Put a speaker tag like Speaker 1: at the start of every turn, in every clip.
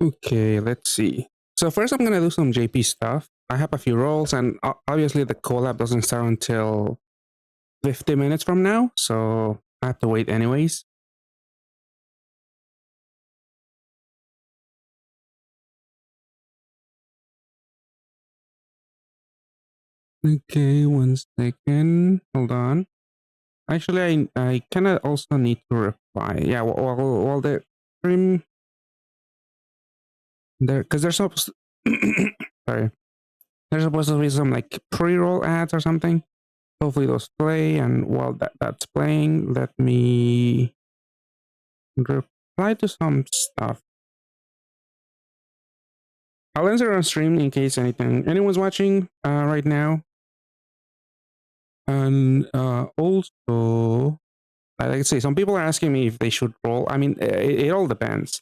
Speaker 1: Okay, let's see. So first, I'm gonna do some JP stuff. I have a few roles, and obviously the collab doesn't start until 50 minutes from now, so I have to wait anyways. Okay, 1 second. Hold on. Actually, I kind of also need to reply. Yeah, while the stream there, because there's supposed sorry, there's supposed to be some like pre-roll ads or something. Hopefully those play, and while that's playing, let me reply to some stuff. I'll answer on stream in case anyone's watching right now. And also, like I say, some people are asking me if they should roll. I mean, it all depends.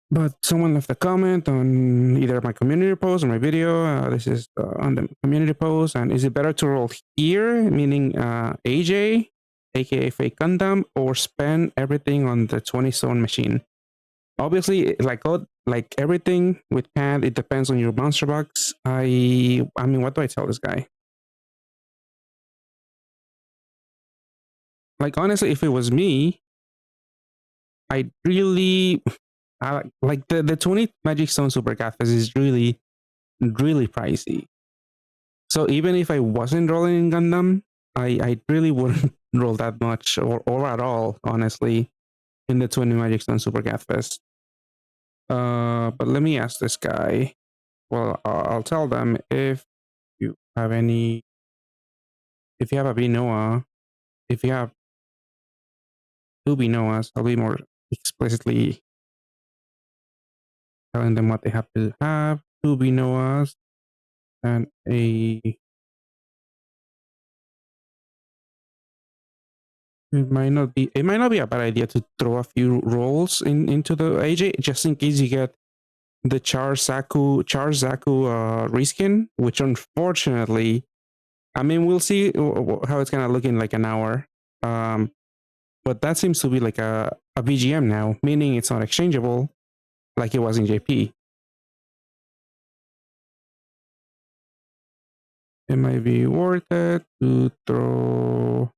Speaker 1: But someone left a comment on either my community post or my video. This is on the community post. And is it better to roll here, meaning AJ, aka Fake Gundam, or spend everything on the 20 stone machine? Obviously, like everything with CAD, it depends on your monster box. I mean, what do I tell this guy? Like honestly, if it was me, I really like the 20 Magic Stone Super Catfish is really pricey. So even if I wasn't rolling in Gundam, I really wouldn't roll that much or at all, honestly, in the 20 Magic Stone Super Catfish. But let me ask this guy. Well, I'll tell them you have any, if you have a Binoa, if you have two Binoas, I'll be more explicitly telling them what they have to have. Two Binoas and it might not be a bad idea to throw a few rolls into the AJ just in case you get the Charzaku reskin, which unfortunately, I mean, we'll see how it's gonna look in like an hour. But that seems to be like a BGM now, meaning it's not exchangeable like it was in JP. It might be worth it to throw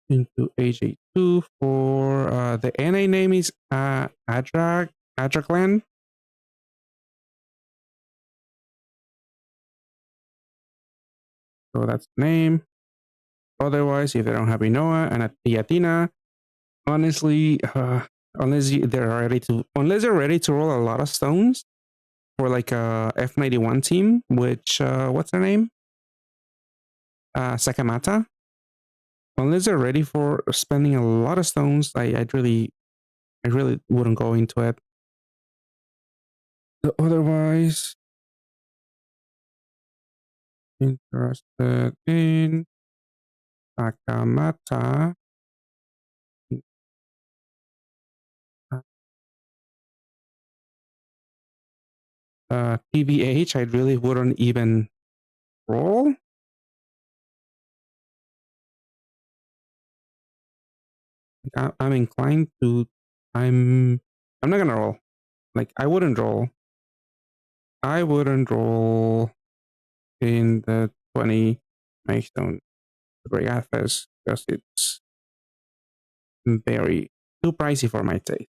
Speaker 1: into AJ2 for the NA name is Adraklan. So that's the name. Otherwise, if they don't have Inoa and a Tiatina, honestly, unless they're ready to roll a lot of stones for like a F91 team, which what's their name? Sakamata. Unless they're ready for spending a lot of stones, I really wouldn't go into it. Otherwise, interested in Sakamata. TBH, I really wouldn't even roll. I'm inclined to. I'm not gonna roll. Like I wouldn't roll. I wouldn't roll in the 20 milestone Briathas because it's very too pricey for my taste.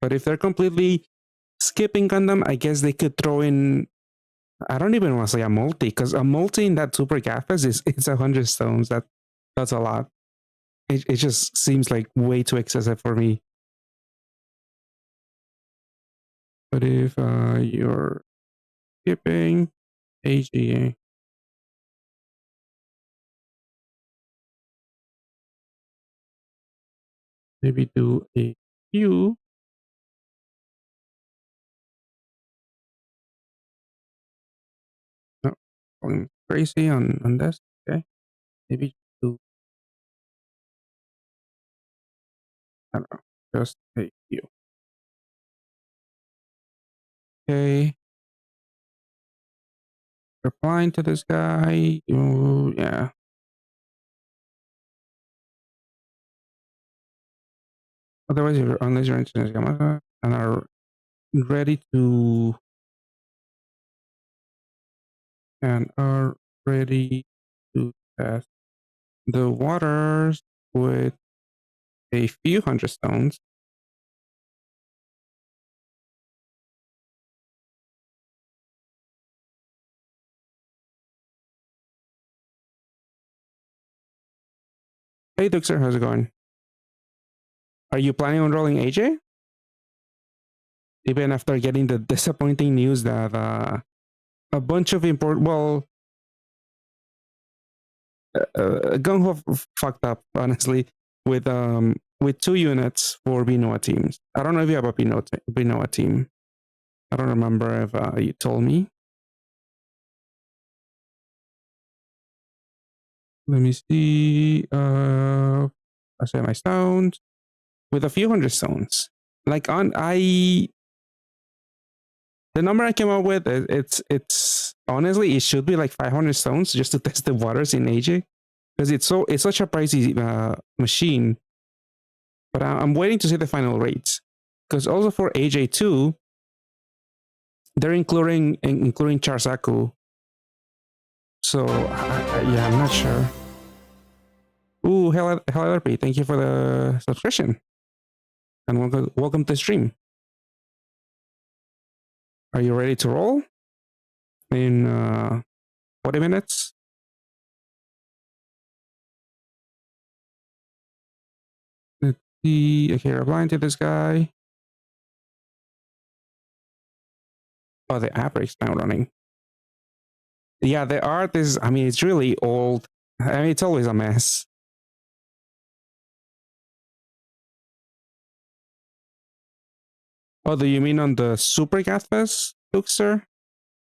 Speaker 1: But if they're completely skipping Gundam, I guess they could throw in. I don't even want to say a multi because a multi in that Super Gaffas is it's 100 stones. That's a lot. It just seems like way too excessive for me. But if you're skipping AGA, maybe do a few. No, going crazy on this. Okay, maybe do. I don't know, just a few. Okay. Replying to this guy. Ooh, yeah. Otherwise, unless you're interested in and are ready to and are ready to test the waters with a few hundred stones. Hey Duxer, how's it going? Are you planning on rolling AJ? Even after getting the disappointing news that a bunch of important, well, Gung Ho fucked up honestly with 2 units for Binoa teams. I don't know if you have a Binoa team. I don't remember if you told me. Let me see. I say my stones with a few hundred stones. Like on the number I came up with, it's honestly it should be like 500 stones just to test the waters in AJ because it's such a pricey machine. But I'm waiting to see the final rates because also for AJ2 they're including Charsaku. So yeah, I'm not sure. Ooh, hello RP, thank you for the subscription and welcome to the stream. Are you ready to roll in 40 minutes? Let's see. Okay, replying to this guy. Oh, the app is now running. Yeah, the art is, I mean, it's really old. I mean, it's always a mess. Oh, do you mean on the Super Gathfest, Luxer?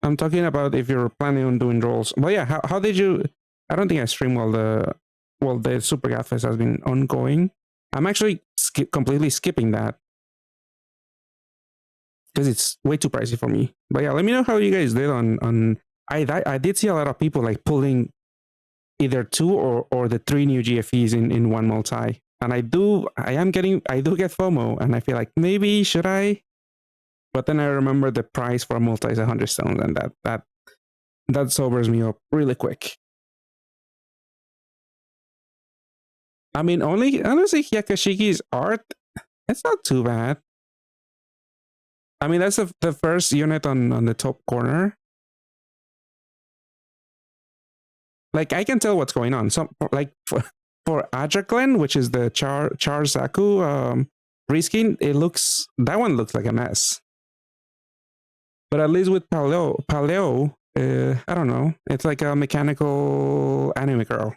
Speaker 1: I'm talking about if you're planning on doing rolls. Well, yeah, how did you? I don't think I streamed while the Super Gathfest has been ongoing. I'm actually completely skipping that because it's way too pricey for me. But yeah, let me know how you guys did on. I did see a lot of people like pulling either 2 or the 3 new GFEs in one multi. And I do get FOMO and I feel like maybe should I? But then I remember the price for a multi is 100 stones and that sobers me up really quick. I mean, honestly, Yakashiki's art, it's not too bad. I mean, that's the first unit on the top corner. Like I can tell what's going on. So like for Adraklen, which is the Charzaku reskin, that one looks like a mess. But at least with Paleo, I don't know. It's like a mechanical anime girl.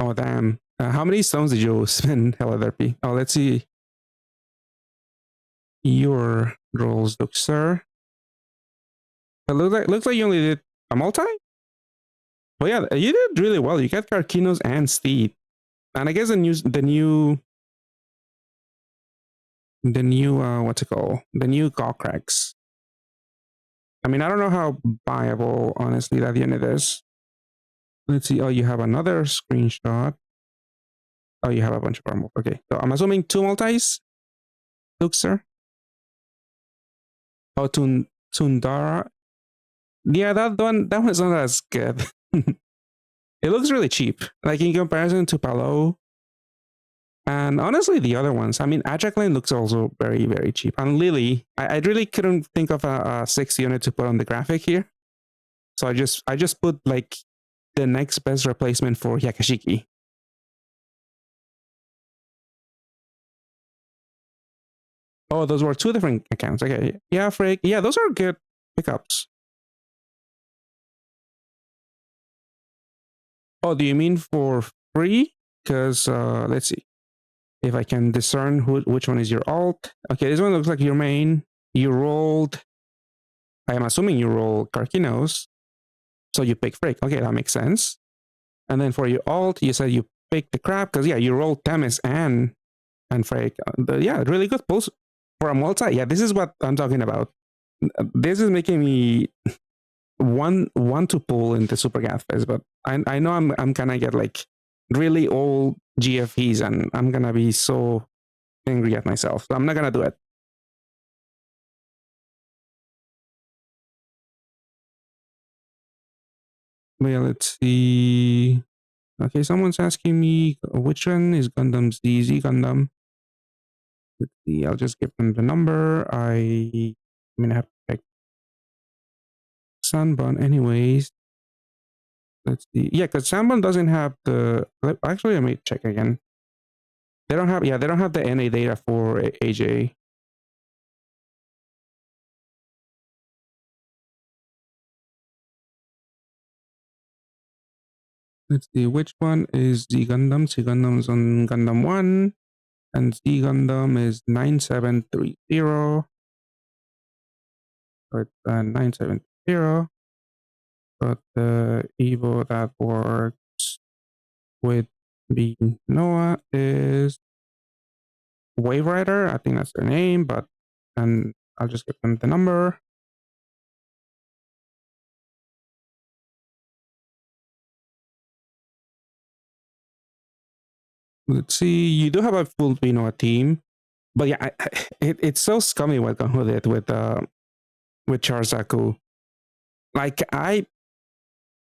Speaker 1: Oh damn! How many stones did you spend, Helatherapy? Oh, let's see your rolls, look, sir. It looks like you only did a multi. Well, yeah, you did really well. You got Karkinos and Steed, and I guess the new what's it called? The new Gawcracks. I mean, I don't know how viable, honestly, that unit is. Let's see. Oh, you have another screenshot. Oh, you have a bunch of armor. Okay, so I'm assuming 2 multis, Luke, sir. Oh, Tundara. Yeah, that one's not as good. It looks really cheap, like in comparison to Palo. And honestly, the other ones, I mean, Ajax looks also very, very cheap. And Lily, I really couldn't think of a 6 unit to put on the graphic here. So I just put like the next best replacement for Yakashiki. Oh, those were 2 different accounts. Okay. Yeah, Frick. Yeah, those are good pickups. Oh, do you mean for free? Because let's see if I can discern which one is your alt. Okay, this one looks like your main. You rolled. I am assuming you roll Karkinos, so you pick Frick. Okay, that makes sense. And then for your alt, you said you pick the crab because yeah, you rolled Temis and and Freya. Yeah, really good pulls for a multi. Yeah, this is what I'm talking about. This is making me want to pull into Super Gathfest, but I know I'm gonna get like really old GFEs, and I'm gonna be so angry at myself. So I'm not gonna do it. Well, let's see. Okay, someone's asking me which one is Gundam's DZ Gundam. Let's see. I'll just give them the number. I'm gonna have to check Sanbon anyways. Let's see. Yeah, because Sanbon doesn't have the. Actually, I may check again. They don't have. Yeah, they don't have the NA data for AJ. Let's see. Which one is Z Gundam? Z Gundam is on Gundam 1, and Z Gundam is 9730. So it's 9730. But the Evo that works with the Noah is Wave Rider. I think that's their name, and I'll just give them the number. Let's see. You do have a full Noah team, but yeah, it's so scummy what Ganho did with Charzaku. Like I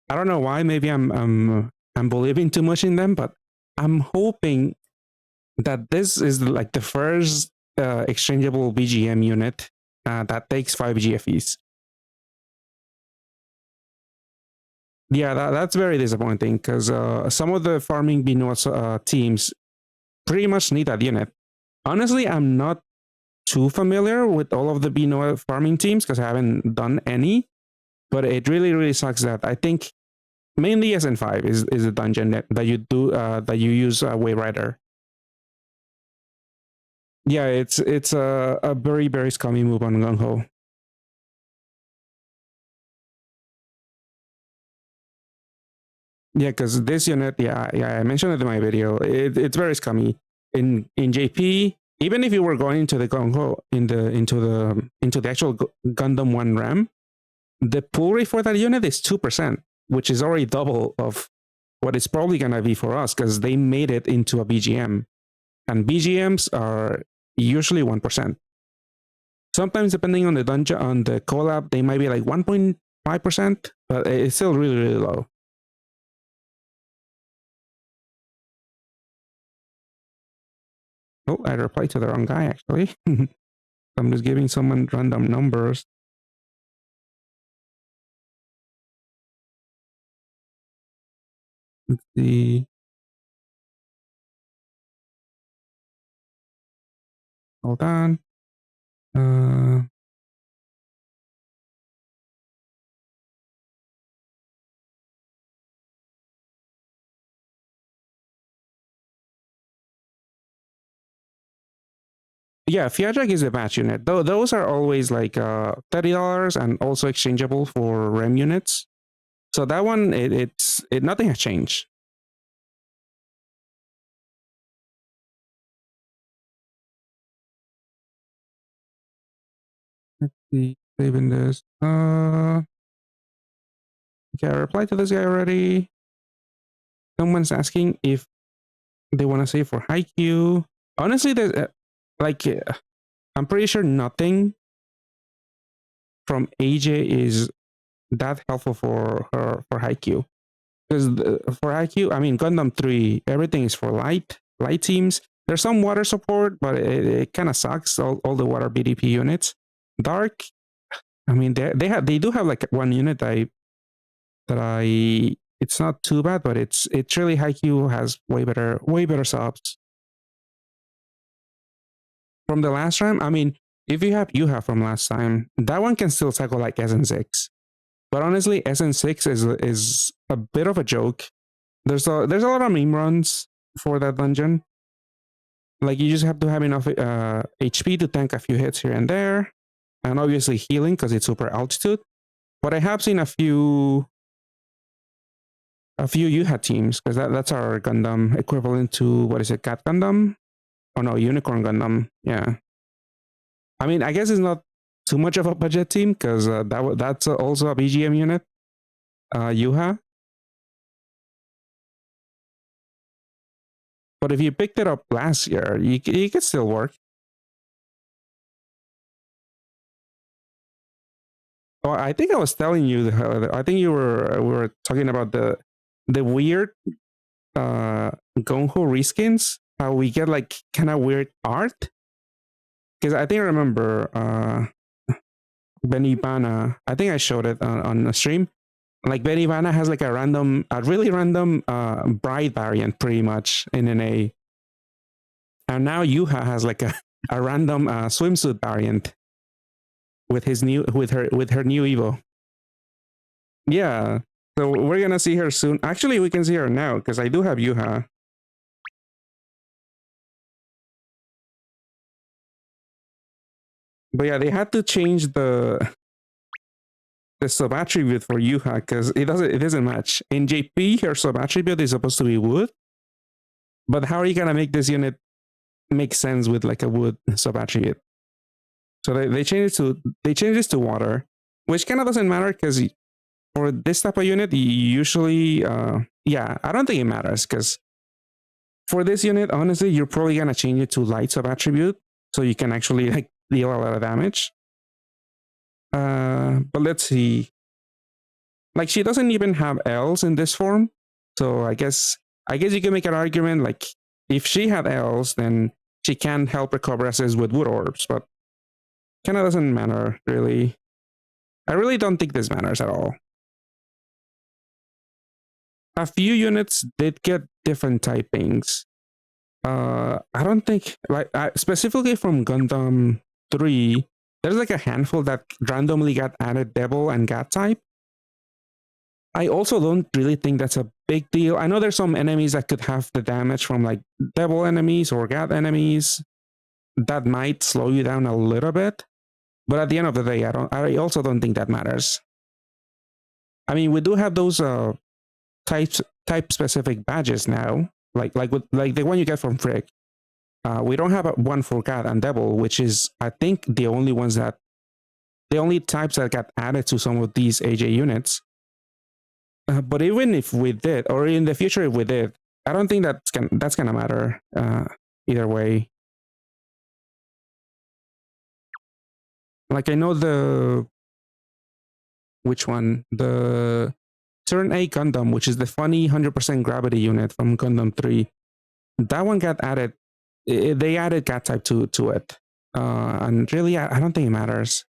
Speaker 1: don't know why. Maybe I'm believing too much in them, but I'm hoping that this is like the first exchangeable BGM unit that takes 5 GFEs. Yeah, that's very disappointing because some of the farming Binoa teams pretty much need that unit. Honestly, I'm not too familiar with all of the Binoa farming teams because I haven't done any, but it really, really sucks that I think mainly SN5 is a dungeon that you do that you use Wave Rider. Yeah, it's a very, very scummy move on Gung Ho. Yeah, because this unit, yeah, I mentioned it in my video. It's very scummy in JP. Even if you were going into the Gung Ho into the actual Gundam One RAM, the pull rate for that unit is 2%, which is already double of what it's probably gonna be for us because they made it into a BGM, and BGMs are usually 1%. Sometimes, depending on the dungeon on the collab, they might be like 1.5%, but it's still really, really low. Oh, I replied to the wrong guy actually. I'm just giving someone random numbers. Let's see. Hold on. Yeah, Fiajak is a batch unit. Though those are always like $30 and also exchangeable for REM units. So that one, it's nothing has changed. Let's see, saving this. Okay, I replied to this guy already. Someone's asking if they want to save for Haikyuu. Honestly, there's like I'm pretty sure nothing from AJ is that helpful for her for Haikyuu. Because for Haikyuu, I mean Gundam 3, everything is for light teams. There's some water support, but it kind of sucks. All the water BDP units. Dark, I mean they do have like one unit that I it's not too bad, but it's really Haikyuu has way better subs. From the last time, I mean, if you have from last time, that one can still cycle like SN6. But honestly, SN6 is a bit of a joke. There's a lot of meme runs for that dungeon. Like you just have to have enough HP to tank a few hits here and there, and obviously healing because it's super altitude. But I have seen a few Yuha teams because that's our Gundam equivalent to what is it, Cat Gundam? Oh no, Unicorn Gundam. Yeah. I mean, I guess it's not too much of a budget team because that's also a BGM unit. Yuha. But if you picked it up last year, you could still work. Oh, I think I was telling you. I think we were talking about the weird Gonho reskins. How we get like kind of weird art. Because I think I remember Benibana. I think I showed it on a stream. Like Benibana has like a really random bride variant, pretty much in NA. And now Yuha has like a random swimsuit variant with her new Evo. Yeah. So we're gonna see her soon. Actually, we can see her now because I do have Yuha. But yeah, they had to change the sub attribute for Yuha because it doesn't match. In JP, her sub attribute is supposed to be wood. But how are you gonna make this unit make sense with like a wood sub attribute? So they changed this to water, which kind of doesn't matter because for this type of unit, you usually yeah, I don't think it matters because for this unit, honestly, you're probably gonna change it to light sub attribute so you can actually like deal a lot of damage. But let's see. Like she doesn't even have L's in this form, so I guess you can make an argument like if she had L's, then she can help recover assets with wood orbs, but kind of doesn't matter really. I really don't think this matters at all. A few units did get different typings. I don't think like specifically from Gundam 3, there's like a handful that randomly got added Devil and God type. I also don't really think that's a big deal. I know there's some enemies that could have the damage from like Devil enemies or God enemies that might slow you down a little bit, but at the end of the day, I also don't think that matters. I mean, we do have those type specific badges now, like the one you get from Frick. We don't have one for God and Devil, which is I think the only types that got added to some of these AJ units. But even if we did, or in the future if we did, I don't think that's gonna matter either way. Like I know which one, the Turn A Gundam, which is the funny 100% gravity unit from Gundam 3. That one got added. They added God type to it, and really, I don't think it matters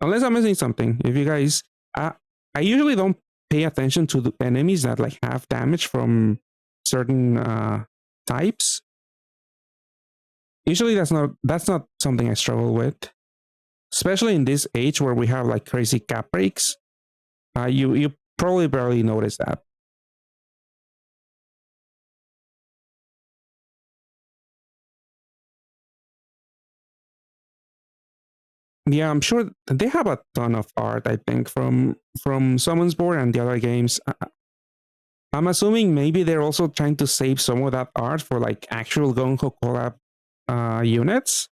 Speaker 1: unless I'm missing something. If you guys, I usually don't pay attention to the enemies that like have damage from certain types. Usually, that's not something I struggle with, especially in this age where we have like crazy cap breaks. You probably barely notice that. Yeah, I'm sure they have a ton of art. I think from Summons Board and the other games. I'm assuming maybe they're also trying to save some of that art for like actual Gonho collab units.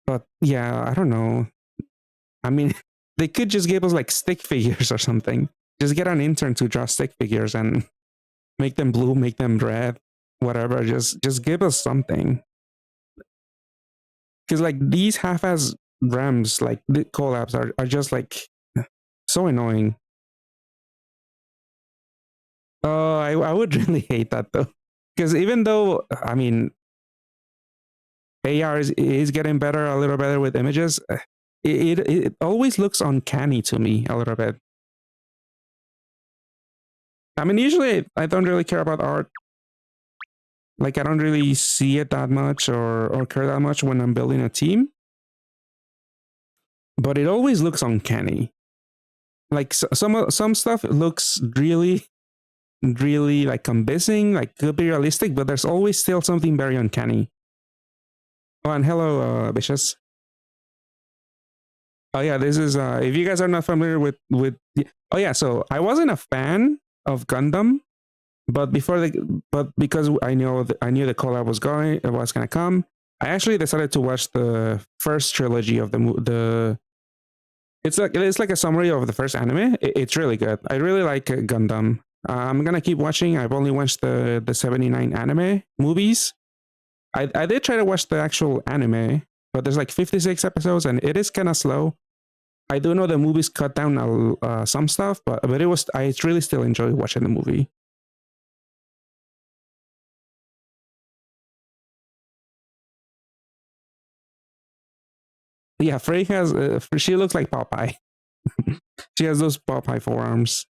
Speaker 1: But yeah, I don't know. I mean, they could just give us like stick figures or something. Just get an intern to draw stick figures and make them blue, make them red, whatever. Just give us something. Because like these half-ass Rams, like the collabs are just like so annoying. Oh, I would really hate that though. Because even though I mean AR is getting better, a little better with images, it always looks uncanny to me a little bit. I mean, usually I don't really care about art. Like I don't really see it that much or care that much when I'm building a team. But it always looks uncanny. Like some stuff looks really like convincing, like could be realistic, but there's always still something very uncanny. Oh, and hello, Vicious. Oh yeah, this is if you guys are not familiar with oh yeah, so I wasn't a fan of Gundam But because I knew the collab was gonna come, I actually decided to watch the first trilogy of the. It's like a summary of the first anime. It's really good. I really like Gundam. I'm gonna keep watching. I've only watched the 79 anime movies. I did try to watch the actual anime, but there's like 56 episodes and it is kind of slow. I do know the movies cut down some stuff, but I really still enjoy watching the movie. Yeah, Frey has she looks like Popeye. She has those Popeye forearms.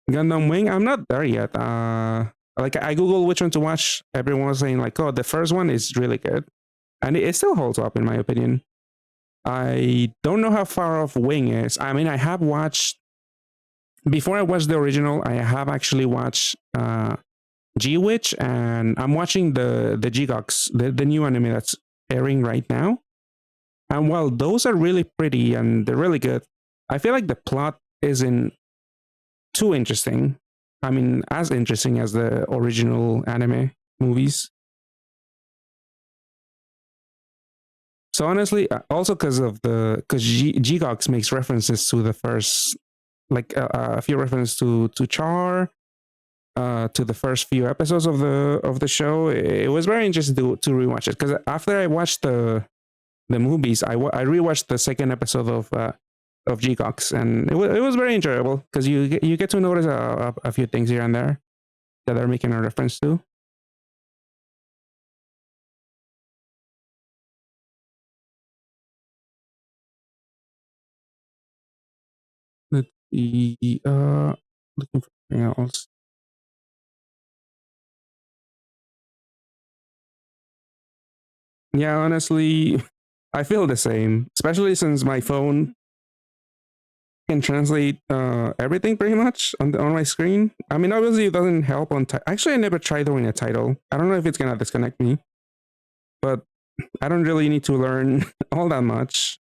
Speaker 1: Gundam Wing, I'm not there yet. Like I Google which one to watch. Everyone was saying like, oh, the first one is really good, and it still holds up in my opinion. I don't know how far off Wing is. I mean, I have watched before I watched the original. I have actually watched G Witch, and I'm watching the Gigox, the new anime that's airing right now. And while those are really pretty and they're really good, I feel like the plot isn't too interesting. I mean, as interesting as the original anime movies. So honestly, also because Gigox makes references to the first, like a few references to Char, to the first few episodes of the show. It was very interesting to rewatch it because after I watched the movies, I rewatched the second episode of Gigox, and it was very enjoyable because you get to notice a few things here and there that they're making a reference to. Let's see, looking for something else. Yeah, honestly, I feel the same, especially since my phone can translate everything pretty much on my screen. I mean, obviously, it doesn't help Actually, I never tried doing a title. I don't know if it's gonna disconnect me, but I don't really need to learn all that much.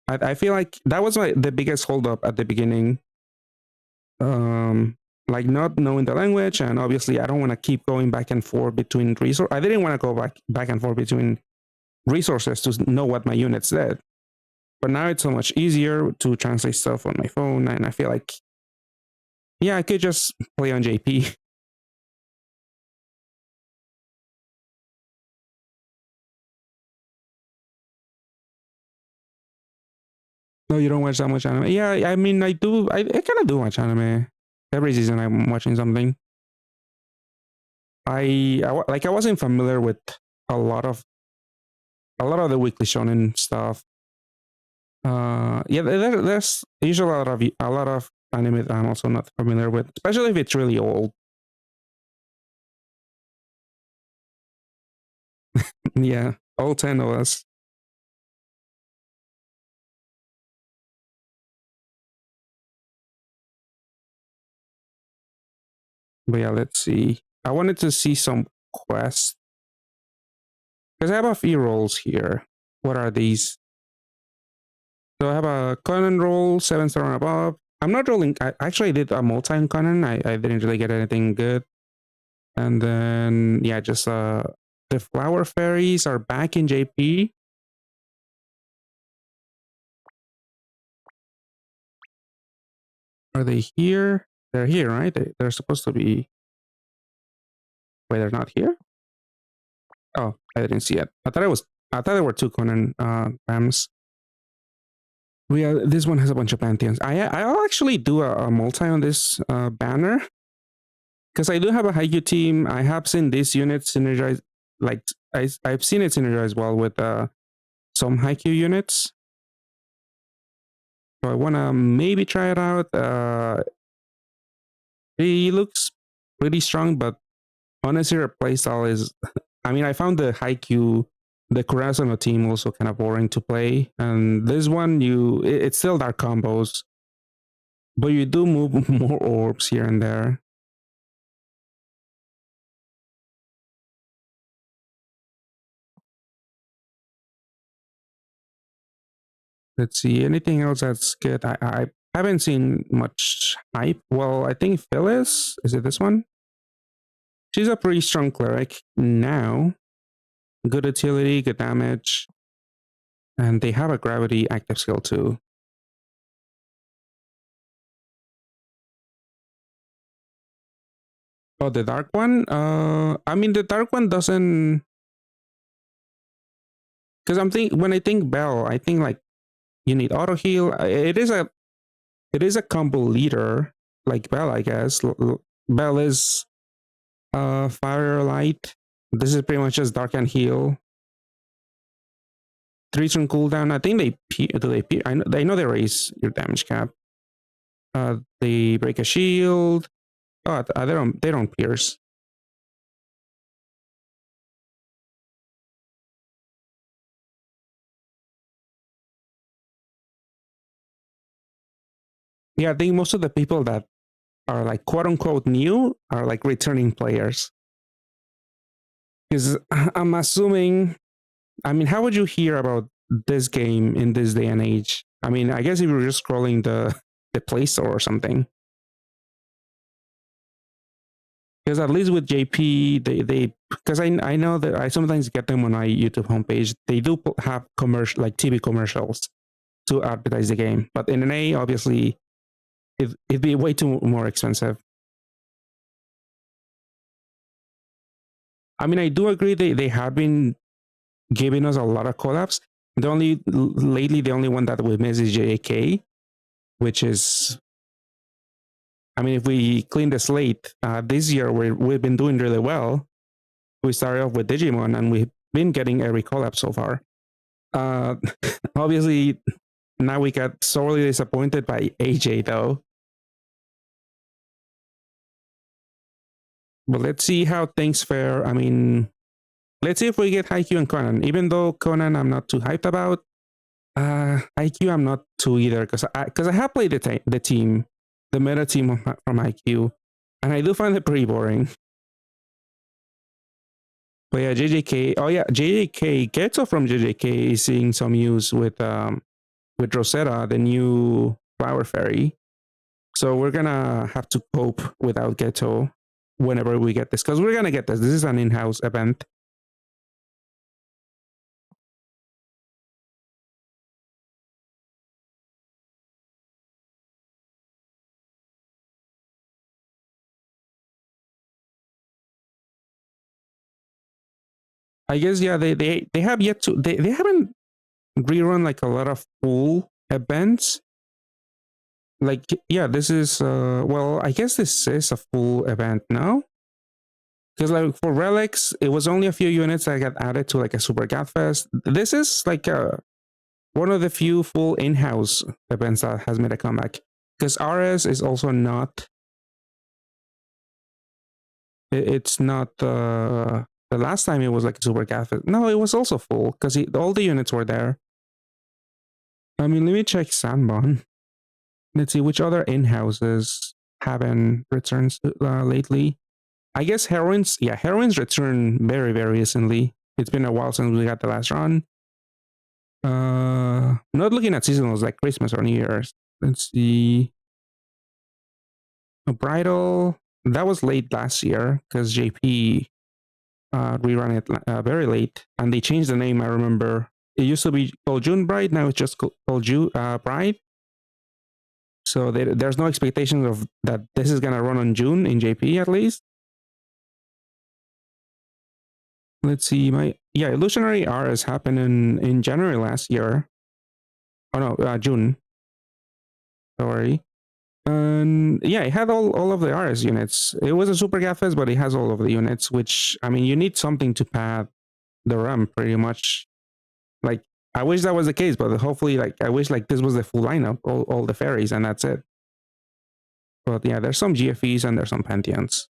Speaker 1: I feel like that was the biggest holdup at the beginning. Like not knowing the language, and obviously, I don't want to keep going back and forth between resource. I didn't want to go back and forth between resources to know what my units did. But now it's so much easier to translate stuff on my phone, and I feel like yeah, I could just play on JP. No, you don't watch that much anime. Yeah, I mean, I do. I kind of do watch anime. Every season, I'm watching something. Like I wasn't familiar with a lot of a lot of the weekly shonen stuff. Yeah, there's usually a lot of anime that I'm also not familiar with, especially if it's really old. Yeah, all 10 of us. But yeah, let's see. I wanted to see some quests because I have a few roles here. What are these? So I have a Conan roll, 7 star and above. I'm not rolling. I actually did a multi on Conan. I didn't really get anything good. And then yeah, just the flower fairies are back in JP. Are they here? They're here, right? They're supposed to be. Wait, they're not here. Oh, I didn't see it. I thought it was. I thought there were two Conan rams. This one has a bunch of pantheons. I'll actually do a multi on this banner because I do have a Haikyuu team. I have seen this unit synergize. Like I've seen it synergize well with some Haikyuu units. So I wanna maybe try it out. He looks pretty strong, but honestly, her playstyle is. I mean, I found the Haikyuu, the Kurasuno team also kind of boring to play, and this one it's still dark combos, but you do move more orbs here and there. Let's see anything else that's good. I haven't seen much hype. Well, I think Phyllis is it this one? She's a pretty strong cleric now. Good utility, good damage. And they have a gravity active skill too. Oh, the dark one? I mean, the dark one doesn't. Because when I think Bell, I think like you need auto heal. It is a combo leader like Bell, I guess. Bell is fire light. This is pretty much just dark and heal. 3-turn cooldown. I think do they I know they raise your damage cap. They break a shield. Oh, they don't pierce. Yeah, I think most of the people that are like quote unquote new are like returning players. Because I'm assuming, I mean, how would you hear about this game in this day and age? I mean, I guess if you were just scrolling the Play Store or something. Because at least with JP, they because I know that I sometimes get them on my YouTube homepage. They do have commercial like TV commercials to advertise the game, but in an A, obviously, it'd be way too more expensive. I mean, I do agree they have been giving us a lot of collabs. The only one that we miss is JK, which is, I mean, if we clean the slate this year, we've been doing really well. We started off with Digimon, and we've been getting every collab so far. Uh, Obviously, now we got sorely disappointed by AJ though. But let's see how things fare. I mean, let's see if we get Haikyuu and Conan. Even though Conan I'm not too hyped about, Haikyuu I'm not too either because I have played the team, the meta team from Haikyuu, and I do find it pretty boring. But yeah, JJK. Oh yeah, JJK. Getzo from JJK is seeing some use with Rosetta, the new flower fairy. So we're gonna have to cope without Ghetto whenever we get this, because we're gonna get this. This is an in-house event. I guess yeah, they have yet to they haven't rerun like a lot of full events. Like yeah, this is well, I guess this is a full event now. Because like for relics, it was only a few units that got added to like a super fest. This is like one of the few full in-house events that has made a comeback. Because RS is also not. It's not the last time it was like a super fest. No, it was also full because all the units were there. I mean, let me check Sanbon. Let's see which other in-houses haven't returned lately. I guess Heroines, yeah, Heroines returned very, very recently. It's been a while since we got the last run. Not looking at seasonals like Christmas or New Year's. Let's see. A bridal, that was late last year because JP rerun it very late, and they changed the name. I remember it used to be called June Bride. Now it's just called June Bride. So there's no expectation of that this is gonna run on June in JP at least. Let's see, Illusionary RS happened in January last year. Oh no, June. Sorry. And yeah, it had all of the RS units. It was a super Gaffes, but it has all of the units, which I mean you need something to pad the RAM pretty much. Like I wish that was the case, but hopefully like I wish like this was the full lineup, all the fairies, and that's it. But yeah, there's some GFEs and there's some Pantheons.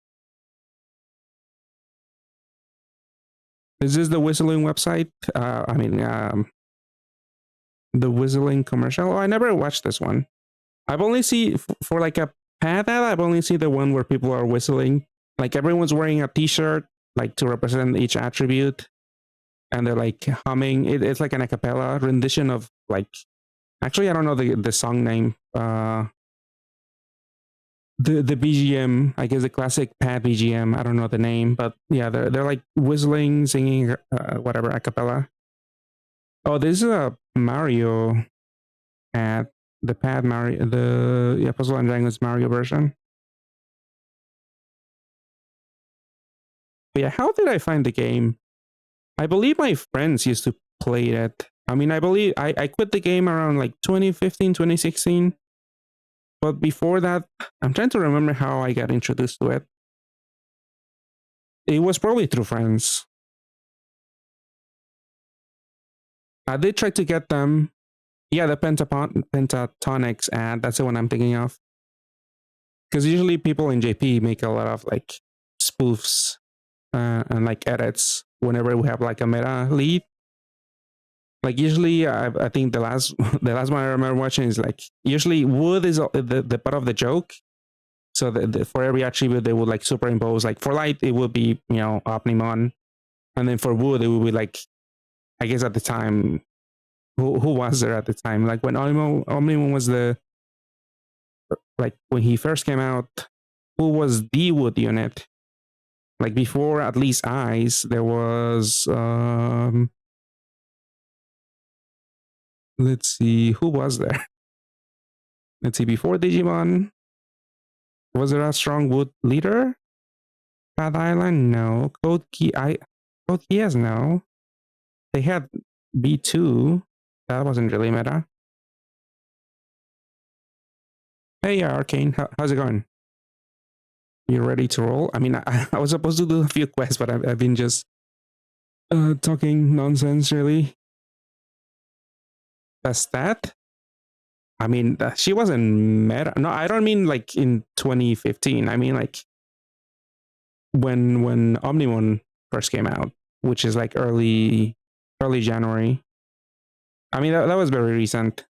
Speaker 1: Is this the Whistling website? The Whistling commercial. Oh, I never watched this one. I've only seen for like a pad ad. I've only seen the one where people are whistling. Like everyone's wearing a T-shirt, like to represent each attribute, and they're like humming. It's like an a cappella rendition of like. Actually, I don't know the song name. the BGM, I guess the classic pad BGM. I don't know the name, but yeah, they're like whistling, singing, whatever a cappella. Oh, this is a Mario ad, the pad Mario, the yeah, Puzzle and Dragons Mario version. But yeah, how did I find the game? I believe my friends used to play it. I mean, I believe I quit the game around like 2015, 2016. But before that, I'm trying to remember how I got introduced to it. It was probably through friends. I did try to get them. Yeah, the pentatonics ad. That's the one I'm thinking of. Because usually people in JP make a lot of like spoofs and like edits whenever we have like a meta lead. Like usually, I think the last the last one I remember watching is like usually wood is the part of the joke. So for every attribute they would like superimpose. Like for light it would be Omnimon, and then for wood it would be like, I guess at the time, who was there at the time? Like when Omnimon was the, like when he first came out, who was the wood unit? Like before at least Eyes, there was let's see, who was there? Let's see, before Digimon, was there a strong wood leader? Bad Island? No. Code Geass? No. They had B2. That wasn't really meta. Hey, yeah, Arcane. How's it going? You ready to roll? I mean, I was supposed to do a few quests, but I've been just talking nonsense, really. That's that? I mean, she wasn't meta. No, I don't mean like in 2015. I mean like when Omnimon first came out, which is like early January. I mean, that was very recent.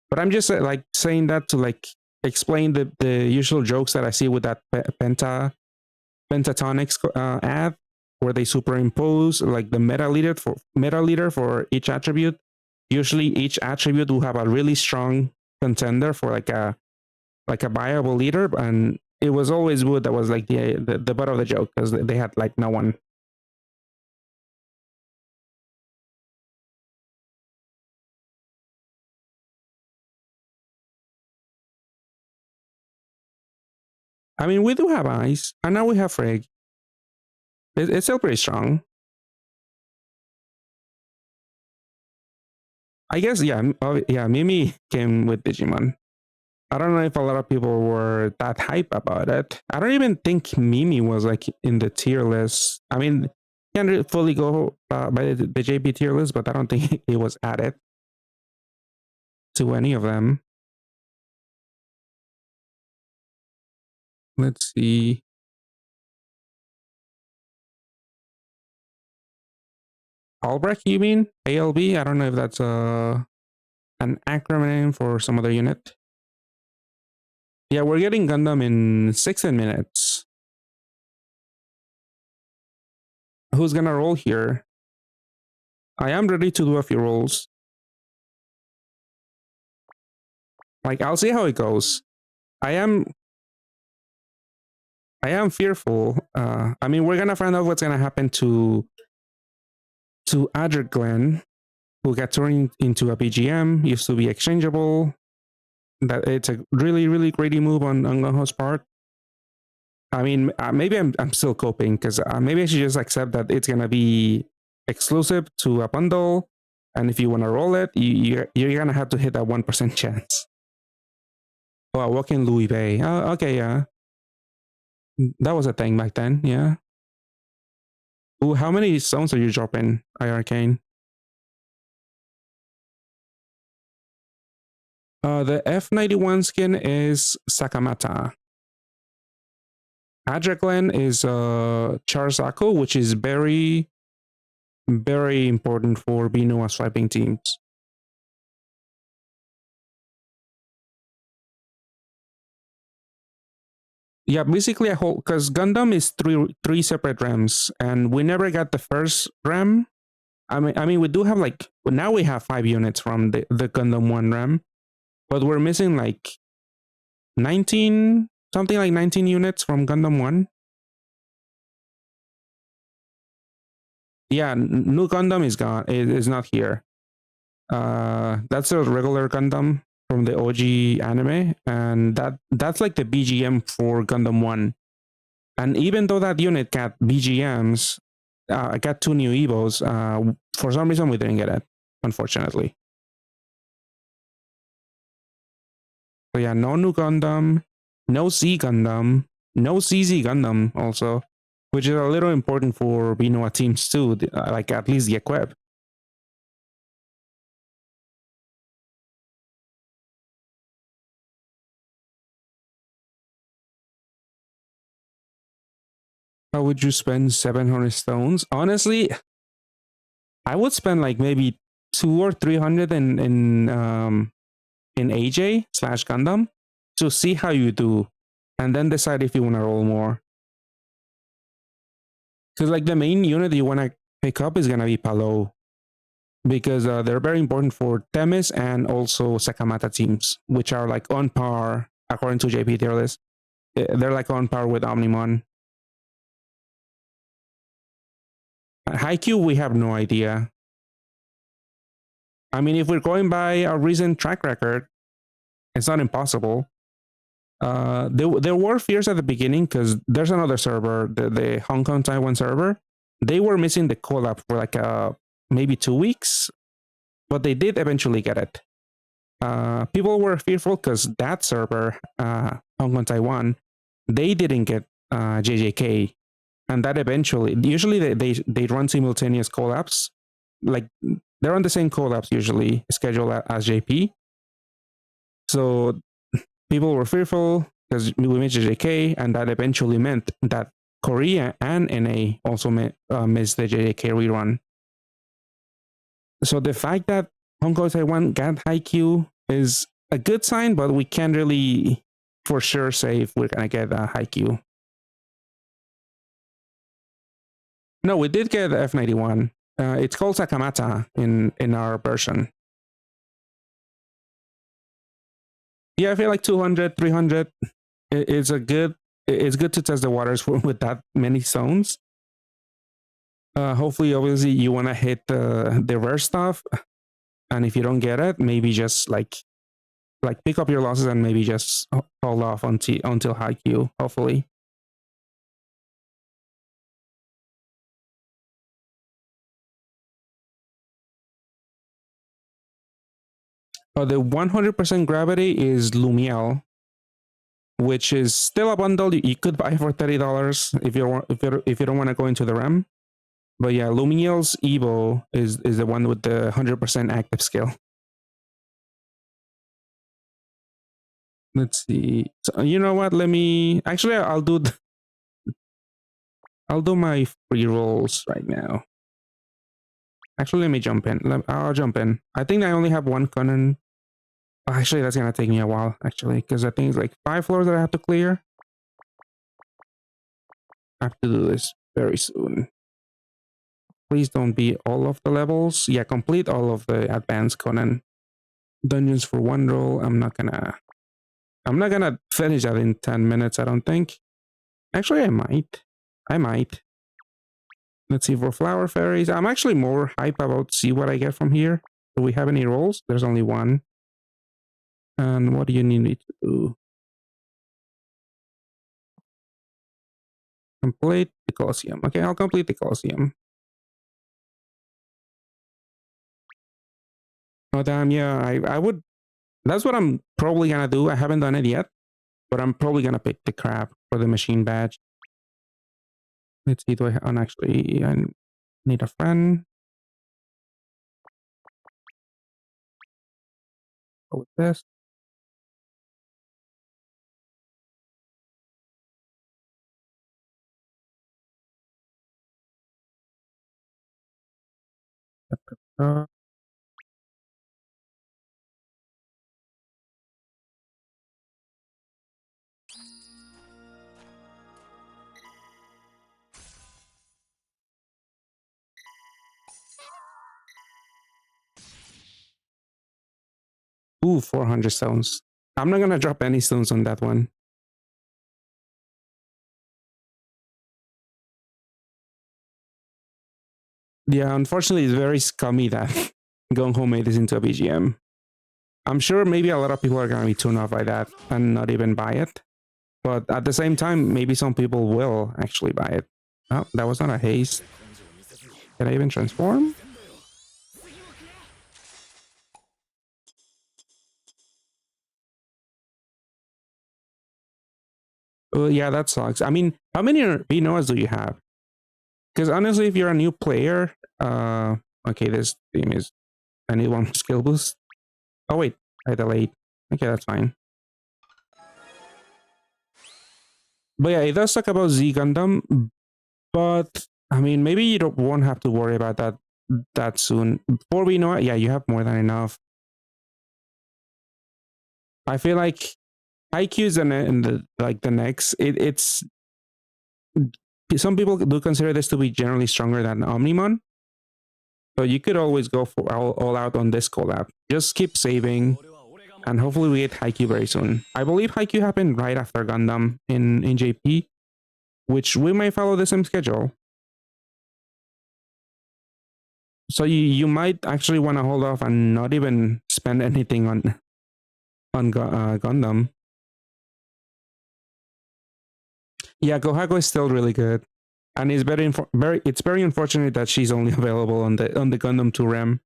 Speaker 1: But I'm just like saying that to like explain the usual jokes that I see with that pentatonics ad, where they superimpose like the meta leader for each attribute. Usually, each attribute will have a really strong contender for like a viable leader, and it was always Wood that was like the butt of the joke because they had like no one. I mean, we do have Eyes, and now we have Frigg. It's still pretty strong. I guess, yeah, yeah. Mimi came with Digimon. I don't know if a lot of people were that hype about it. I don't even think Mimi was like in the tier list. I mean, can't really fully go by the JP tier list, but I don't think it was added to any of them. Let's see. Albrecht, you mean? ALB? I don't know if that's an acronym for some other unit. Yeah, we're getting Gundam in 16 minutes. Who's gonna roll here? I am ready to do a few rolls. Like, I'll see how it goes. I am fearful. I mean, we're gonna find out what's gonna happen to Adric Glenn, who got turned into a BGM, used to be exchangeable. That it's a really, really greedy move on Gung-Ho's part. I mean, maybe I'm still coping because maybe I should just accept that it's gonna be exclusive to a bundle, and if you want to roll it, you're gonna have to hit that 1% chance. Oh, walking Louis Bay. Oh, okay, yeah, that was a thing back then. Yeah. Ooh, how many stones are you dropping, Arcane? The F91 skin is Sakamata. Adraklen is Charzaku, which is very, very important for Binoa swiping teams. Yeah, basically a whole, because Gundam is three separate RAMs, and we never got the first RAM. I mean, we do have like, now we have 5 units from the Gundam 1 RAM, but we're missing like 19 something like 19 units from Gundam 1. Yeah, new Gundam is gone. It is not here. That's a regular Gundam from the OG anime, and that's like the BGM for Gundam 1. And even though that unit got BGMs, got two new Evos, for some reason we didn't get it, unfortunately. So yeah, no new Gundam, no C Gundam, no CZ Gundam also, which is a little important for Binoa teams too, like at least the equip. How would you spend 700 stones? Honestly, I would spend like maybe 200 or 300 in AJ slash Gundam to see how you do, and then decide if you want to roll more. Because like the main unit you want to pick up is gonna be Palo, because they're very important for Temis and also Sakamata teams, which are like on par according to JP tier list. They're like on par with Omnimon. Haikyuu, we have no idea. I mean, if we're going by our recent track record, it's not impossible. There were fears at the beginning because there's another server, the Hong Kong Taiwan server. They were missing the collab for like maybe 2 weeks, but they did eventually get it. People were fearful because that server, Hong Kong Taiwan, they didn't get JJK, and that eventually, usually they run simultaneous collabs, like they're on the same collabs usually scheduled as JP. So people were fearful because we missed JJK, and that eventually meant that Korea and NA also missed the JJK rerun. So the fact that Hong Kong Taiwan got Haikyuu is a good sign, but we can't really for sure say if we're gonna get a Haikyuu. No, we did get F91. It's called Sakamata in our version. Yeah, I feel like 200, 300 is a good. It's good to test the waters with that many zones. Hopefully, obviously, you want to hit the rare stuff, and if you don't get it, maybe just like pick up your losses and maybe just hold off until Haikyuu. Hopefully. The 100% gravity is Lumiel, which is still a bundle you could buy for $30 if you don't want to go into the RAM. But yeah, Lumiel's Evo is the one with the 100% active skill. Let's see. So, you know what? Let me actually I'll do my free rolls right now. Actually, let me jump in. I'll jump in. I think I only have one Conan. Actually, that's gonna take me a while. Actually, because I think it's like 5 floors that I have to clear. I have to do this very soon. Please don't be all of the levels. Yeah, complete all of the advanced Conan dungeons for one roll. I'm not gonna finish that in 10 minutes, I don't think. Actually, I might. I might. Let's see for flower fairies. I'm actually more hype about see what I get from here. Do we have any rolls? There's only one. And what do you need me to do? Complete the Colosseum. Okay, I'll complete the Colosseum. Oh damn, yeah, I would. That's what I'm probably gonna do. I haven't done it yet, but I'm probably gonna pick the crab for the machine badge. Let's see, do I have, actually, I need a friend. Go with this. Uh, Ooh, 400 stones. I'm not gonna drop any stones on that one. Yeah, unfortunately, it's very scummy that Gung Ho made this into a BGM. I'm sure maybe a lot of people are going to be turned off by that and not even buy it. But at the same time, maybe some people will actually buy it. Oh, that was not a haste. Can I even transform? Oh, yeah, that sucks. I mean, how many Pinoas do you have? Because honestly, if you're a new player, okay, this theme is, I need one skill boost. Oh wait, I delayed. Okay, that's fine. But yeah, it does talk about Z Gundam, but I mean, maybe you won't have to worry about that soon. Before we know it, yeah, you have more than enough. I feel like IQs and like the next, it's some people do consider this to be generally stronger than Omnimon. So you could always go for all out on this collab. Just keep saving, and hopefully we get Haikyuu very soon. I believe Haikyuu happened right after Gundam in JP, which we might follow the same schedule. So you might actually want to hold off and not even spend anything on Gundam. Yeah, Gohago is still really good, and it's it's very unfortunate that she's only available on the Gundam 2 RAM.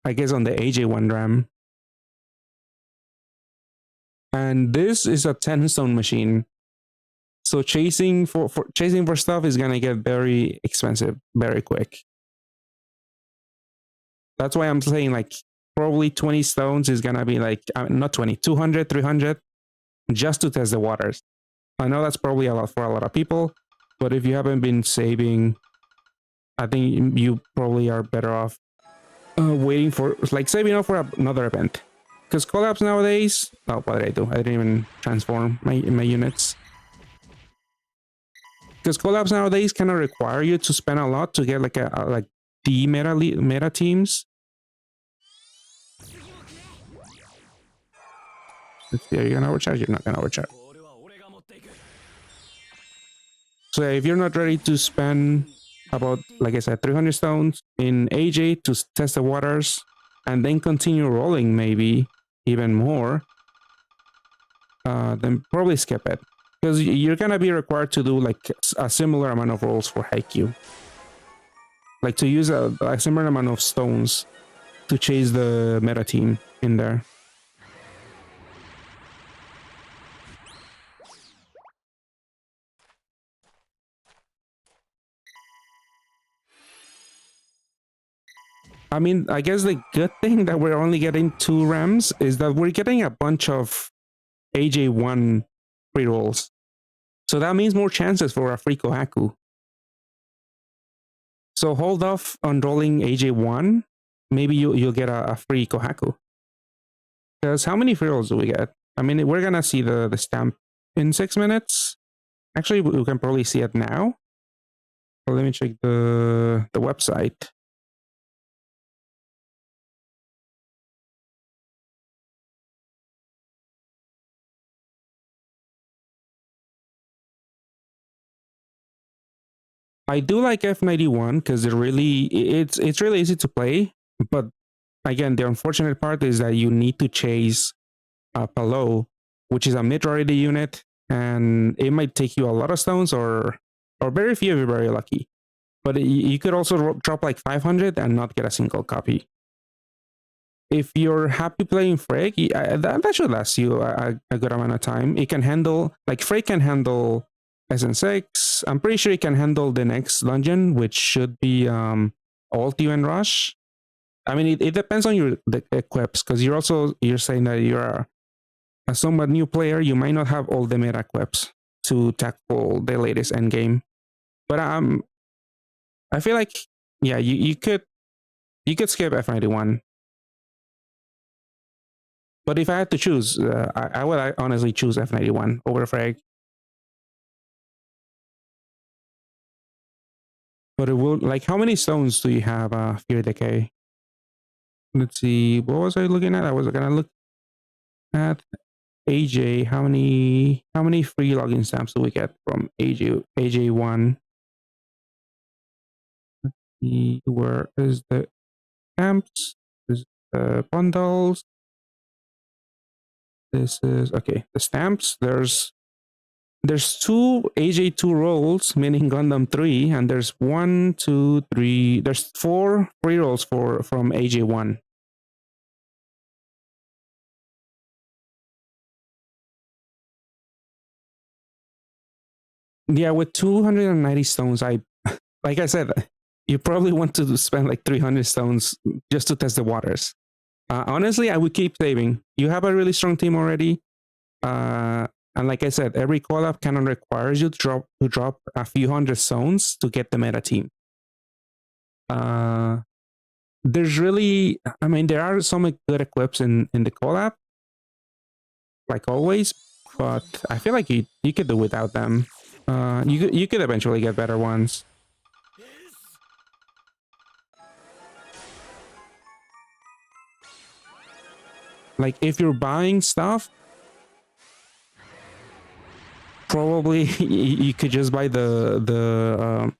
Speaker 1: I guess on the AJ1 RAM. And this is a 10 stone machine. So chasing for stuff is gonna get very expensive very quick. That's why I'm saying like probably 20 stones is gonna be like not 20, 200, 300 just to test the waters. I know that's probably a lot for a lot of people, but if you haven't been saving, I think you probably are better off waiting for like saving up for another event. Because collabs nowadays, oh, what did I do? I didn't even transform my units. Because collabs nowadays kind of require you to spend a lot to get like like the meta teams. Let's see, are you gonna overcharge? You're not gonna overcharge. So yeah, if you're not ready to spend about, like I said, 300 stones in AJ to test the waters, and then continue rolling maybe even more, then probably skip it. Because you're gonna be required to do like a similar amount of rolls for Haikyuu. Like to use a similar amount of stones to chase the meta team in there. I mean, I guess the good thing that we're only getting 2 RAMs is that we're getting a bunch of AJ1 free rolls. So that means more chances for a free Kohaku. So hold off on rolling AJ1. Maybe you'll get a free Kohaku. Because how many free rolls do we get? I mean, we're gonna see the stamp in 6 minutes. Actually, we can probably see it now. So let me check the website. I do like F91 because it's really easy to play, but again, the unfortunate part is that you need to chase Palo, which is a mid-rarity unit, and it might take you a lot of stones or very few if you're very lucky. But you could also drop like 500 and not get a single copy. If you're happy playing Frey, that should last you a good amount of time. It can handle, like Frey can handle SN6. I'm pretty sure it can handle the next dungeon, which should be Ulti and Rush. I mean, it depends on your the equips, because you're saying that you're a somewhat new player. You might not have all the meta equips to tackle the latest endgame. But I feel like yeah, you could skip F91. But if I had to choose, I would honestly choose F91 over Frag. But it will, like, how many stones do you have, Fear Decay? Let's see, what was I looking at? I was gonna look at AJ. How many free login stamps do we get from AJ1? Where is the camps? This is the bundles. This is okay. The stamps. There's two AJ2 rolls, meaning Gundam 3, and there's one, two, three. There's four free rolls from AJ1. Yeah, with 290 stones, like I said, you probably want to spend like 300 stones just to test the waters. Honestly, I would keep saving. You have a really strong team already. And like I said, every collab kind of requires you to drop a few hundred stones to get the meta team. There's really, I mean, there are some good equips in the collab, like always, but I feel like you could do without them. You could eventually get better ones. Like if you're buying stuff, probably you could just buy the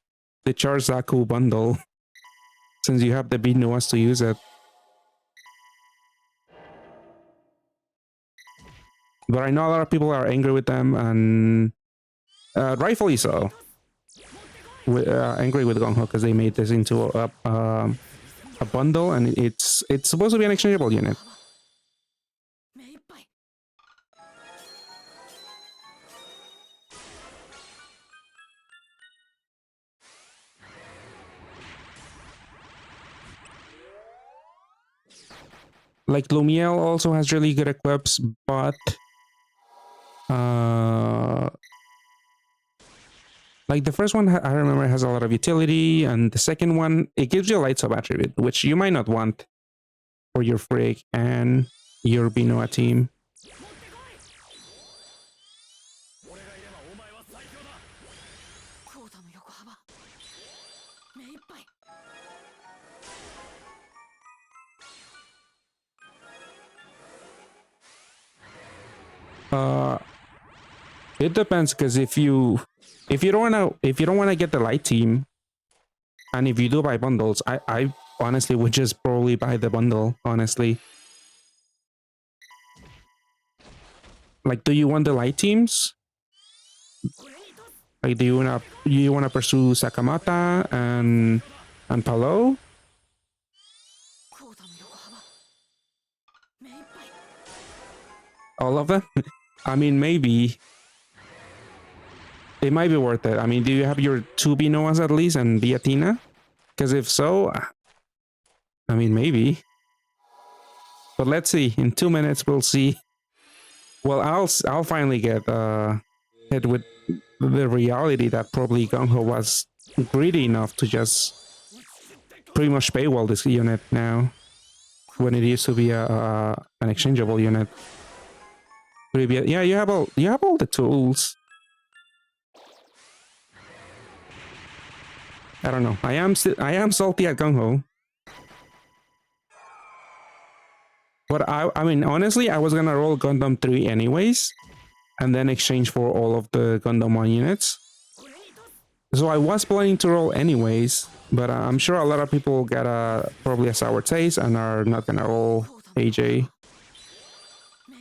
Speaker 1: Charzaku bundle since you have the Binuas to use it. But I know a lot of people are angry with them, and rightfully so. Angry with Gongho because they made this into a bundle, and it's supposed to be an exchangeable unit. Like Lumiel also has really good equips, but like the first one I remember has a lot of utility, and the second one it gives you a light sub attribute, which you might not want for your Frig and your Binoa team. It depends, because if you don't wanna get the light team, and if you do buy bundles, I honestly would just probably buy the bundle, honestly. Like, do you want the light teams? Like, do you wanna pursue Sakamata and Palo? All of them? I mean, maybe. It might be worth it. I mean, do you have your two Binoas at least and Viatina? Because if so, I mean, maybe. But let's see. In 2 minutes, we'll see. Well, I'll finally get hit with the reality that probably Gung-Ho was greedy enough to just pretty much paywall this unit now, when it used to be an exchangeable unit. Yeah, you have all the tools. I don't know. I am salty at Gung-Ho. But I mean, honestly, I was gonna roll Gundam 3 anyways, and then exchange for all of the Gundam 1 units. So I was planning to roll anyways, but I'm sure a lot of people got probably a sour taste and are not gonna roll AJ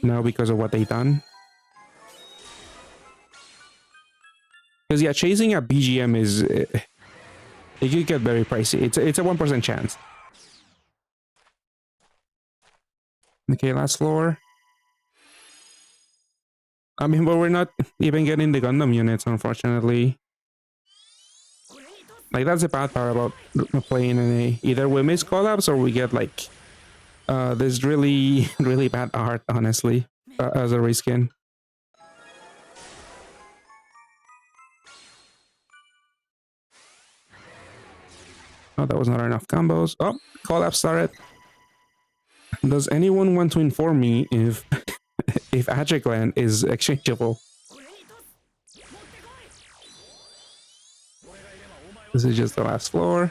Speaker 1: now because of what they done. Because yeah, chasing a BGM is it could get very pricey. It's a 1% chance. Okay, last floor. I mean, but we're not even getting the Gundam units, unfortunately. Like, that's the bad part about playing in a... Either we miss collabs or we get, like, this really, really bad art, honestly, as a reskin. Oh, that was not enough combos. Oh, collab started. Does anyone want to inform me if if Agicland is exchangeable? This is just the last floor.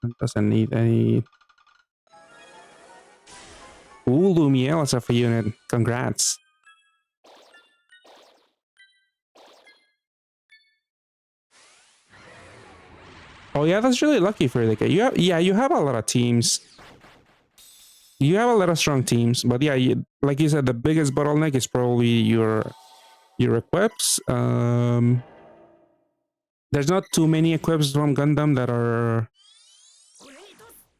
Speaker 1: It doesn't need any... Ooh, Lumiel as a free unit. Congrats. Oh yeah, that's really lucky for the you have, yeah, you have a lot of teams. You have a lot of strong teams, but yeah, like you said, the biggest bottleneck is probably your equips. There's not too many equips from Gundam that are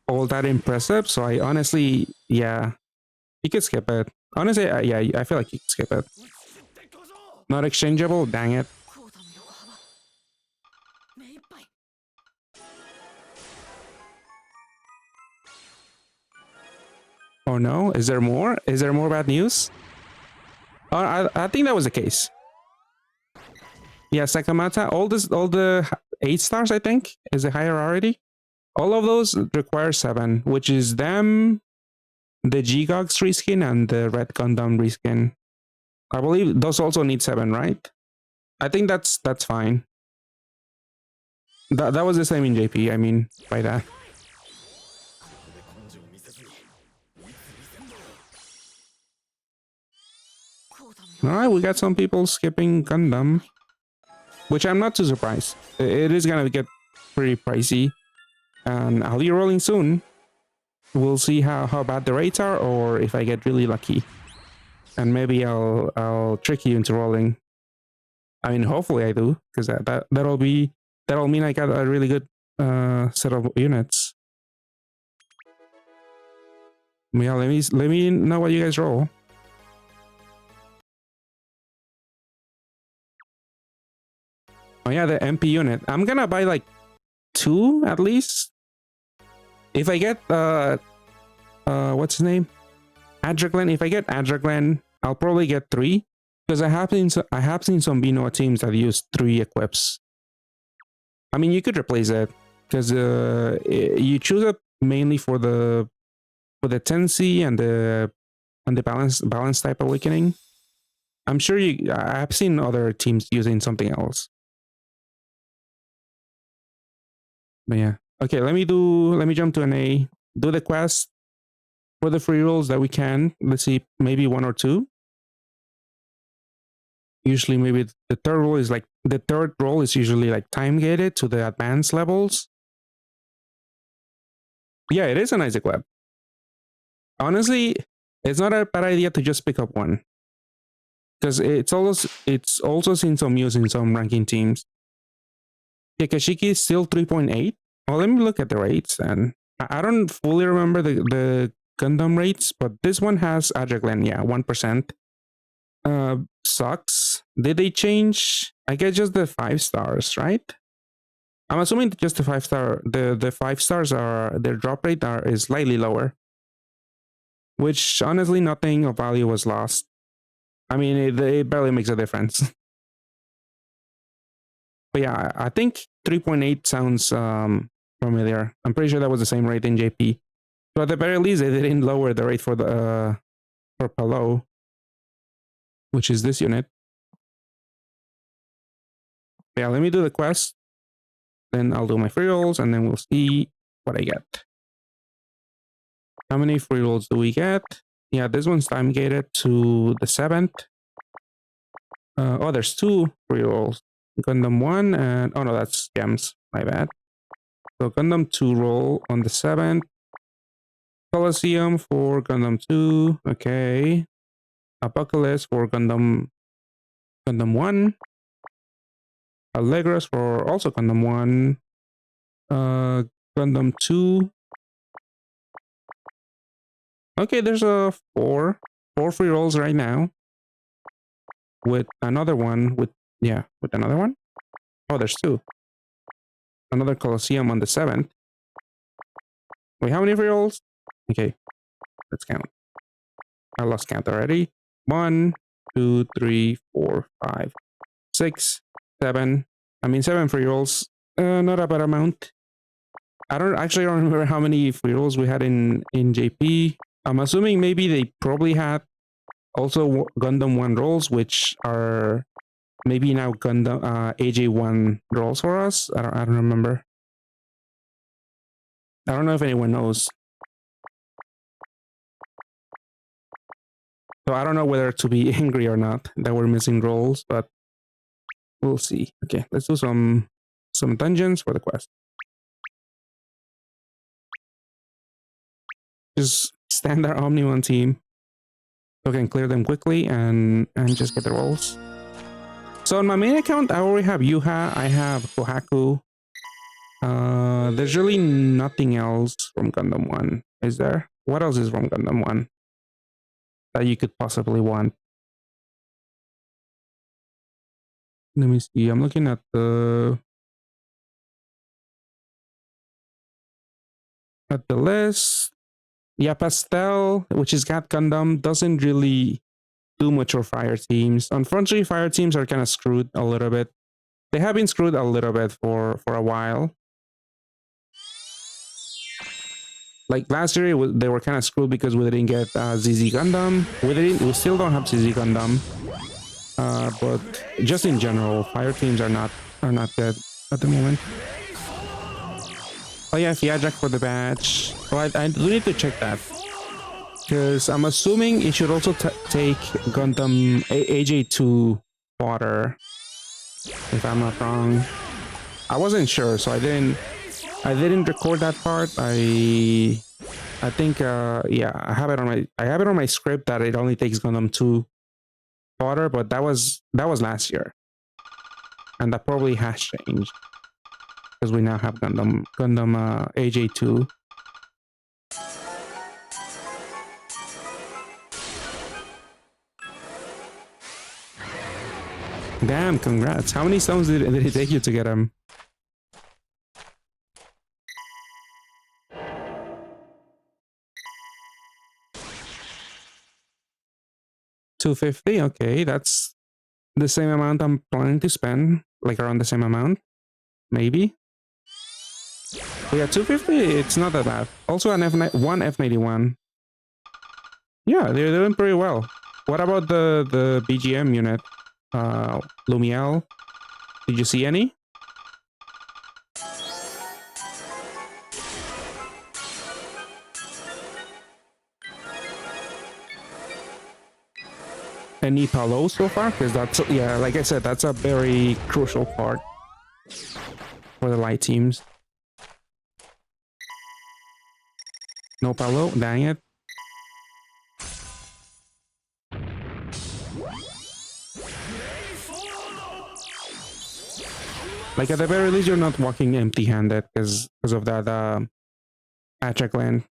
Speaker 1: all that impressive. So I honestly, yeah, you could skip it. Honestly, yeah, I feel like you could skip it. Not exchangeable. Dang it. Oh no, is there more? Is there more bad news? Oh, I think that was the case. Yeah, Sakamata, all the 8 stars, I think, is the higher rarity. All of those require 7, which is them, the G-Gogs reskin, and the Red Gundam reskin. I believe those also need 7, right? I think that's fine. That was the same in JP, I mean, by that. Alright, we got some people skipping Gundam, which I'm not too surprised. It is gonna get pretty pricey, and I'll be rolling soon. We'll see how bad the rates are, or if I get really lucky, and maybe I'll trick you into rolling. I mean, hopefully I do, because that'll mean I got a really good set of units. Yeah, let me know what you guys roll. Oh yeah, the MP unit. I'm gonna buy like 2 at least. If I get what's his name? Adraglan. If I get Adraglan, I'll probably get 3. Because I have seen some Binoa teams that use 3 equips. I mean, you could replace it because you choose it mainly for the tendency and the balance type awakening. I'm sure I've seen other teams using something else. But yeah. Okay, let me jump to an A, do the quest for the free rolls that we can. Let's see, maybe 1 or 2. Usually maybe the third roll is usually like time gated to the advanced levels. Yeah, it is a nice equip. Honestly, it's not a bad idea to just pick up 1. Because it's also seen some use in some ranking teams. Yakashiki is still 3.8. Well, let me look at the rates, and I don't fully remember the Gundam rates, but this one has Adraglan, yeah, 1%. Sucks. Did they change? I guess just the 5 stars, right? I'm assuming just the 5-star. The 5 stars are their drop rate is slightly lower, which honestly nothing of value was lost. I mean, it barely makes a difference. But yeah, I think 3.8 sounds familiar. I'm pretty sure that was the same rate in JP. So at the very least, they didn't lower the rate for the for Palo, which is this unit. But yeah, let me do the quest. Then I'll do my free rolls, and then we'll see what I get. How many free rolls do we get? Yeah, this one's time gated to the 7th. Oh, there's 2 free rolls. Gundam 1 and... Oh no, that's gems. My bad. So Gundam 2 roll on the 7th. Coliseum for Gundam 2. Okay. Apocalypse for Gundam 1. Allegros for also Gundam 1. Gundam 2. Okay, there's a 4 free rolls right now. With another one with another one. Oh, there's 2. Another Coliseum on the 7th. Wait, how many free rolls? Okay, let's count. I lost count already. 1, 2, 3, 4, 5, 6, 7. I mean 7 free rolls. Not a bad amount. I don't remember how many free rolls we had in JP. I'm assuming maybe they probably had also Gundam 1 rolls, which are maybe now Gundam AJ1 rolls for us. I don't remember. I don't know if anyone knows. So I don't know whether to be angry or not that we're missing rolls, but we'll see. Okay, let's do some dungeons for the quest. Just standard Omnimon team. So I can clear them quickly and just get the rolls. So on my main account, I already have Yuha, I have Kohaku. There's really nothing else from Gundam 1, is there? What else is from Gundam 1 that you could possibly want? Let me see. I'm looking at the list. Yeah, Pastel, which is Cat Gundam, doesn't really do much for fire teams. Unfortunately, fire teams are kind of screwed a little bit. They have been screwed a little bit for a while. Like last year, they were kind of screwed because we didn't get ZZ Gundam. We still don't have ZZ Gundam. But just in general, fire teams are not good at the moment. Oh yeah, Fiajak for the badge. Oh, I do need to check that. Because I'm assuming it should also take Gundam AJ2 water. If I'm not wrong. I wasn't sure, so I didn't record that part. I think yeah, I have it on my script that it only takes Gundam 2 water, but that was last year. And that probably has changed. Because we now have Gundam AJ2. Damn, congrats. How many stones did it take you to get him? $250? Okay, that's the same amount I'm planning to spend. Like around the same amount. Maybe. But yeah, 250, it's not that bad. Also one F91. Yeah, they're doing pretty well. What about the BGM unit? Lumiel? Did you see any? Any Palo so far? Because that's, yeah, like I said, that's a very crucial part for the light teams. No Palo? Dang it. Like at the very least, you're not walking empty-handed because of that Atchak land.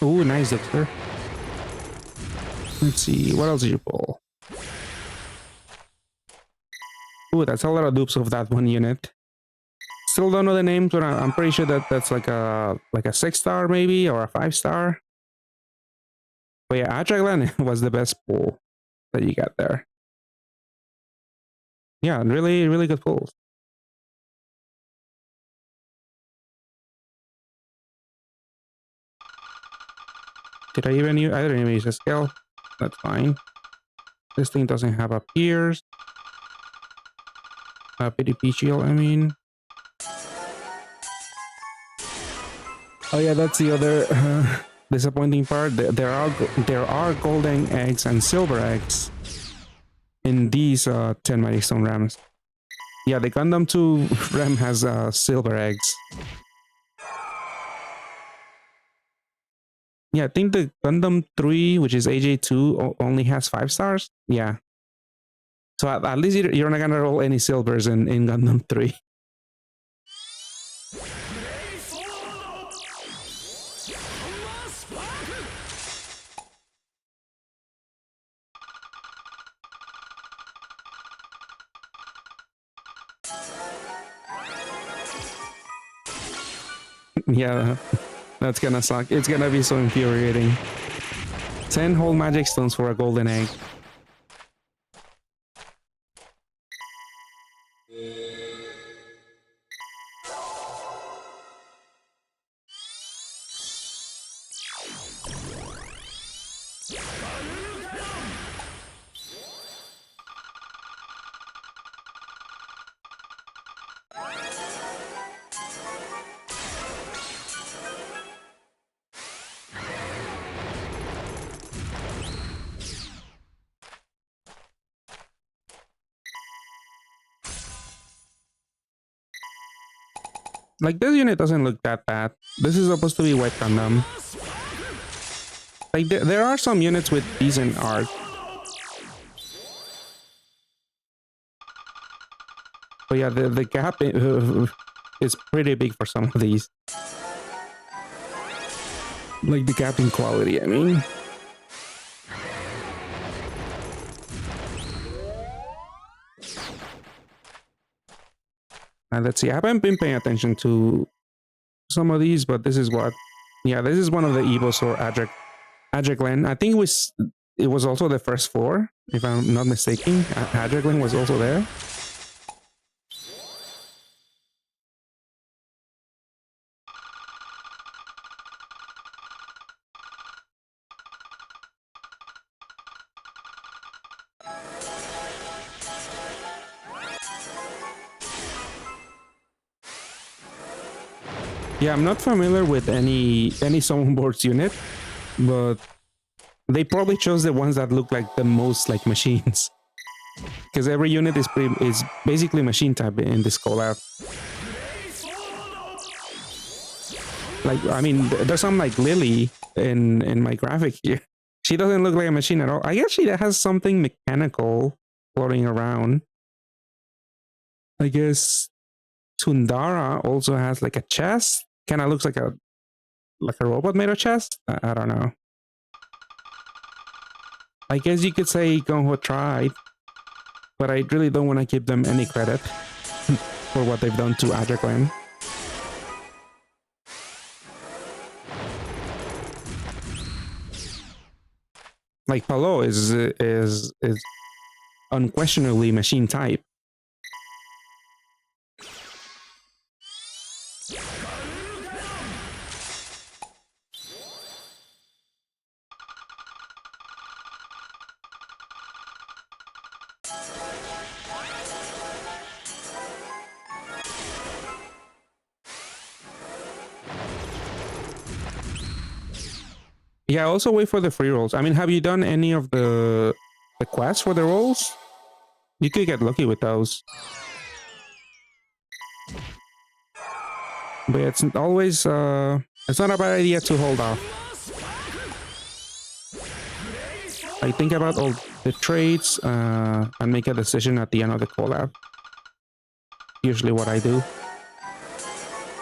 Speaker 1: Ooh, nice, Dexter. Let's see, what else did you pull? Ooh, that's a lot of dupes of that one unit. Still don't know the names, but I'm pretty sure that that's like a 6-star maybe, or a 5-star. But yeah, Adraglan was the best pull that you got there. Yeah, really, really good pulls. Did I even use? I didn't even use a skill. That's fine. This thing doesn't have a pierce. PDP shield, I mean. Oh yeah, that's the other disappointing part. There are golden eggs and silver eggs in these 10 Mighty Stone Rams. Yeah, the Gundam 2 Ram has silver eggs. Yeah, I think the Gundam 3, which is AJ2, only has 5 stars. Yeah. So at least you're not gonna roll any silvers in Gundam 3. Yeah, that's gonna suck. It's gonna be so infuriating. 10 whole magic stones for a golden egg. Like, this unit doesn't look that bad. This is supposed to be White Gundam. Like, there are some units with decent art. But yeah, the gap is pretty big for some of these. Like, the gap in quality, I mean. Let's see, I haven't been paying attention to some of these, but this is what... Yeah, this is one of the Evos or Adreglen. I think it was also the first floor, if I'm not mistaken. Adreglen was also there. Yeah, I'm not familiar with any Summon Boards unit, but they probably chose the ones that look like the most like machines. Because every unit is basically machine type in this collab. Like, I mean, there's some like Lily in my graphic here. She doesn't look like a machine at all. I guess she has something mechanical floating around. I guess Tundara also has like a chest. Kind of looks like a robot made of chest. I don't know. I guess you could say Gonho tried, but I really don't want to give them any credit for what they've done to Adreglen. Like, Palo is unquestionably machine type. Yeah, also wait for the free rolls. I mean, have you done any of the quests for the rolls? You could get lucky with those. But it's always it's not a bad idea to hold off. Like, think about all the trades and make a decision at the end of the collab. Usually what I do.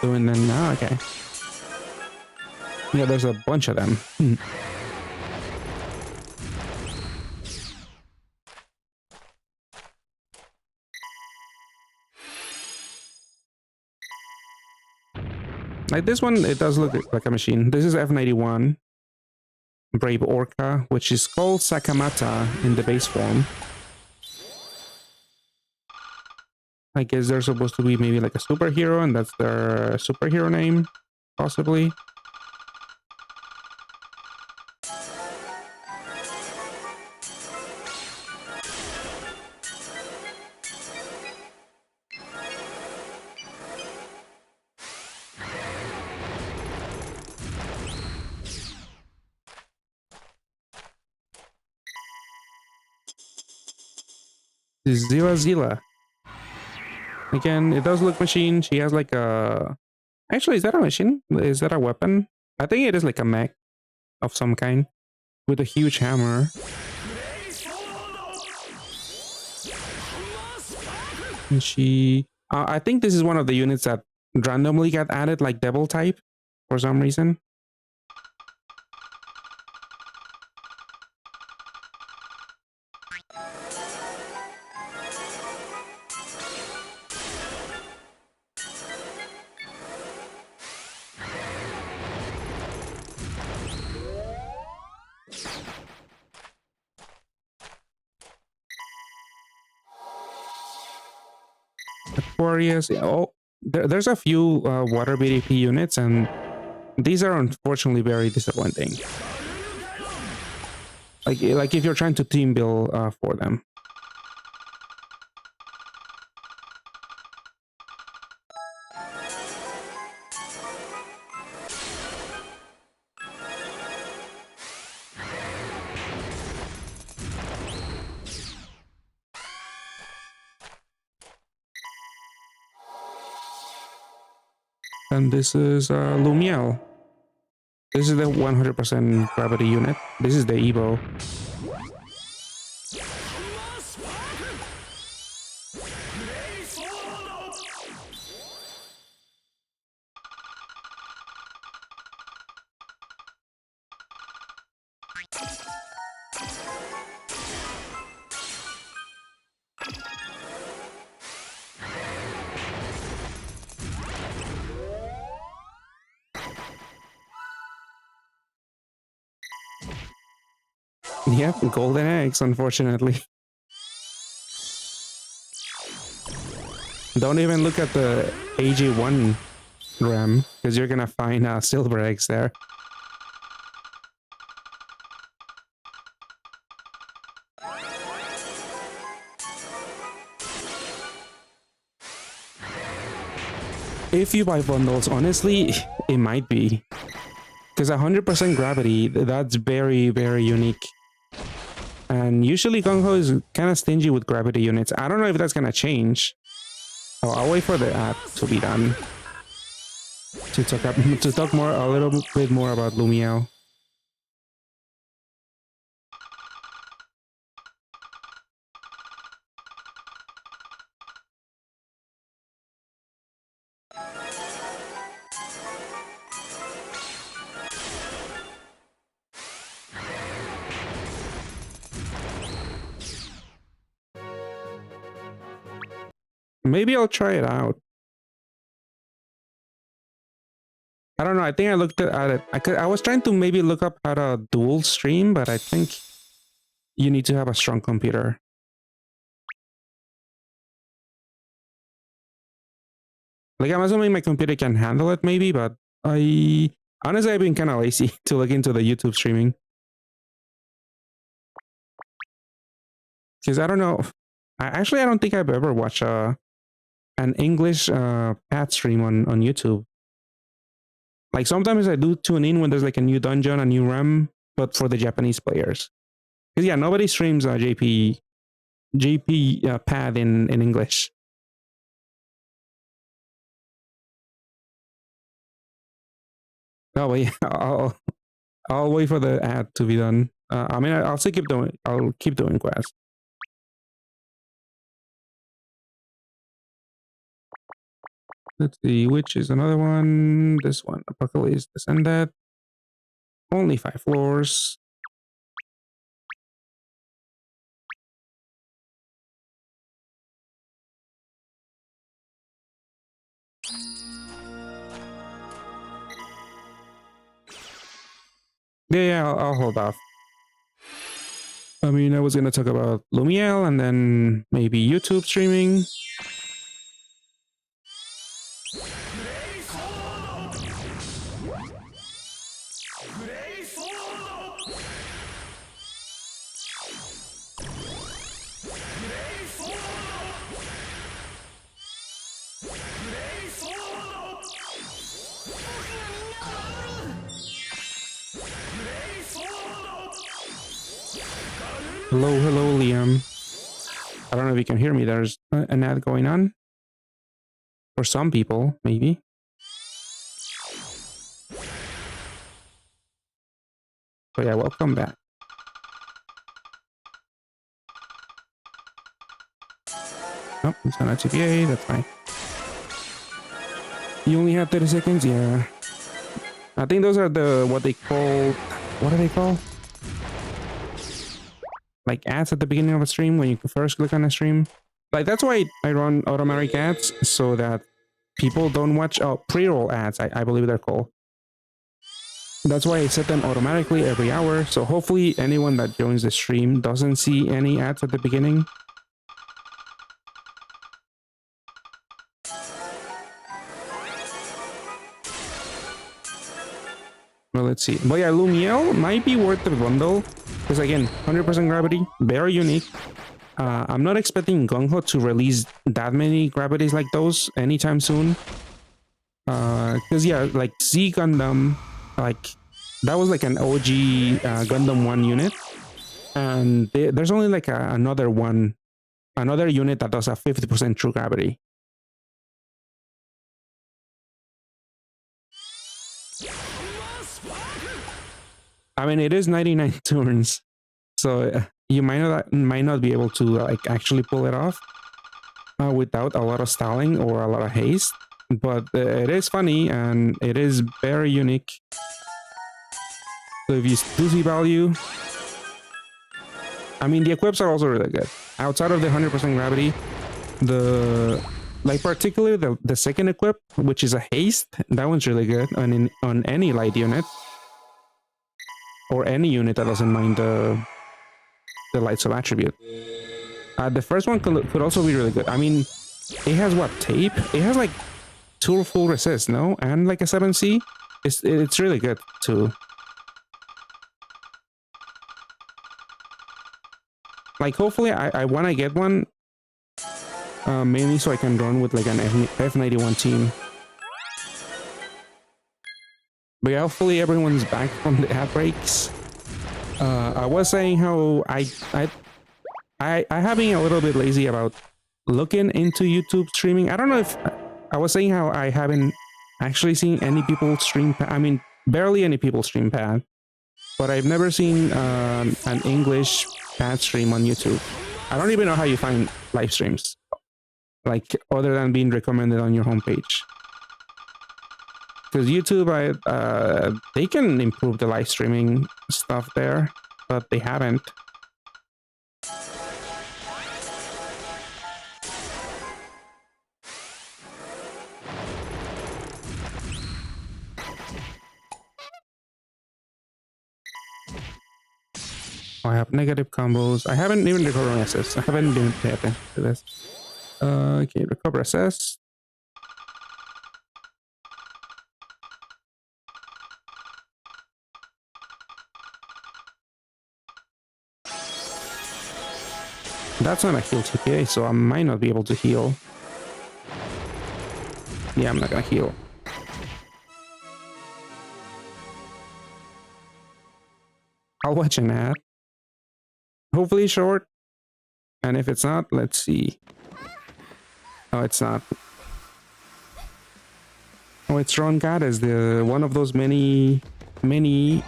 Speaker 1: Doing then now, okay. Yeah, there's a bunch of them. Like, this one, it does look like a machine. This is F91. Brave Orca, which is called Sakamata in the base form. I guess they're supposed to be maybe like a superhero, and that's their superhero name, possibly. Zila Zila. Again, it does look machine. She has like a... Actually, is that a machine? Is that a weapon? I think it is like a mech of some kind with a huge hammer. And she... I think this is one of the units that randomly got added, like Devil type, for some reason. Aquarius. Yeah, oh, there's a few water BDP units, and these are unfortunately very disappointing. Like if you're trying to team build for them. And this is Lumiel. This is the 100% gravity unit. This is the Evo. Yep, golden eggs, unfortunately. Don't even look at the AG1 RAM, because you're gonna find silver eggs there. If you buy bundles, honestly, it might be. Because 100% gravity, that's very, very unique. And usually Gung Ho is kind of stingy with gravity units. I don't know if that's gonna change. Oh, I'll wait for the ad to be done. To talk more a little bit more about Lumiel. Maybe I'll try it out. I don't know. I think I looked at it. I was trying to maybe look up how to dual stream, but I think you need to have a strong computer. Like, I'm assuming my computer can handle it, maybe, but honestly, I've been kind of lazy to look into the YouTube streaming. Because I don't know. I don't think I've ever watched an English path stream on YouTube. Like, sometimes I do tune in when there's like a new dungeon, a new realm, but for the Japanese players. Because yeah, nobody streams JP pad in English. Oh, but yeah, I'll wait for the ad to be done. I mean, I'll still keep doing. I'll keep doing quests. Let's see, which is another one. This one, Apocalypse Descended. Only 5 floors. Yeah, I'll hold off. I mean, I was gonna talk about Lumiel and then maybe YouTube streaming. Hello, Liam. I don't know if you can hear me. There's an ad going on. For some people, maybe. But yeah, welcome back. Oh, it's not TPA, that's fine. You only have 30 seconds? Yeah. I think those are what are they called? Like ads at the beginning of a stream when you first click on a stream. Like that's why I run automatic ads so that people don't watch pre-roll ads, I believe they're called. That's why I set them automatically every hour. So hopefully anyone that joins the stream doesn't see any ads at the beginning. let's see. But yeah, Lumiel might be worth the bundle. Because again, 100% gravity, very unique. I'm not expecting Gung-Ho to release that many gravities like those anytime soon. Because yeah, like Z Gundam, like that was like an OG Gundam 1 unit. And there's only like another unit that does a 50% true gravity. I mean, it is 99 turns, so you might not be able to like actually pull it off without a lot of stalling or a lot of haste. But it is funny and it is very unique. So if you do see value, I mean, the equips are also really good. Outside of the 100% gravity, particularly the second equip, which is a haste, that one's really good on any light unit or any unit that doesn't mind the light sub attribute. The first one could also be really good. I mean, it has what, tape? It has like 2 full resist, no? And like a 7C. It's really good too. Like hopefully I want to get one mainly so I can run with like an F91 team. But yeah, hopefully everyone's back from the ad breaks. I was saying how I have been a little bit lazy about looking into YouTube streaming. I don't know if I was saying how I haven't actually seen any people stream. I mean, barely any people stream pad, but I've never seen an English pad stream on YouTube. I don't even know how you find live streams, like other than being recommended on your homepage. Because YouTube, they can improve the live streaming stuff there, but they haven't. I have negative combos. I haven't even recovered my assist. I haven't been paying attention to this. Okay, recover assist. That's not a heal TPA, so I might not be able to heal. Yeah, I'm not gonna heal. I'll watch an ad. Hopefully short. And if it's not, let's see. Oh, it's not. Oh, it's Ron God is the one of those many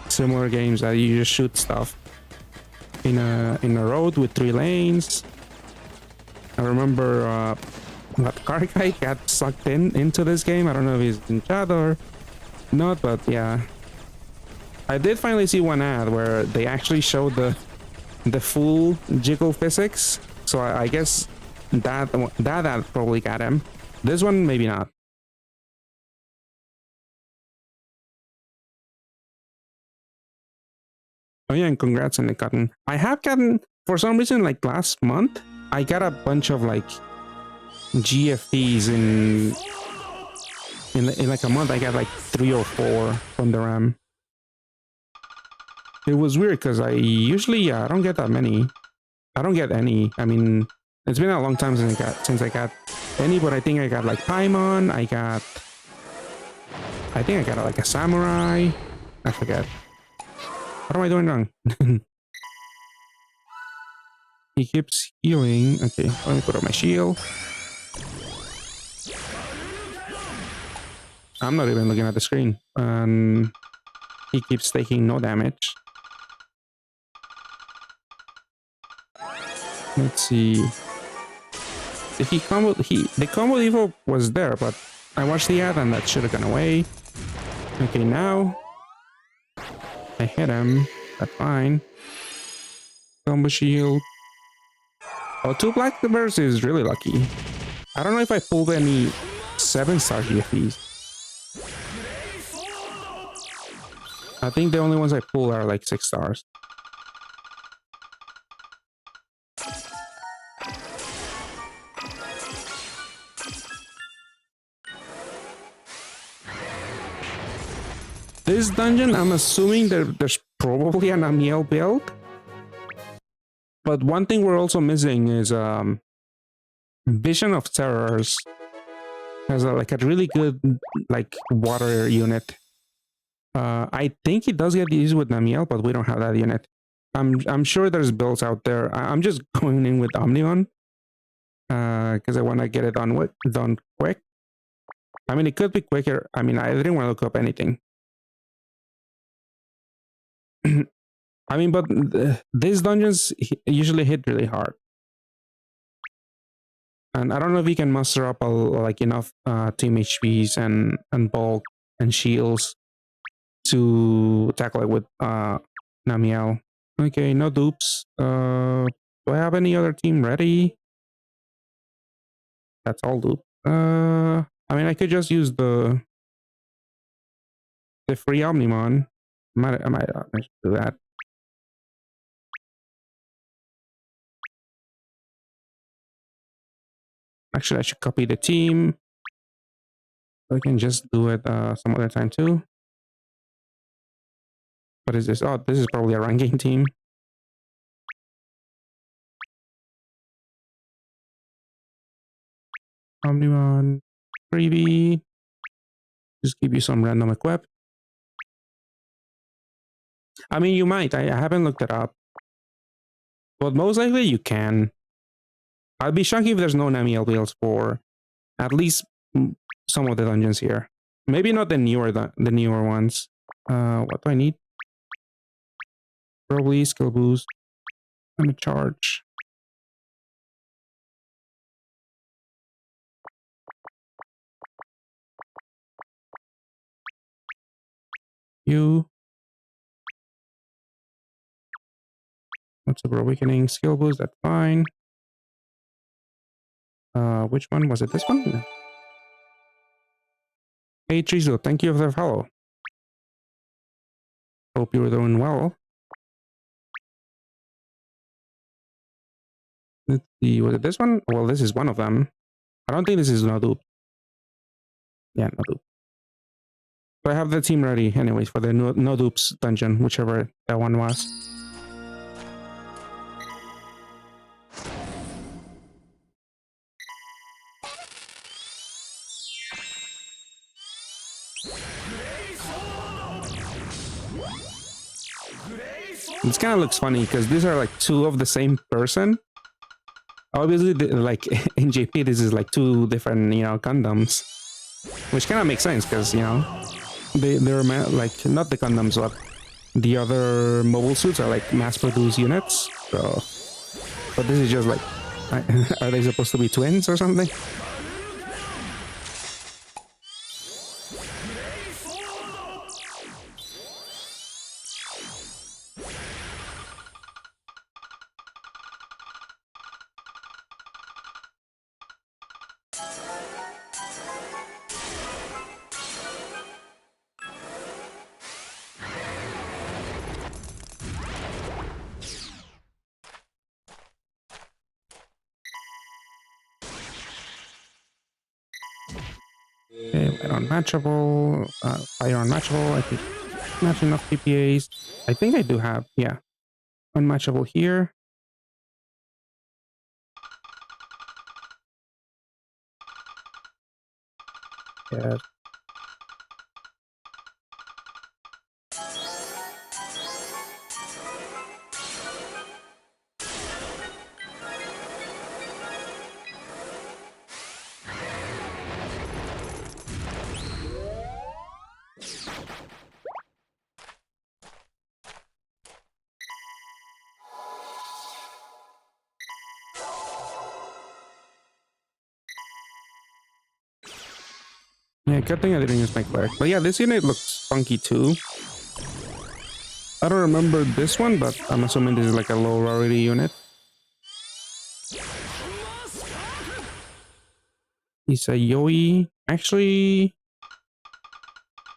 Speaker 1: similar games that you just shoot stuff in a road with 3 lanes. I remember that car guy got sucked into this game. I don't know if he's in chat or not, but yeah. I did finally see one ad where they actually showed the full jiggle physics. So I guess that ad probably got him. This one maybe not. Oh yeah, and congrats on the cotton. I have gotten, for some reason, like last month, I got a bunch of like GFPs in like a month. I got like 3 or 4 from the RAM. It was weird because I usually I don't get that many. I don't get any. I mean, it's been a long time since I got any, but I think I got like Paimon. I think I got like a samurai. I forget. What am I doing wrong? He keeps healing. Okay, let me put up my shield. I'm not even looking at the screen. He keeps taking no damage. Let's see. Did he combo? The combo evo was there, but I watched the ad and that should have gone away. Okay, now I hit him. That's fine. Combo shield. Oh, 2 black bears is really lucky. I don't know if I pulled any 7-star GFEs. I think the only ones I pull are like 6 stars. This dungeon, I'm assuming there's probably an Amiel build. But one thing we're also missing is Vision of Terrors has like a really good like water unit. I think it does get used with Namiel, but we don't have that unit. I'm sure there's builds out there. I'm just going in with Omnion because I want to get it done quick. I mean, it could be quicker. I mean, I didn't want to look up anything. I mean, but these dungeons usually hit really hard. And I don't know if you can muster up like enough team HPs and bulk and shields to tackle it with Namiel. Okay, no dupes. Do I have any other team ready? That's all dupe. I mean, I could just use the free Omnimon. I might do that. Actually, I should copy the team. I can just do it some other time too. What is this? Oh, this is probably a ranking team. Omnimon, freebie. Just give you some random equip. I mean, you might. I haven't looked it up. But most likely you can. I'll be shocked if there's no Namiel builds for at least some of the dungeons here. Maybe not the newer ones. What do I need? Probably skill boost and a charge. You. What's the awakening? Skill boost, that's fine. Which one was it? This one? Hey Trizo, thank you for the follow. Hope you were doing well. Let's see, was it this one? Well, this is one of them. I don't think this is no dupe. Yeah, no dupe. So I have the team ready anyways for the no dupes dungeon, whichever that one was. This kind of looks funny because these are like two of the same person. Obviously, like in JP, this is like two different, Gundams, which kind of makes sense because they're like not the Gundams, but the other mobile suits are like mass-produced units. So, but this is just like, are they supposed to be twins or something? Okay, unmatchable, fire unmatchable. I think match enough PPAs. I think I do have, yeah, unmatchable here. Yeah. Yeah, good thing I didn't use my cleric. But yeah, this unit looks funky too. I don't remember this one, but I'm assuming this is like a low rarity unit. He's a Yoi. Actually,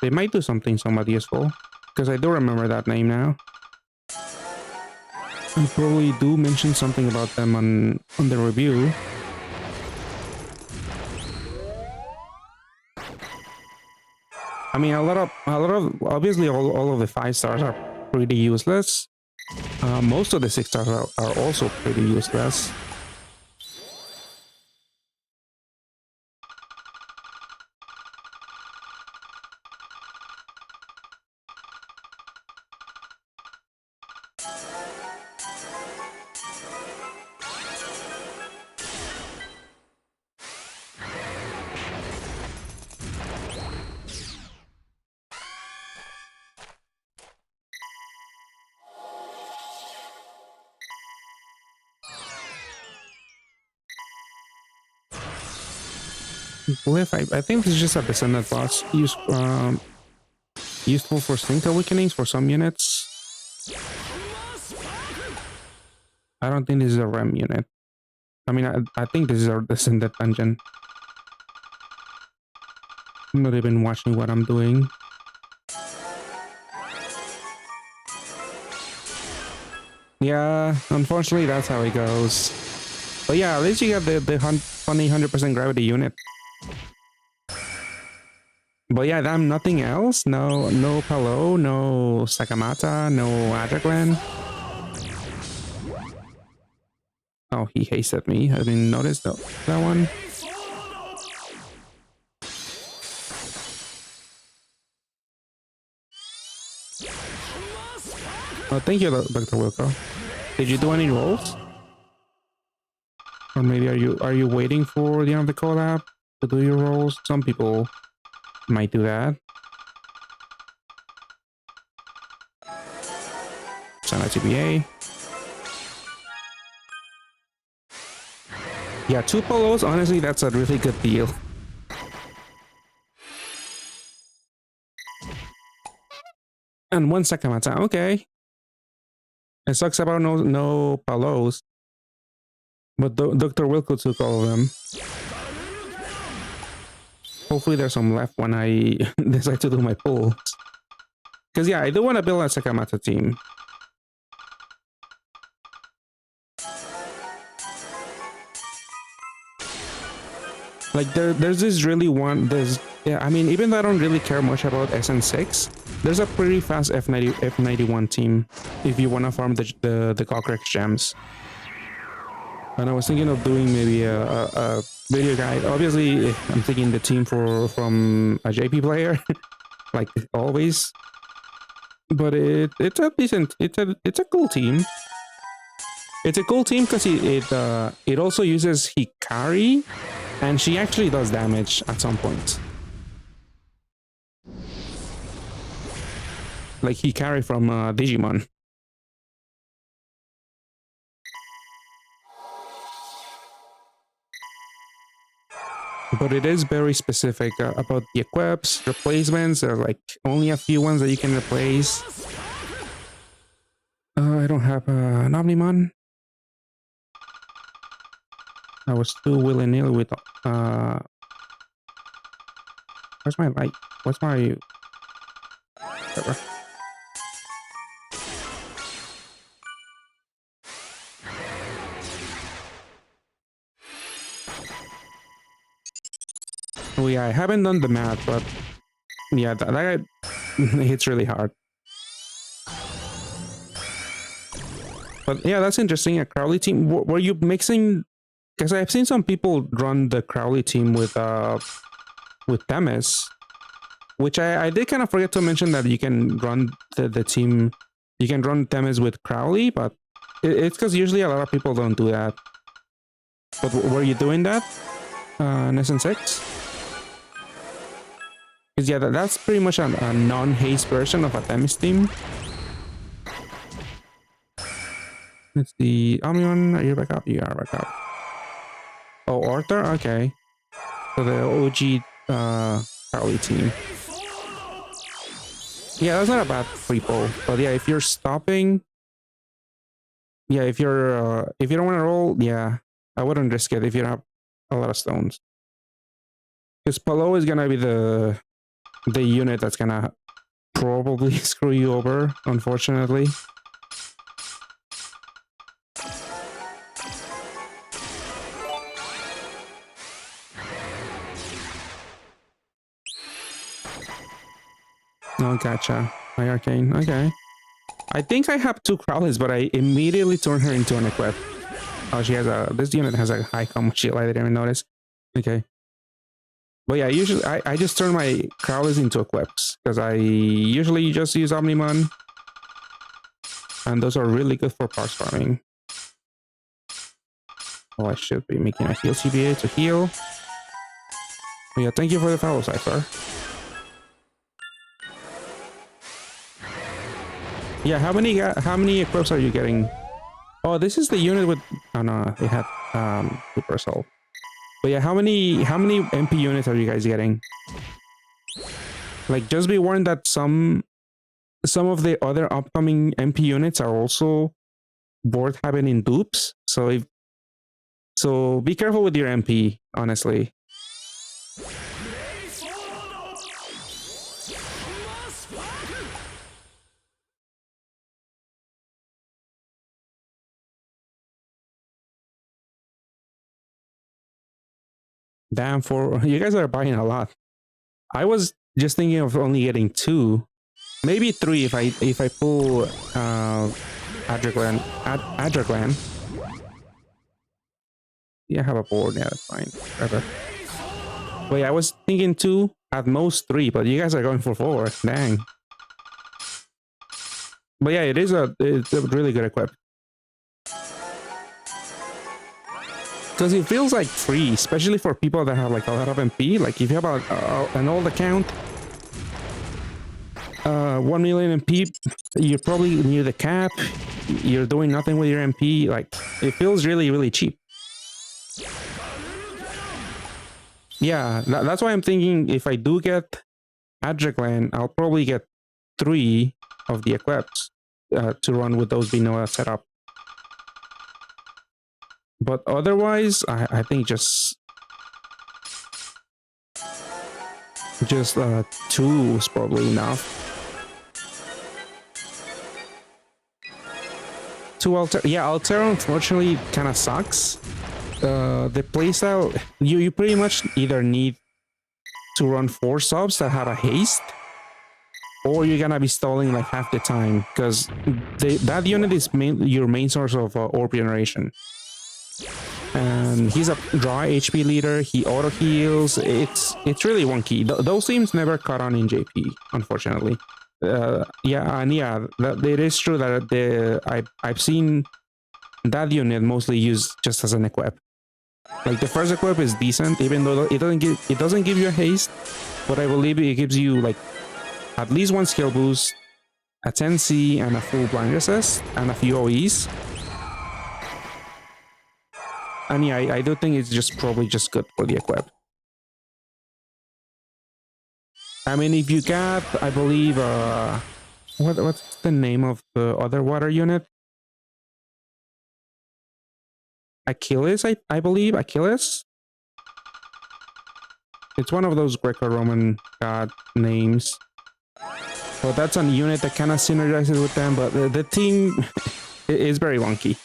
Speaker 1: they might do something somewhat useful. Because I do remember that name now. I probably do mention something about them on the review. I mean, a lot of obviously all of the 5 stars are pretty useless. Most of the 6 stars are also pretty useless. Glyph, I think this is just a descendant boss. Useful for sync awakenings for some units. I don't think this is a REM unit. I mean, I think this is a descendant dungeon. I'm not even watching what I'm doing. Yeah, unfortunately, that's how it goes. But yeah, at least you got the funny 100% gravity unit. But yeah, damn, nothing else. No Palo, no Sakamata, no Adraklan. Oh, he hasted me. I didn't notice that one. Oh, thank you, Dr. Wilco. Did you do any rolls? Or maybe are you waiting for the end of the collab to do your rolls? Some people might do that. Sana TBA. Yeah, 2 polos, honestly, that's a really good deal. And 1 Sakamata, okay. It sucks about no polos. But Dr. Wilco took all of them. Hopefully there's some left when I decide to do my pulls. Because yeah, I do want to build a Sakamata team. Like there's this really yeah, I mean, even though I don't really care much about SN6, there's a pretty fast F91 team if you want to farm the Cockrex gems. And I was thinking of doing maybe a video guide. Obviously, I'm taking the team from a JP player, like always. But it's a decent, it's a cool team. It's a cool team because it also uses Hikari, and she actually does damage at some point. Like Hikari from Digimon. But it is very specific about the equips, replacements. There are like only a few ones that you can replace. I don't have an Omnimon. I was too willy-nilly with... where's my light? What's my... Whatever. Oh yeah, I haven't done the math, but... Yeah, that hits really hard. But yeah, that's interesting. A Crowley team. Were you mixing... Because I've seen some people run the Crowley team with Themis, which I did kind of forget to mention that you can run the team, you can run Themis with Crowley, but it's because usually a lot of people don't do that. But were you doing that in SN6? Because yeah, that's pretty much a non-haste version of a Themis team. It's the Omnion. Are you back up? You are back up. Oh, Arthur? Okay. So the OG Crowley team. Yeah, that's not a bad free pull. But yeah, if you're stopping... Yeah, if you don't want to roll, yeah, I wouldn't risk it if you have a lot of stones. Because Palo is gonna be the unit that's gonna probably screw you over, unfortunately. Oh, gotcha. My arcane. Okay. I think I have two Crowleys, but I immediately turn her into an equip. Oh, she has a. This unit has a high combo shield. I didn't even notice. Okay. But yeah, usually I just turn my Crowleys into equips because I usually just use Omnimon, and those are really good for parts farming. Oh, I should be making a heal CBA to heal. But yeah, thank you for the follow, Cypher. Yeah, how many equips are you getting? Oh, this is the unit with. Oh no, they had Super Assault. But yeah, how many MP units are you guys getting? Like, just be warned that some of the other upcoming MP units are also worth having in dupes. So be careful with your MP, honestly. Damn, for you guys are buying a lot. I was just thinking of only getting two, maybe three if I pull Adroglan. Yeah, I have a board. Yeah, that's fine. Whatever. But yeah, I was thinking two, at most three, but you guys are going for four. Dang. But yeah, it's a really good equip. Because it feels like free, especially for people that have like a lot of MP. Like if you have an old account, 1 million MP, you're probably near the cap. You're doing nothing with your MP. Like it feels really, really cheap. Yeah, that's why I'm thinking if I do get Adroglan, I'll probably get three of the equips to run with those Binoa setup. But otherwise, I think just two is probably enough. Two Alter, yeah, Altera unfortunately kind of sucks. The playstyle, you pretty much either need to run 4 subs that have a haste, or you're gonna be stalling like half the time because that unit is your main source of orb generation. And he's a dry HP leader. He auto heals. It's really wonky. Those teams never caught on in JP, unfortunately. Yeah, and yeah, it is true that I've seen that unit mostly used just as an equip. Like the first equip is decent, even though it doesn't give you a haste, but I believe it gives you like at least 1 skill boost, a 10C, and a full blind resist, and a few OEs. And yeah, I do think it's just probably just good for the equip. I mean, if you got, I believe, what's the name of the other water unit? Achilles, I believe, Achilles. It's one of those Greco-Roman god names. Well, that's a unit that kind of synergizes with them, but the team is very wonky.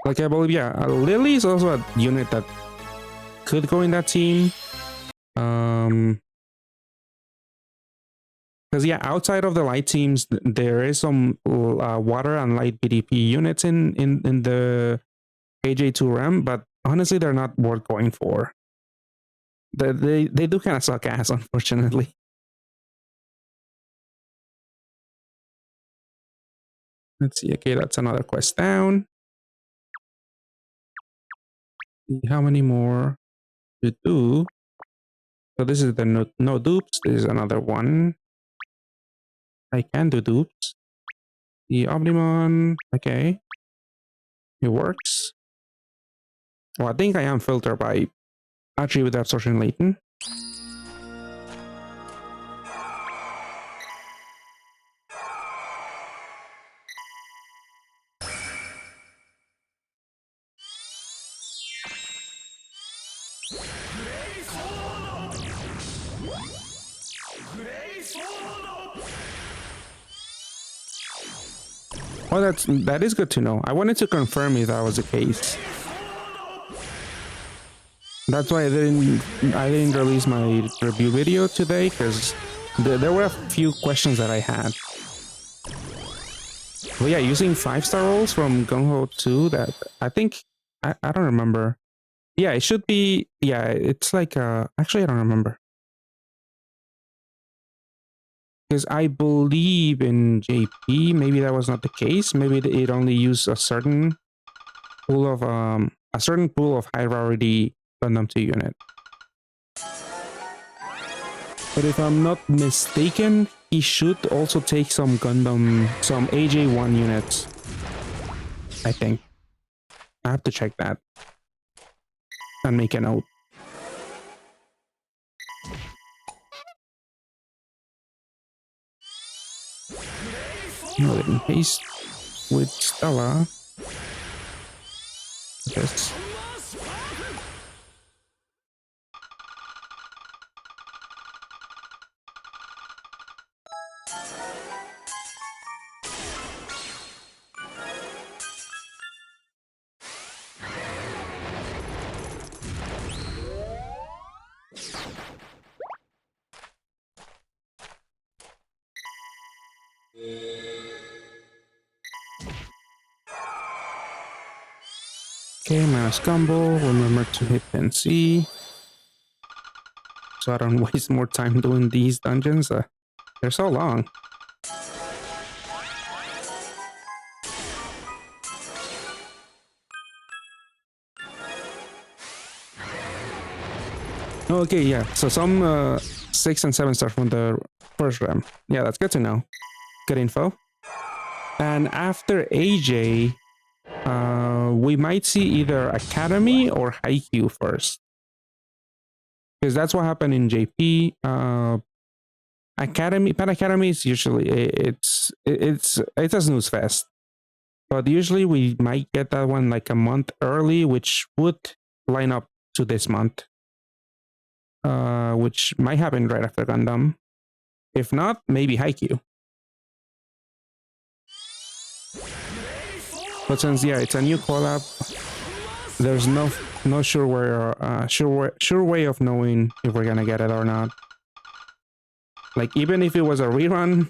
Speaker 1: Like I believe, yeah, Lily is also a unit that could go in that team. Because yeah, outside of the light teams, there is some water and light BDP units in the AJ2 RAM, but honestly, they're not worth going for. They do kind of suck ass, unfortunately. Let's see. Okay, that's another quest down. See how many more to do? So this is the no dupes. This is another one. I can do dupes. The Omnimon. Okay, it works. Well, I think I am filtered by attribute absorption latent. Oh, that is good to know. I wanted to confirm if that was the case. That's why I didn't release my review video today, because there were a few questions that I had. But yeah, using 5-star rolls from Gung-Ho 2, that I think I don't remember. Yeah, it should be. Yeah, it's like actually I don't remember, because I believe in JP maybe that was not the case. Maybe it only used a certain pool of high rarity Gundam 2 unit. But if I'm not mistaken, he should also take some AJ1 units. I think. I have to check that and make a note. No, in haste with Stella. Yes. Okay, mass combo. Remember to hit pin C, so I don't waste more time doing these dungeons. They're so long. Okay, yeah. So some 6 and 7 stars from the first RAM. Yeah, that's good to know. Good info. And after AJ, we might see either Academy or Haikyuu first, because that's what happened in JP. Pet Academy is usually it's a snooze fest, but usually we might get that one like a month early, which would line up to this month, which might happen right after Gundam. If not, maybe Haikyuu. But since it's a new collab, there's no sure way of knowing if we're gonna get it or not. Like, even if it was a rerun,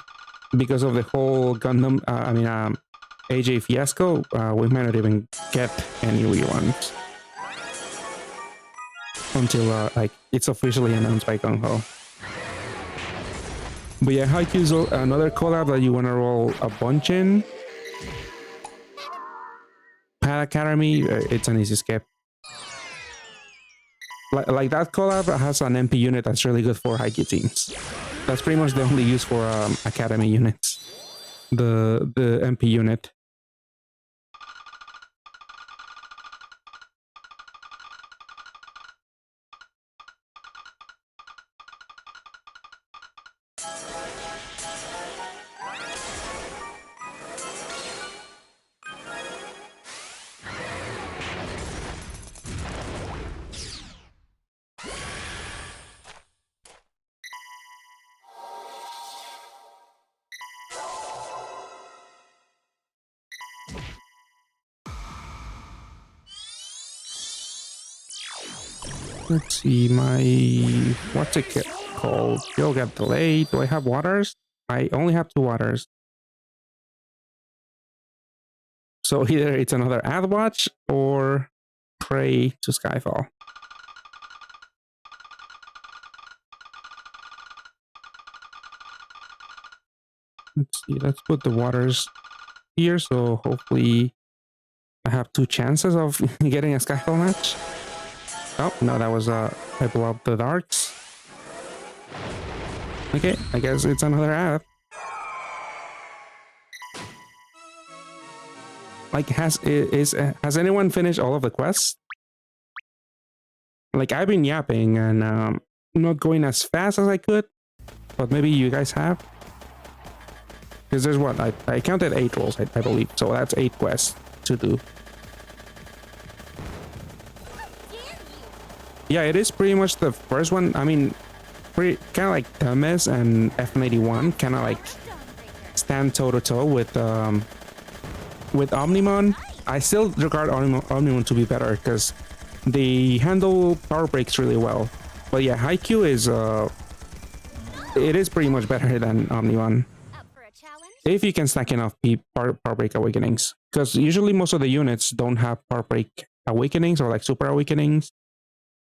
Speaker 1: because of the whole Gundam, AJ fiasco, we might not even get any reruns until it's officially announced by Gung-Ho. But yeah, Haikyuu's another collab that you want to roll a bunch in. Pet Academy, it's an easy skip. Like that collab has an MP unit that's really good for Haikyuu teams. That's pretty much the only use for Academy units. The MP unit. Let's see, what's it called? You'll get delayed. Do I have waters? I only have 2 waters. So either it's another Adwatch or Pray to Skyfall. Let's see, let's put the waters here, so hopefully I have 2 chances of getting a Skyfall match. Oh, no, that was I blew up the darts. Okay, I guess it's another ad. Like, has anyone finished all of the quests? Like, I've been yapping and not going as fast as I could, but maybe you guys have. Because there's what I counted 8 rolls, I believe, so that's 8 quests to do. Yeah, it is pretty much the first one. I mean, kind of like Temes and F91, kind of like stand toe to toe with with Omnimon, I still regard Omnimon to be better because they handle power breaks really well. But yeah, Haikyuu is it is pretty much better than Omnimon if you can stack enough power break awakenings. Because usually most of the units don't have power break awakenings or like super awakenings.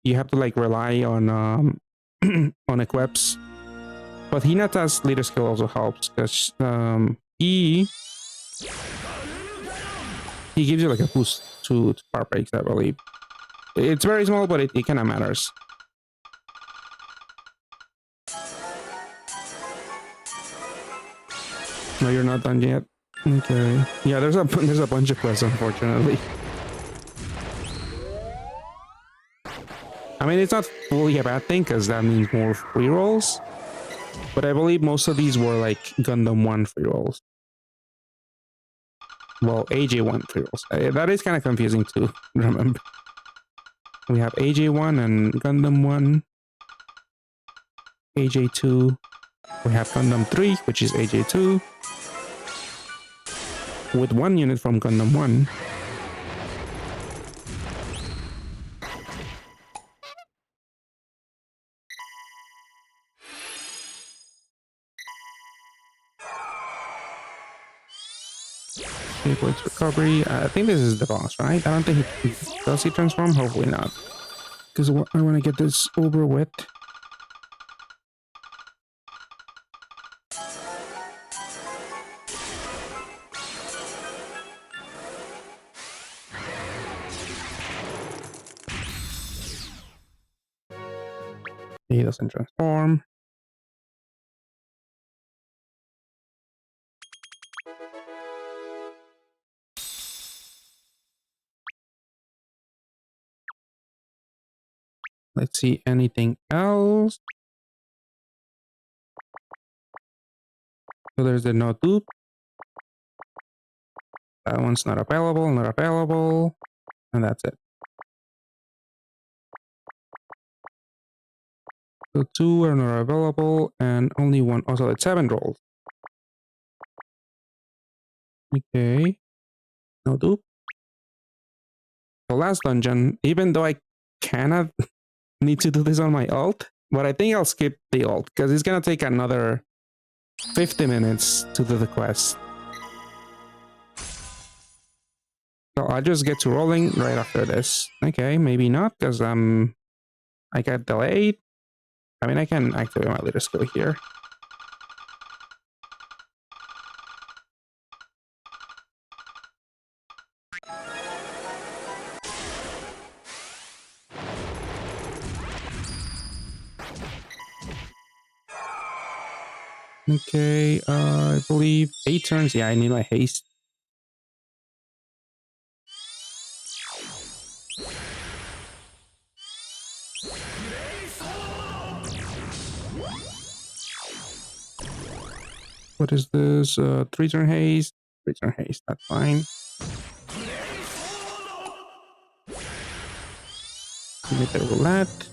Speaker 1: You have to like rely on on equips. But Hinata's leader skill also helps because he gives you like a boost to power breaks, I believe. It's very small, but it kind of matters. No, you're not done yet. Okay. Yeah, there's a bunch of quests, unfortunately. I mean, it's not fully a bad thing because that means more free rolls. But I believe most of these were like Gundam 1 free rolls. Well, AJ1 free rolls. That is kind of confusing to remember. We have AJ1 and Gundam 1. AJ2. We have Gundam 3, which is AJ2. With one unit from Gundam 1. Points recovery. I think this is the boss, right? I don't think does he transform? Hopefully not. Because I want to get this over with. He doesn't transform. Let's see anything else. So there's the no dupe. That one's not available, not available. And that's it. So 2 are not available and only one. Also, it's 7 rolls. Okay. No dupe. The last dungeon, even though I cannot need to do this on my ult, but I think I'll skip the ult because it's gonna take another 50 minutes to do the quest. So I'll just get to rolling right after this. Okay, maybe not because I got delayed. I mean, I can activate my leader skill here. Okay, I believe 8 turns. Yeah, I need my haste. What is this? 3 turn haste. 3 turn haste, that's fine. Make the roulette.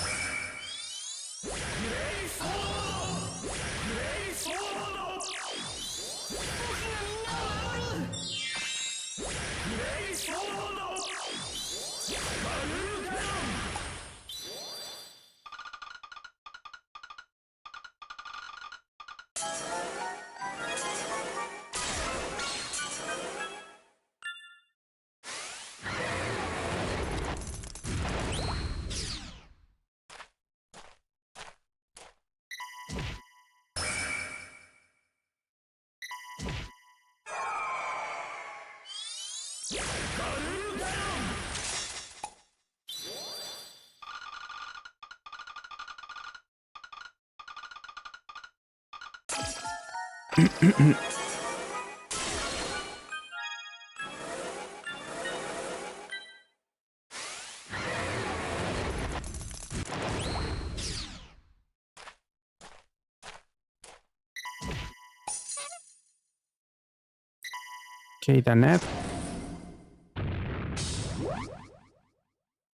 Speaker 1: Okay, the net.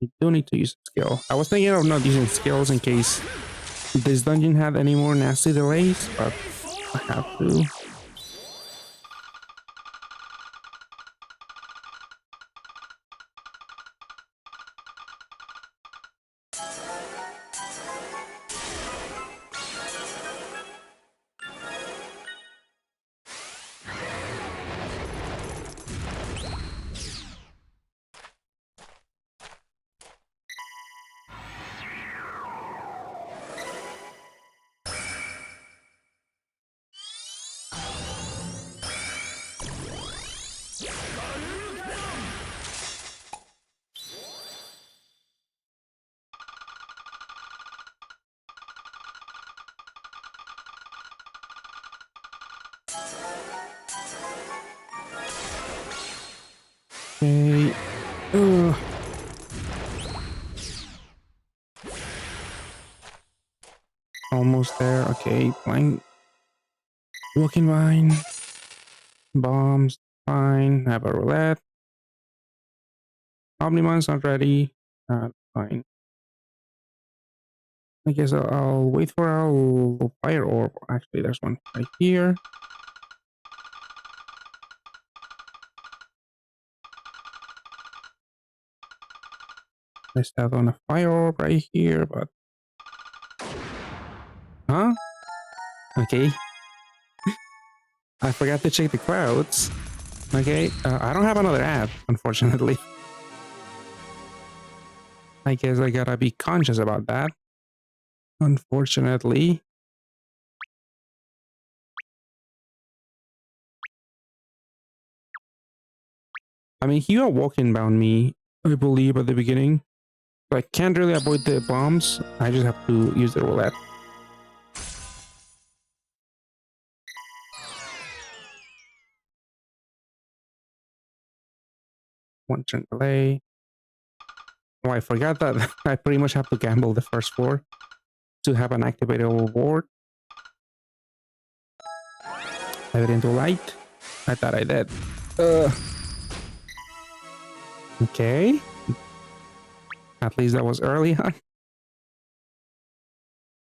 Speaker 1: You do need to use skill. I was thinking of not using skills in case this dungeon had any more nasty delays, but I have to. Almost there. Okay, blind. Walking vine. Bombs. Fine. Have a roulette. Omnimon's not ready. Fine. I guess I'll wait for our fire orb. Actually, there's one right here. I start on a fire orb right here, but... Huh? Okay. I forgot to check the clouds. Okay, I don't have another app, unfortunately. I guess I gotta be conscious about that. Unfortunately. I mean, he got walking bound me, I believe, at the beginning. So I can't really avoid the bombs. I just have to use the roulette. One turn delay. Oh, I forgot that I pretty much have to gamble the first floor to have an activated reward. I didn't do light. I thought I did. Okay. At least that was early on.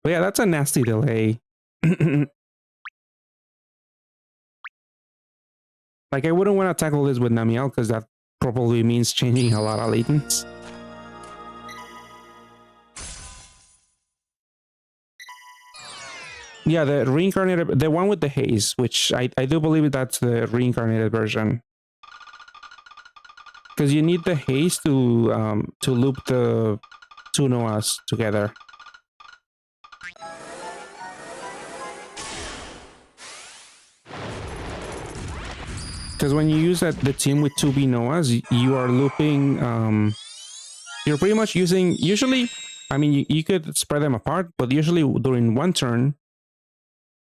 Speaker 1: But yeah, that's a nasty delay. Like, I wouldn't want to tackle this with Namiel because that probably means changing a lot of latents. Yeah, the reincarnated, the one with the haze, which I do believe that's the reincarnated version. Because you need the haze to loop the two Noahs together. Because when you use the team with 2B Noahs, you are looping, you're pretty much using, usually, I mean, you could spread them apart, but usually during one turn,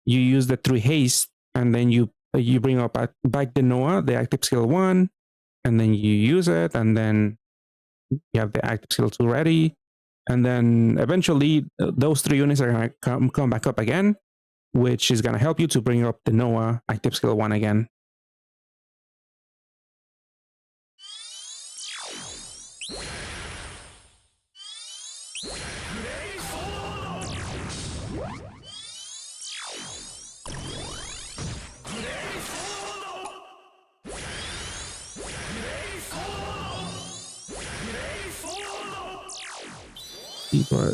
Speaker 1: you use the 3 haste, and then you bring up back the Noah, the active skill 1, and then you use it, and then you have the active skill 2 ready, and then eventually those 3 units are going to come back up again, which is going to help you to bring up the Noah active skill 1 again.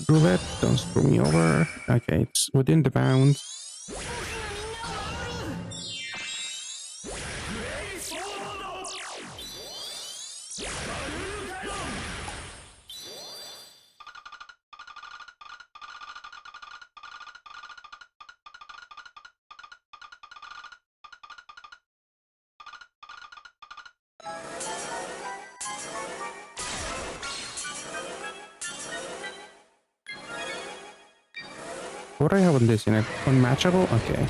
Speaker 1: Roulette, don't screw me over. Okay, it's within the bounds. What do I have on this unit? Unmatchable? Okay.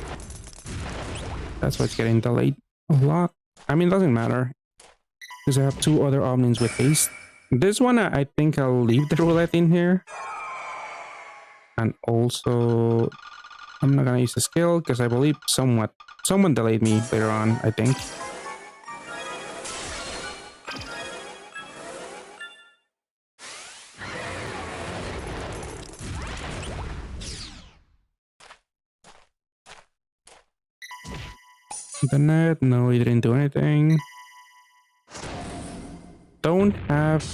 Speaker 1: That's why it's getting delayed a lot. I mean, it doesn't matter. Because I have 2 other omnins with haste. This one, I think I'll leave the roulette in here. And also, I'm not gonna use the skill because I believe someone delayed me later on, I think. The net, no, he didn't do anything. Don't have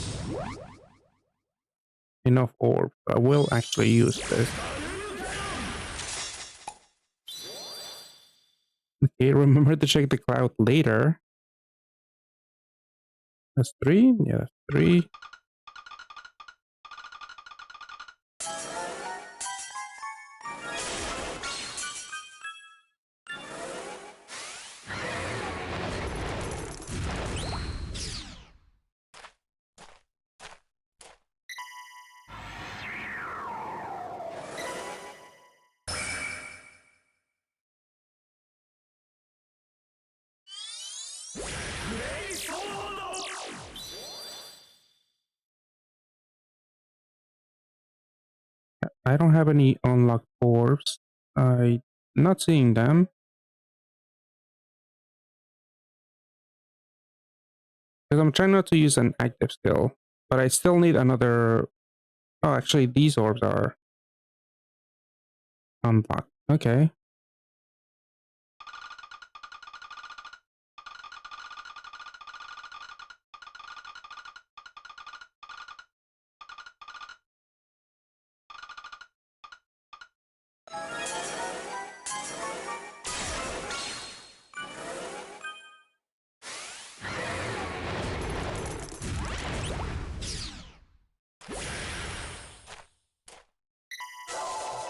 Speaker 1: enough orb. I will actually use this. Okay, remember to check the cloud later. That's 3? Yeah, that's 3. I don't have any unlocked orbs. I'm not seeing them. Because I'm trying not to use an active skill. But I still need another... Oh, actually, these orbs are unlocked. Okay.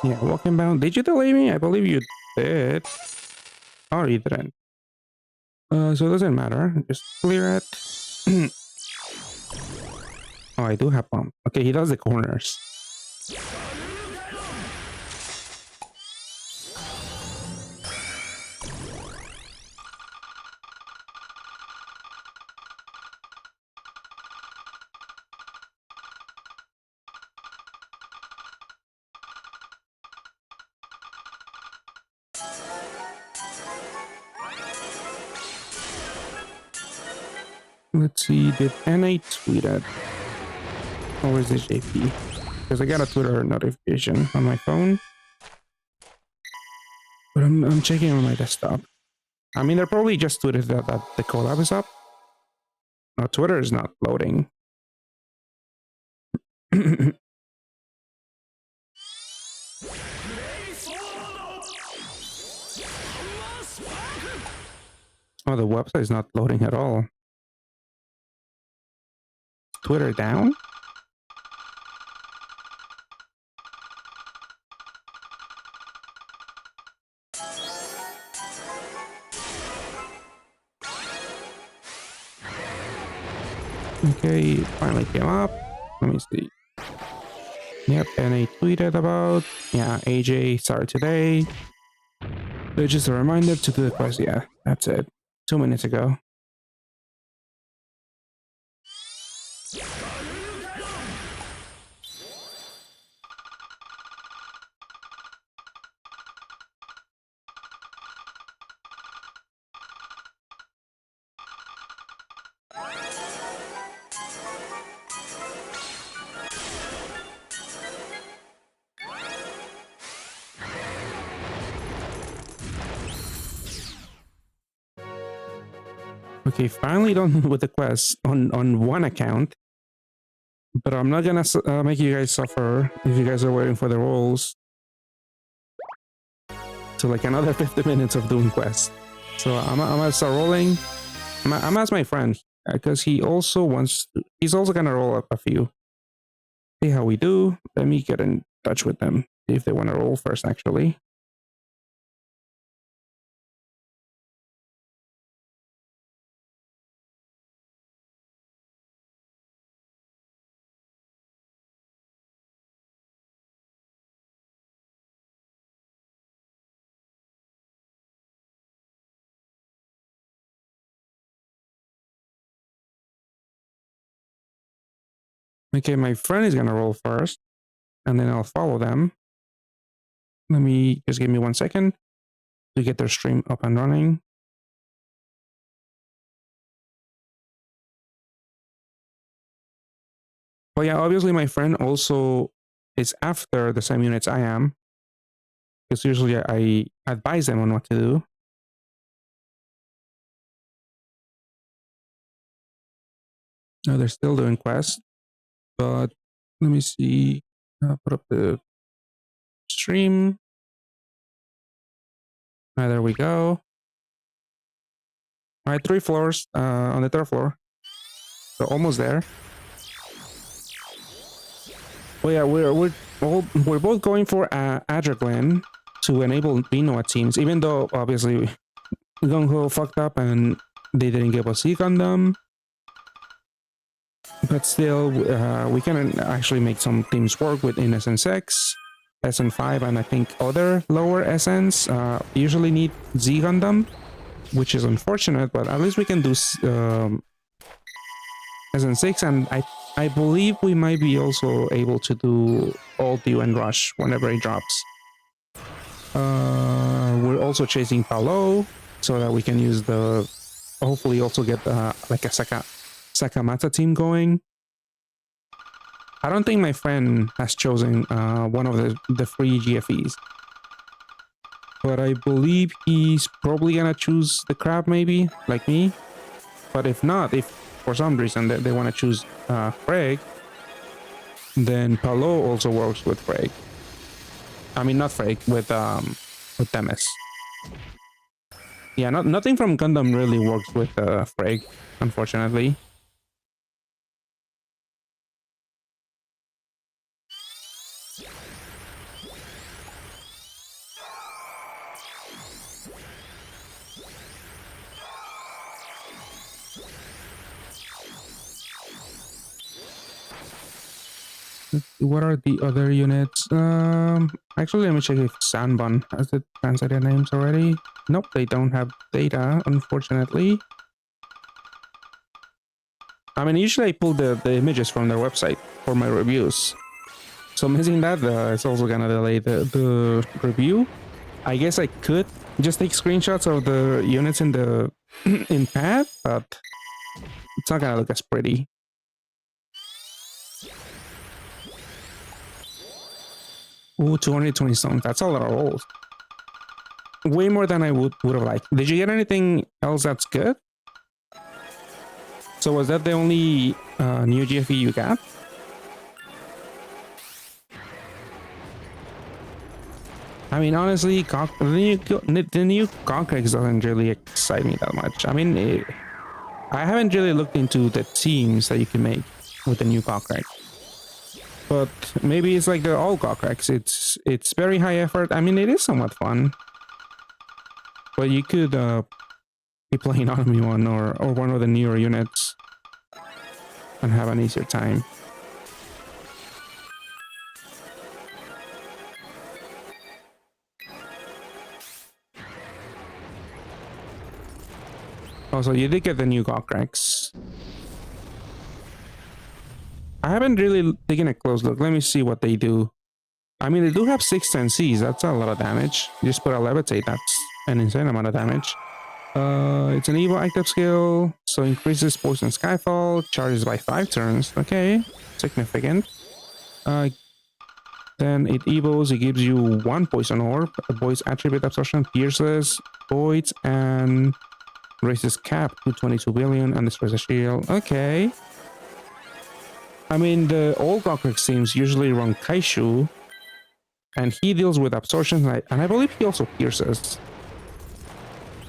Speaker 1: Yeah, walking bound. Did you delay me? I believe you did. Oh, you didn't. So it doesn't matter. Just clear it. Oh, I do have bomb. Okay, he does the corners. Let's see, did NA tweet it? Or is it JP? Because I got a Twitter notification on my phone. But I'm checking on my desktop. I mean, they're probably just tweeted that the collab is up. No, Twitter is not loading. Oh, the website is not loading at all. Twitter down? Okay, it finally came up. Let me see. Yep, and I tweeted about, yeah, AJ started today. But just a reminder to do the quest. Yeah, that's it. 2 minutes ago. Okay, finally done with the quest on one account. But I'm not gonna make you guys suffer if you guys are waiting for the rolls. So like another 50 minutes of doing quests. So I'm gonna start rolling. I'm ask my friend because he also wants. He's also gonna roll up a few. See how we do. Let me get in touch with them. See if they want to roll first. Actually. Okay, my friend is gonna roll first, and then I'll follow them. Let me just give me 1 second to get their stream up and running. But yeah, obviously my friend also is after the same units I am, because usually I advise them on what to do. No, they're still doing quests, but let me see. Put up the stream. There we go. All right, 3 floors on the 3rd floor. So almost there. Well, yeah, we're both going for Adrenaline to enable Binoa teams, even though obviously Gung Ho fucked up and they didn't give us Gundam. But still, we can actually make some teams work with Innocence X, SN5, and I think other lower SNs usually need Z Gundam, which is unfortunate, but at least we can do SN6, and I I believe we might be also able to do Alt U and Rush whenever it drops. We're also chasing Palo so that we can use the, hopefully also get like a Sakamata team going. I don't think my friend has chosen one of the free GFEs, but I believe he's probably gonna choose the crab, maybe like me. But if not, if for some reason they want to choose Freg, then Palo also works with Freg. I mean, not Freg, with Demis. Yeah, nothing from Gundam really works with Freg, unfortunately. What are the other units? Actually, let me check if Sanbon has the translated names already. Nope, they don't have data, unfortunately. I mean, usually I pull the images from their website for my reviews. So missing that is also gonna delay the review. I guess I could just take screenshots of the units in the in pad, but it's not gonna look as pretty. Ooh, 220 stones. That's a lot of rolls. Way more than I would have liked. Did you get anything else that's good? So was that the only new GFE you got? I mean, honestly, the new Concrex doesn't really excite me that much. I mean, I haven't really looked into the teams that you can make with the new Concrex. But maybe it's like the old Concrex. It's very high effort. I mean, it is somewhat fun. But you could be playing Army 1 or one of the newer units and have an easier time. Also, you did get the new Concrex. I haven't really taken a close look. Let me see what they do. I mean, they do have 610Cs. That's a lot of damage. You just put a levitate. That's an insane amount of damage. It's an Evo active skill, so increases poison skyfall, charges by 5 turns. Okay, significant. Then it evos, it gives you 1 poison orb, avoids attribute absorption, pierces, voids, and raises cap to 22 billion and destroys a shield. Okay. I mean, the old Gokrex teams usually run Kaishu, and he deals with absorption, and I believe he also pierces.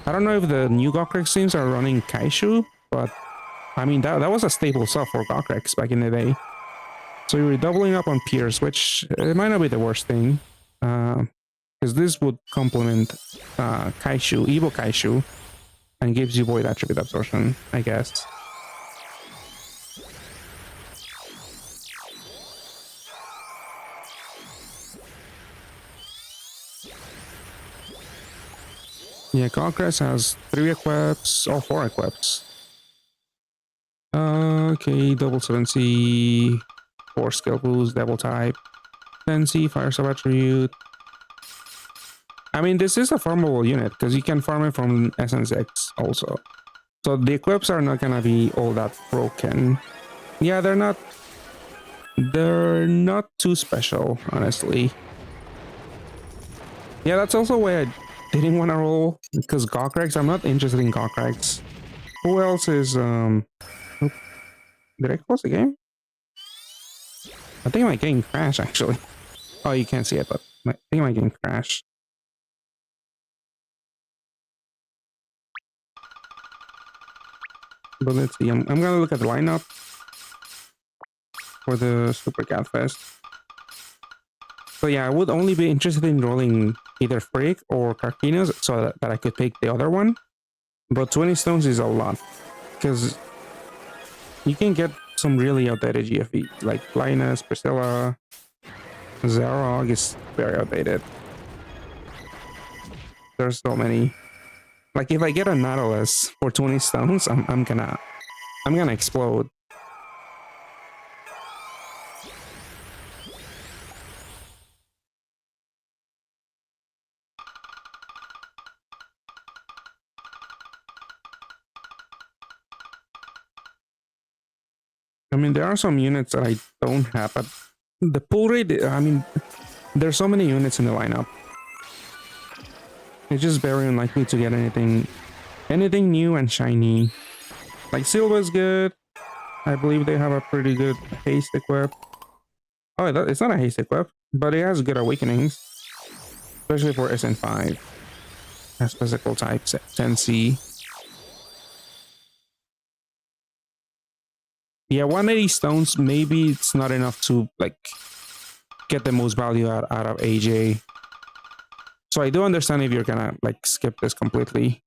Speaker 1: I don't know if the new Gokrex teams are running Kaishu, but I mean, that was a staple stuff for Gokrex back in the day. So you're doubling up on Pierce, which it might not be the worst thing, because this would complement Kaishu, Evo Kaishu, and gives you Void Attribute Absorption, I guess. Yeah, Conquest has 3 equips, or 4 equips. Okay, double 7C, 4 skill boost, double type, 10C, fire sub attribute. I mean, this is a farmable unit, because you can farm it from SN6 also. So the equips are not gonna be all that broken. Yeah, they're not too special, honestly. Yeah, that's also why I didn't want to roll, because Gokrex, I'm not interested in Gokrex. Who else is Oop, did I close the game? I think my game crashed actually. Oh, you can't see it, but I think my game crashed. But let's see, I'm gonna look at the lineup for the Super Cat Fest. So yeah, I would only be interested in rolling either Freak or Carquinos so that I could pick the other one. But 20 stones is a lot, because you can get some really outdated GFE, like Linus, Priscilla, Zerog is very outdated. There's so many. Like if I get a Nautilus for 20 stones, I'm gonna explode. I mean, there are some units that I don't have, but the pull rate, I mean, there's so many units in the lineup. It's just very unlikely to get anything new and shiny. Like Silva's good. I believe they have a pretty good haste equip. Oh, it's not a haste equip, but it has good awakenings, especially for SN5. Has physical type 10C. Yeah, 180 stones. Maybe it's not enough to like get the most value out of AJ. So I do understand if you're gonna like skip this completely.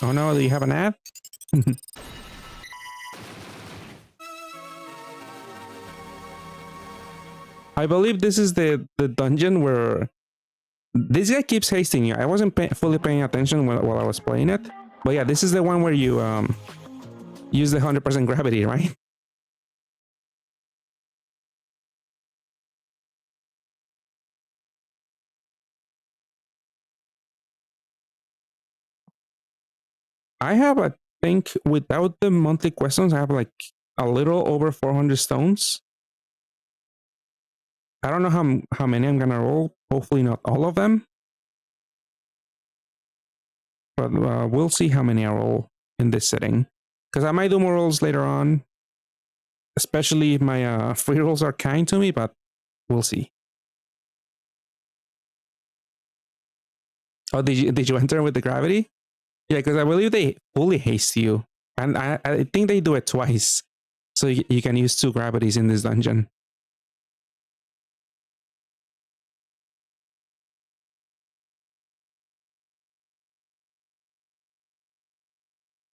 Speaker 1: Oh no, do you have an ad? I believe this is the dungeon where this guy keeps hasting you. I wasn't fully paying attention while I was playing it, but yeah, this is the one where you use the 100% gravity, right? I have, I think, without the monthly questions, I have like a little over 400 stones. I don't know how many I'm gonna roll. Hopefully, not all of them, but we'll see how many I roll in this setting. Because I might do more rolls later on, especially if my free rolls are kind to me. But we'll see. Oh, did you enter with the gravity? Yeah, because I believe they fully haste you, and I think they do it twice, so you can use two gravities in this dungeon.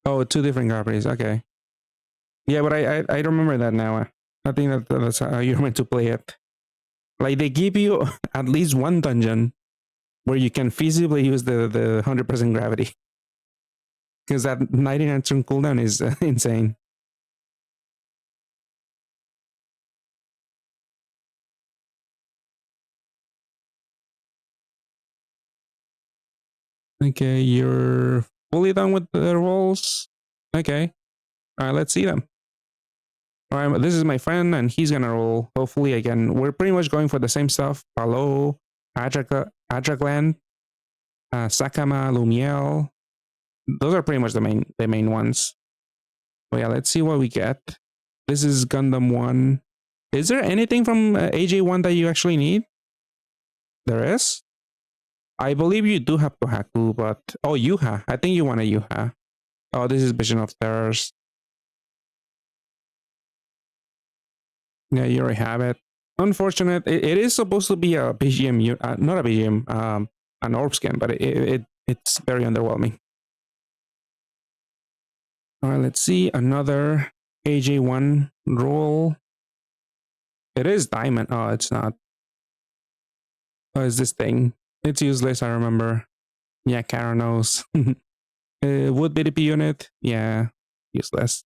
Speaker 1: Oh, two different gravities. Okay. Yeah, but I remember that now. I think that's how you're meant to play it. Like they give you at least one dungeon where you can feasibly use the 100% gravity, because that 99 turn cooldown is insane. Okay, you're fully done with the rolls. Okay, all right, let's see them. All right, this is my friend, and he's gonna roll. Hopefully, again, we're pretty much going for the same stuff: Palo, Adraglan, Sakama, Lumiel. Those are pretty much the main ones. But yeah, let's see what we get. This is Gundam 1. Is there anything from AJ1 that you actually need? There is? I believe you do have Kohaku, but... Oh, Yuha. I think you want a Yuha. Oh, this is Vision of Terrors. Yeah, you already have it. Unfortunate. It is supposed to be a BGM, not a BGM, an orb skin, but it's very underwhelming. All right, let's see. Another AJ1 roll. It is diamond. Oh, it's not. Oh, it's this thing. It's useless, I remember. Yeah, Kara knows. Wood BDP unit. Yeah, useless.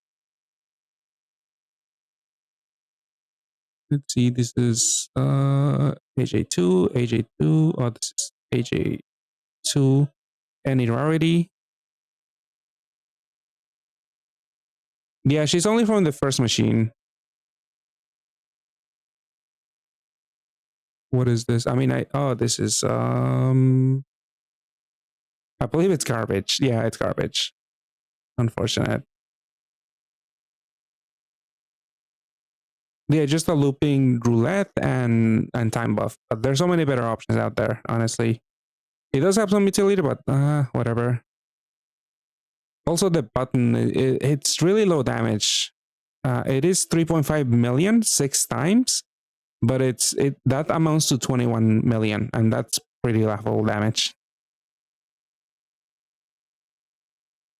Speaker 1: Let's see. This is AJ2, AJ2. Oh, this is AJ2. Any rarity? Yeah, she's only from the first machine. What is this? I mean, this is I believe it's garbage. Yeah, it's garbage. Unfortunate. Yeah, just a looping roulette and time buff. But there's so many better options out there, honestly. It does have some utility, but whatever. Also, the button, it's really low damage. It is 3.5 million 6 times, but that amounts to 21 million, and that's pretty laughable damage.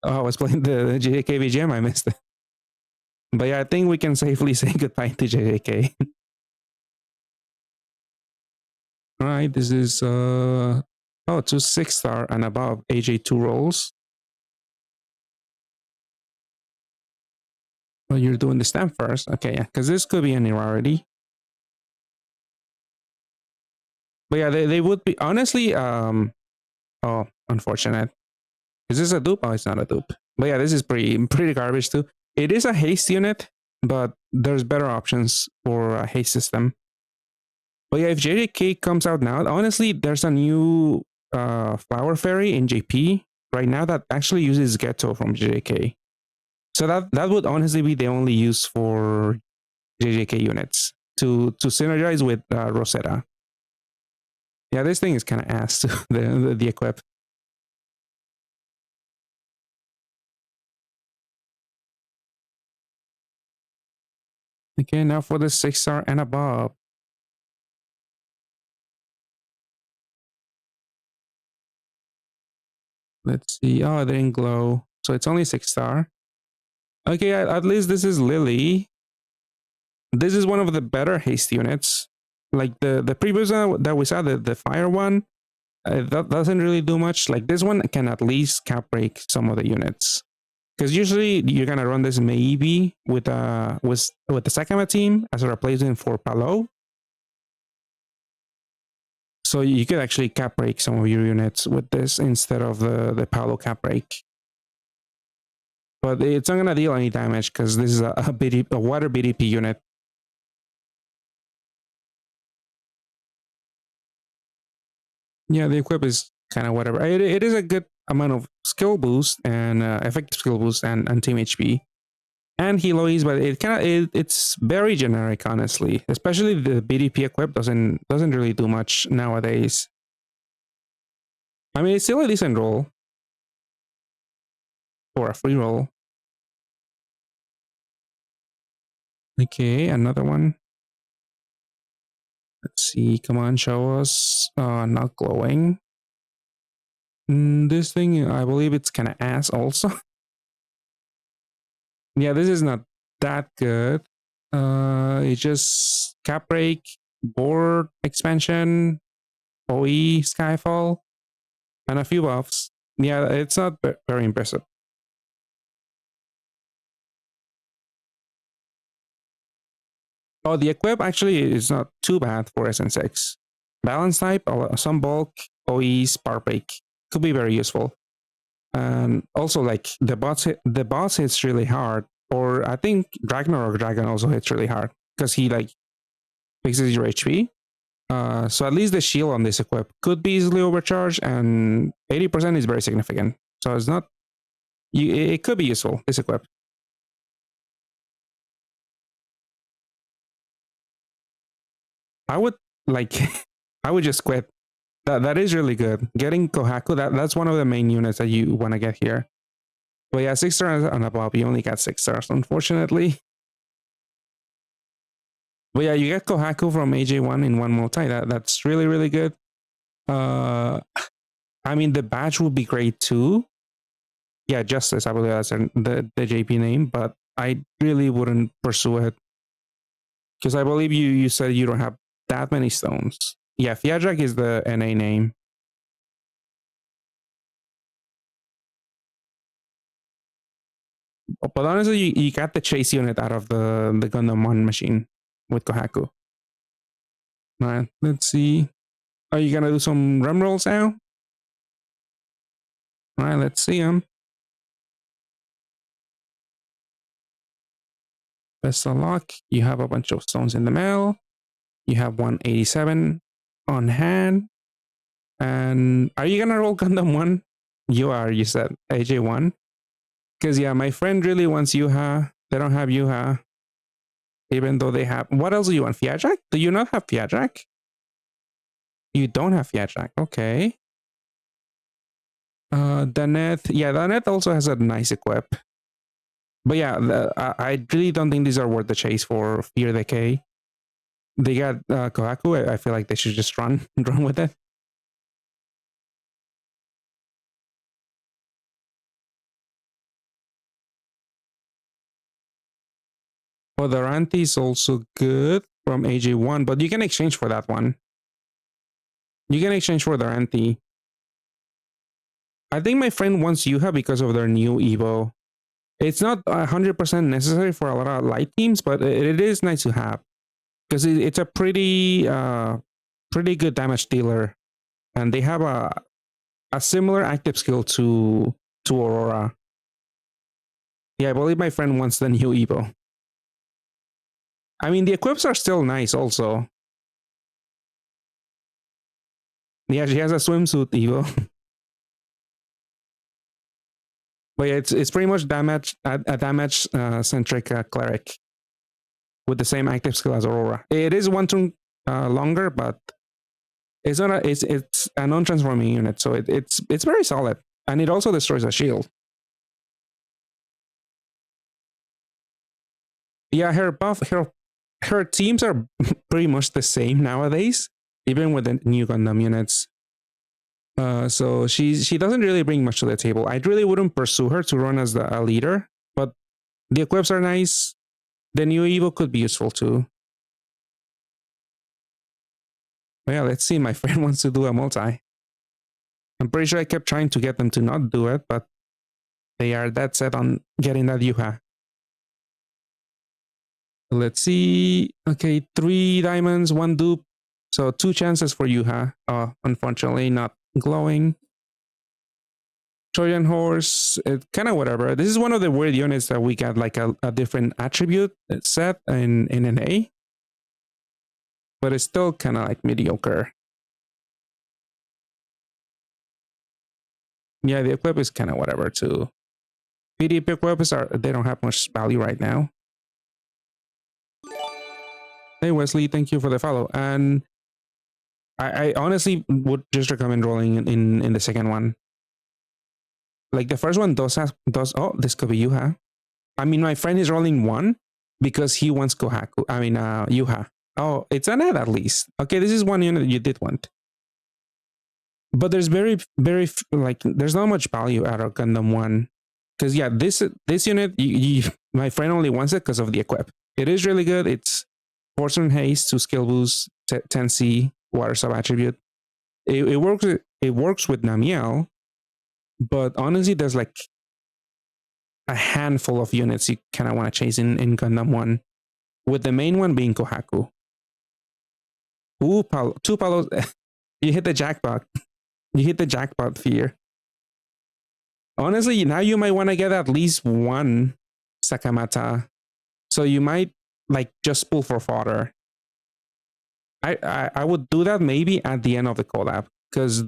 Speaker 1: Oh, I was playing the JJK VGM, I missed it. But yeah, I think we can safely say goodbye to JJK. All right, this is two 6-star and above AJ2 rolls. Well, you're doing the stamp first. Okay, yeah, because this could be any rarity. But yeah, they would be honestly. Oh, unfortunate. Is this a dupe? Oh, it's not a dupe. But yeah, this is pretty garbage too. It is a haste unit, but there's better options for a haste system. But yeah, if JJK comes out now, honestly, there's a new flower fairy in JP right now that actually uses Ghetto from JJK. So that would honestly be the only use for JJK units to synergize with Rosetta. Yeah, this thing is kind of ass, the equip. Okay, now for the 6-star and above. Let's see. Oh, it didn't glow. So it's only 6-star. Okay, at least this is Lily. This is one of the better haste units. Like the previous one that we saw, the fire one, that doesn't really do much. Like this one can at least cap break some of the units. Because usually you're gonna run this maybe with the Sakama team as a replacement for Palo. So you could actually cap break some of your units with this instead of the Palo cap break. But it's not gonna deal any damage because this is a water BDP unit. Yeah, the equip is kind of whatever. It is a good amount of skill boost and effective skill boost and team HP and healoes, but it's very generic, honestly. Especially the BDP equip doesn't really do much nowadays. I mean, it's still a decent roll or a free roll. Okay, another one. Let's see. Come on, show us. Not glowing. This thing, I believe it's kind of ass also. Yeah, this is not that good. It's just cap break, board expansion, OE, Skyfall, and a few buffs. Yeah, it's not very impressive. Oh, the equip actually is not too bad for SN6. Balance type, some bulk, OE, spark break could be very useful. And also, like the boss hits really hard. Or I think Ragnarok Dragon also hits really hard because he like fixes your HP. So at least the shield on this equip could be easily overcharged, and 80% is very significant. So it's not. It could be useful, this equip. I would like. I would just quit. That is really good. Getting Kohaku, that's one of the main units that you want to get here. But yeah, 6 stars and above, you only got 6 stars, unfortunately. But yeah, you get Kohaku from AJ1 in one multi. That's really good. I mean, the badge would be great too. Yeah, Justice, I believe that's the JP name, but I really wouldn't pursue it because I believe you said you don't have that many stones. Yeah, Fiadrak is the NA name. But honestly, you got the chase unit out of the Gundam 1 machine with Kohaku. All right, let's see. Are you gonna do some rem rolls now? All right, let's see them. Best of luck. You have a bunch of stones in the mail. You have 187 on hand. And are you gonna roll Gundam 1? You are, you said. AJ1. Because yeah, my friend really wants Yuha. They don't have Yuha. Even though they have. What else do you want? Fiadrak? Do you not have Fiadrak? You don't have Fiadrak. Okay. Danet. Yeah, Danet also has a nice equip. But yeah, I really don't think these are worth the chase for Fear the K. They got Kohaku. I feel like they should just run with it. Well, the Ranti is also good from AJ1, but you can exchange for that one. You can exchange for the Ranti. I think my friend wants Yuha because of their new Evo. It's not 100% necessary for a lot of light teams, but it is nice to have because it's a pretty pretty good damage dealer, and they have a similar active skill to Aurora. Yeah, I believe my friend wants the new Evo. I mean, the equips are still nice also. Yeah, she has a swimsuit Evo. But yeah, it's pretty much a damage centric cleric with the same active skill as Aurora. It is one turn longer, but it's not it's a non-transforming unit, so it's very solid, and it also destroys a shield. Yeah, her teams are pretty much the same nowadays, even with the new Gundam units. So she doesn't really bring much to the table. I really wouldn't pursue her to run as a leader, but the equips are nice. The new Evo could be useful too. But yeah, let's see. My friend wants to do a multi. I'm pretty sure I kept trying to get them to not do it, but they are dead set on getting that Yuha. Let's see. Okay, 3 diamonds, 1 dupe. So 2 chances for Yuha. Unfortunately, not glowing. Trojan horse, it kind of whatever. This is one of the weird units that we got like a different attribute set in an A, but it's still kind of like mediocre. Yeah, the equip is kind of whatever too. PDP equips they don't have much value right now. Hey Wesley, thank you for the follow. And I honestly would just recommend rolling in the second one. Like the first one does oh, this could be Yuha. I mean, my friend is rolling 1 because he wants Kohaku. I mean Yuha. Oh, it's an ad at least. Okay, this is one unit you did want. But there's very like there's not much value out of Gundam 1. Because yeah, this unit my friend only wants it because of the equip. It is really good. It's Fortune Haste to skill boost 10C water sub attribute. It works with Namiel, but honestly, there's like a handful of units you kind of want to chase in Gundam 1, with the main one being Kohaku. Ooh, 2 Palos. You hit the jackpot. You hit the jackpot, Fear. Honestly, now you might want to get at least 1 Sakamata. So you might like just pull for fodder. I would do that maybe at the end of the collab, because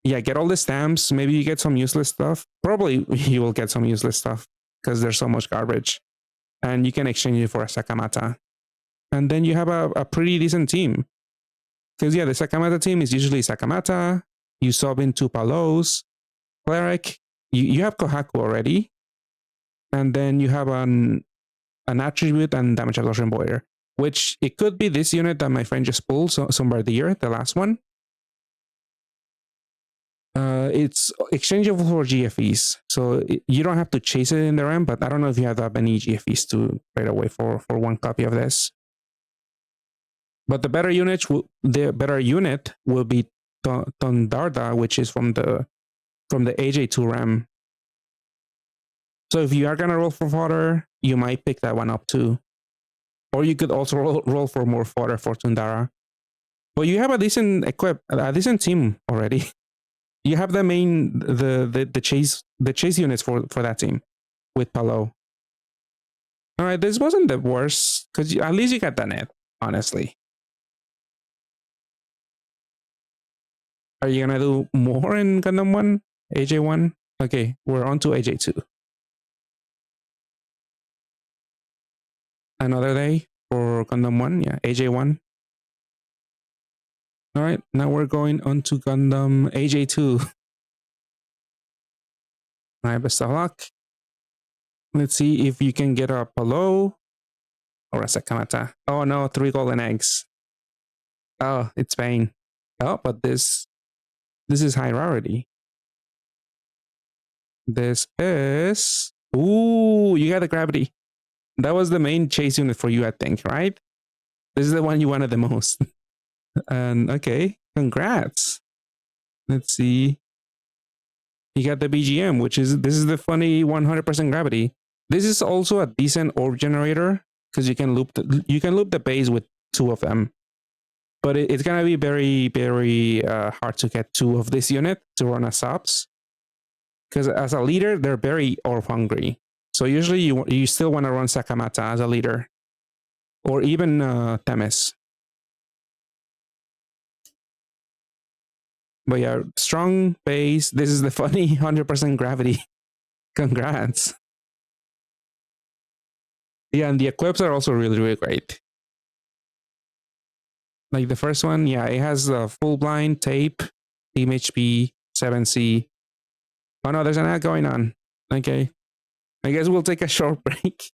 Speaker 1: get all the stamps. Maybe you get some useless stuff. Probably you will get some useless stuff because there's so much garbage, and you can exchange it for a Sakamata, and then you have a pretty decent team. Because yeah, the Sakamata team is usually Sakamata. You sub in 2 Palos, Cleric. You have Kohaku already, and then you have an attribute and damage absorption boiler, which it could be this unit that my friend just pulled, so Bombardier, the last one. It's exchangeable for GFEs, so you don't have to chase it in the RAM, but I don't know if you have that many GFEs to trade away for 1 copy of this. But the better unit will be Tondarda, which is from the AJ2 RAM. So if you are gonna roll for fodder, you might pick that one up too. Or you could also roll for more fodder for Tundara. But you have a decent team already. You have the main the chase units for that team with Palo. All right, this wasn't the worst because at least you got the net. Honestly, are you gonna do more in Gundam 1, AJ1? Okay, we're on to AJ2. Another day for Gundam 1, yeah, AJ1. All right, now we're going on to Gundam AJ2. All right, best of luck. Let's see if you can get a Palo or a Sakamata. Oh no, 3 golden eggs. Oh, it's pain. Oh, but this is high rarity. This is... Ooh, you got the gravity. That was the main chase unit for you, I think, right? This is the one you wanted the most. And okay, congrats. Let's see. You got the BGM, this is the funny 100% gravity. This is also a decent orb generator because you can loop the base with 2 of them. but it's gonna be very, very hard to get two of this unit to run as subs because as a leader they're very orb hungry. So usually you still want to run Sakamata as a leader, or even Temis. But yeah, strong base. This is the funny 100% gravity. Congrats. Yeah, and the equips are also really, really great. Like the first one, yeah, it has a full blind, tape, team HP, 7C. Oh no, there's an ad going on. Okay. I guess we'll take a short break.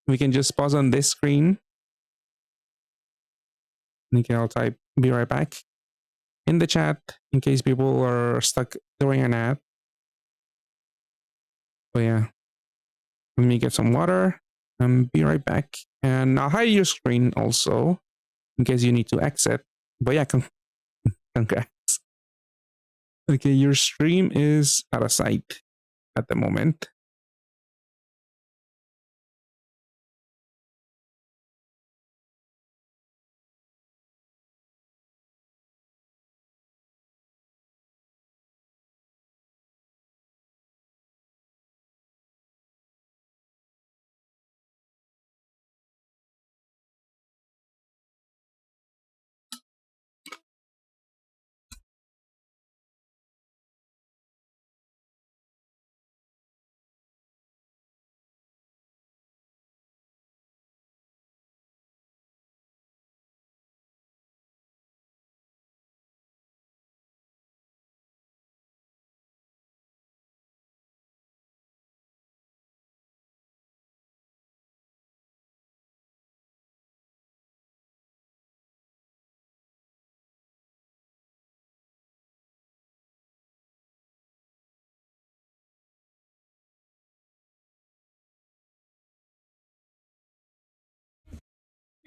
Speaker 1: We can just pause on this screen. Okay, I'll type be right back in the chat in case people are stuck during an ad. But yeah, let me get some water and be right back. And I'll hide your screen also in case you need to exit. But yeah, congrats. Okay, your stream is out of sight at the moment.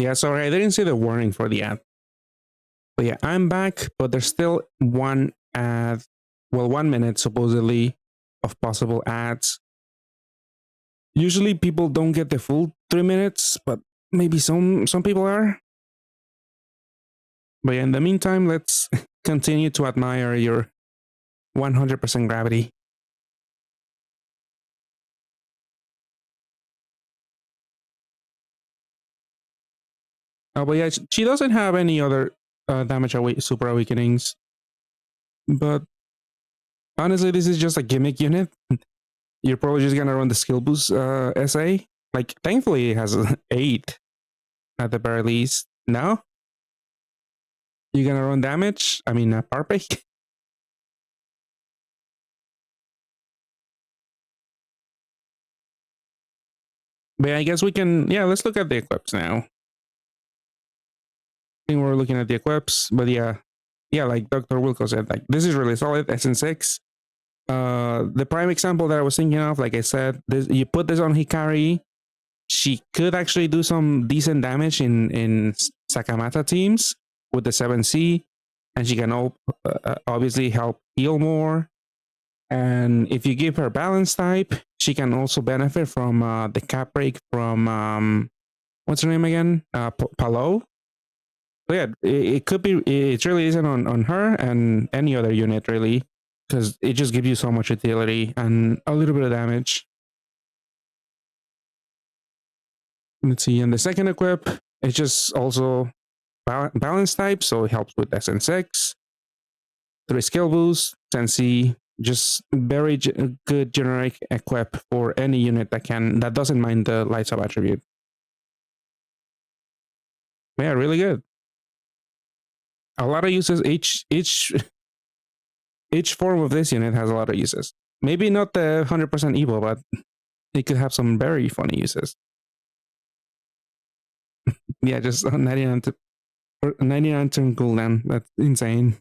Speaker 1: Yeah, sorry, I didn't see the warning for the ad. But yeah, I'm back, but there's still one ad, well, 1 minute supposedly of possible ads. Usually people don't get the full 3 minutes, but maybe some people are. But yeah, in the meantime, let's continue to admire your 100% gravity. Oh, but yeah, she doesn't have any other damage super awakenings. But honestly, this is just a gimmick unit. You're probably just gonna run the skill boost SA. Like, thankfully, it has 8 at the very least. No, you're gonna run damage. I mean, power pick. But I guess we can. Yeah, let's look at the equips now. I think we're looking at the equips, but yeah, like Dr. Wilco said, like this is really solid. SN6. The prime example that I was thinking of, like I said, you put this on Hikari, she could actually do some decent damage in Sakamata teams with the 7C, and she can obviously help heal more. And if you give her balance type, she can also benefit from the cap break from what's her name again? Palo. So yeah, it could be. It really isn't on her and any other unit really, because it just gives you so much utility and a little bit of damage. Let's see. And the second equip, it's just also balance type, so it helps with SN6. 3 skill boost, 10C, just very good generic equip for any unit that doesn't mind the lights up attribute. Yeah, really good. A lot of uses. Each form of this unit has a lot of uses. Maybe not the 100% evil, but it could have some very funny uses. Yeah, just 99 turn cooldown. That's insane.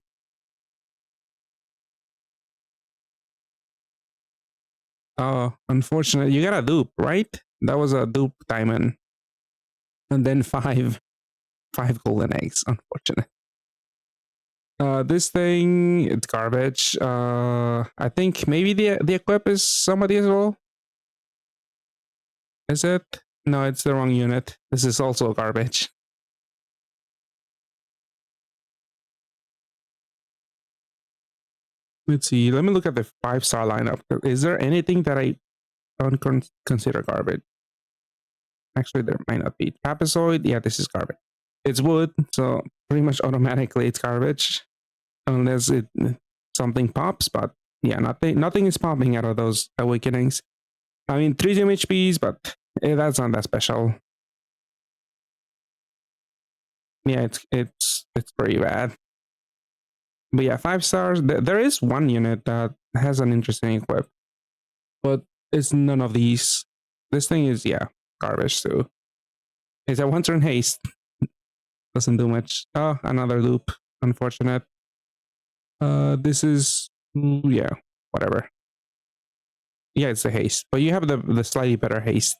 Speaker 1: Oh, unfortunately, you got a dupe, right? That was a dupe diamond, and then five golden eggs. Unfortunate. This thing, it's garbage. I think maybe the equip is somebody as well. Is it? No, it's the wrong unit. This is also garbage. Let's see. Let me look at the 5-star lineup. Is there anything that I don't consider garbage? Actually, there might not be. Trapezoid, yeah, this is garbage. It's wood, so pretty much automatically it's garbage, unless it something pops. But yeah, nothing is popping out of those awakenings. I mean, 3 gem HPs, but that's not that special. Yeah, it's pretty bad. But yeah, 5 stars. There is one unit that has an interesting equip, but it's none of these. This thing is, yeah, garbage too. It's a 1-turn haste. Doesn't do much. Oh, another loop. Unfortunate. This is, yeah, whatever. Yeah, it's a haste, but you have the slightly better haste.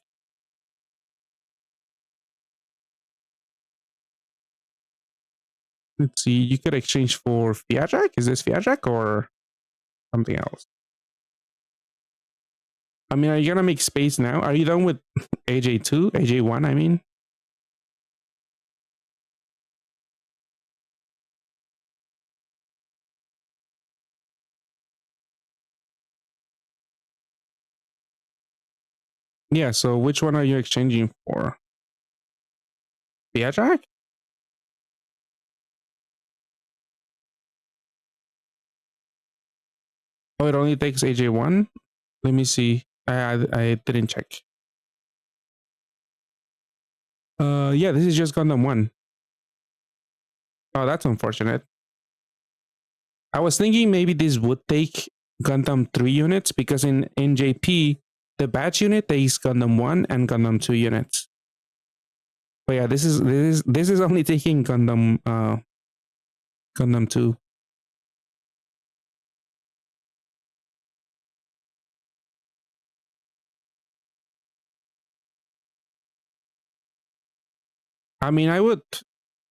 Speaker 1: Let's see. You could exchange for Fiajak. Is this Fiajak or something else? I mean, are you gonna make space now? Are you done with AJ2? AJ1, I mean? Yeah, so which one are you exchanging for? Fiajak? Oh, it only takes AJ1? Let me see. I didn't check. Yeah, this is just Gundam 1. Oh, that's unfortunate. I was thinking maybe this would take Gundam 3 units because in NJP, the batch unit takes Gundam 1 and Gundam 2 units. But yeah, this is only taking Gundam 2. I mean, I would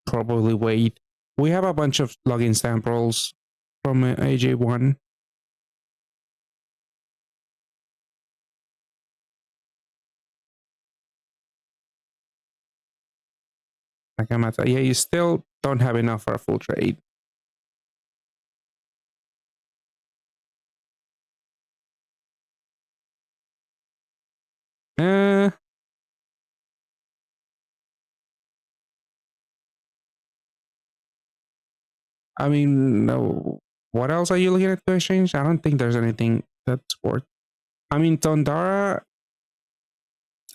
Speaker 1: probably wait. We have a bunch of login samples from AJ1. Nakamata. Yeah, you still don't have enough for a full trade. Uh, I mean, no. What else are you looking at to exchange? I don't think there's anything that's worth. I mean, Tondara,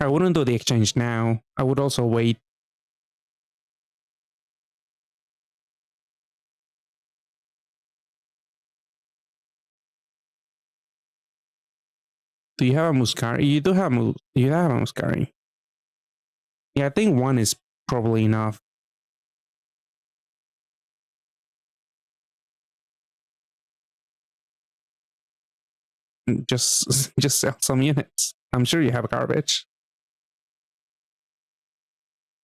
Speaker 1: I wouldn't do the exchange now. I would also wait. Do you have a Muscari? You have a Muscari. Yeah, I think one is probably enough. Just sell some units. I'm sure you have garbage.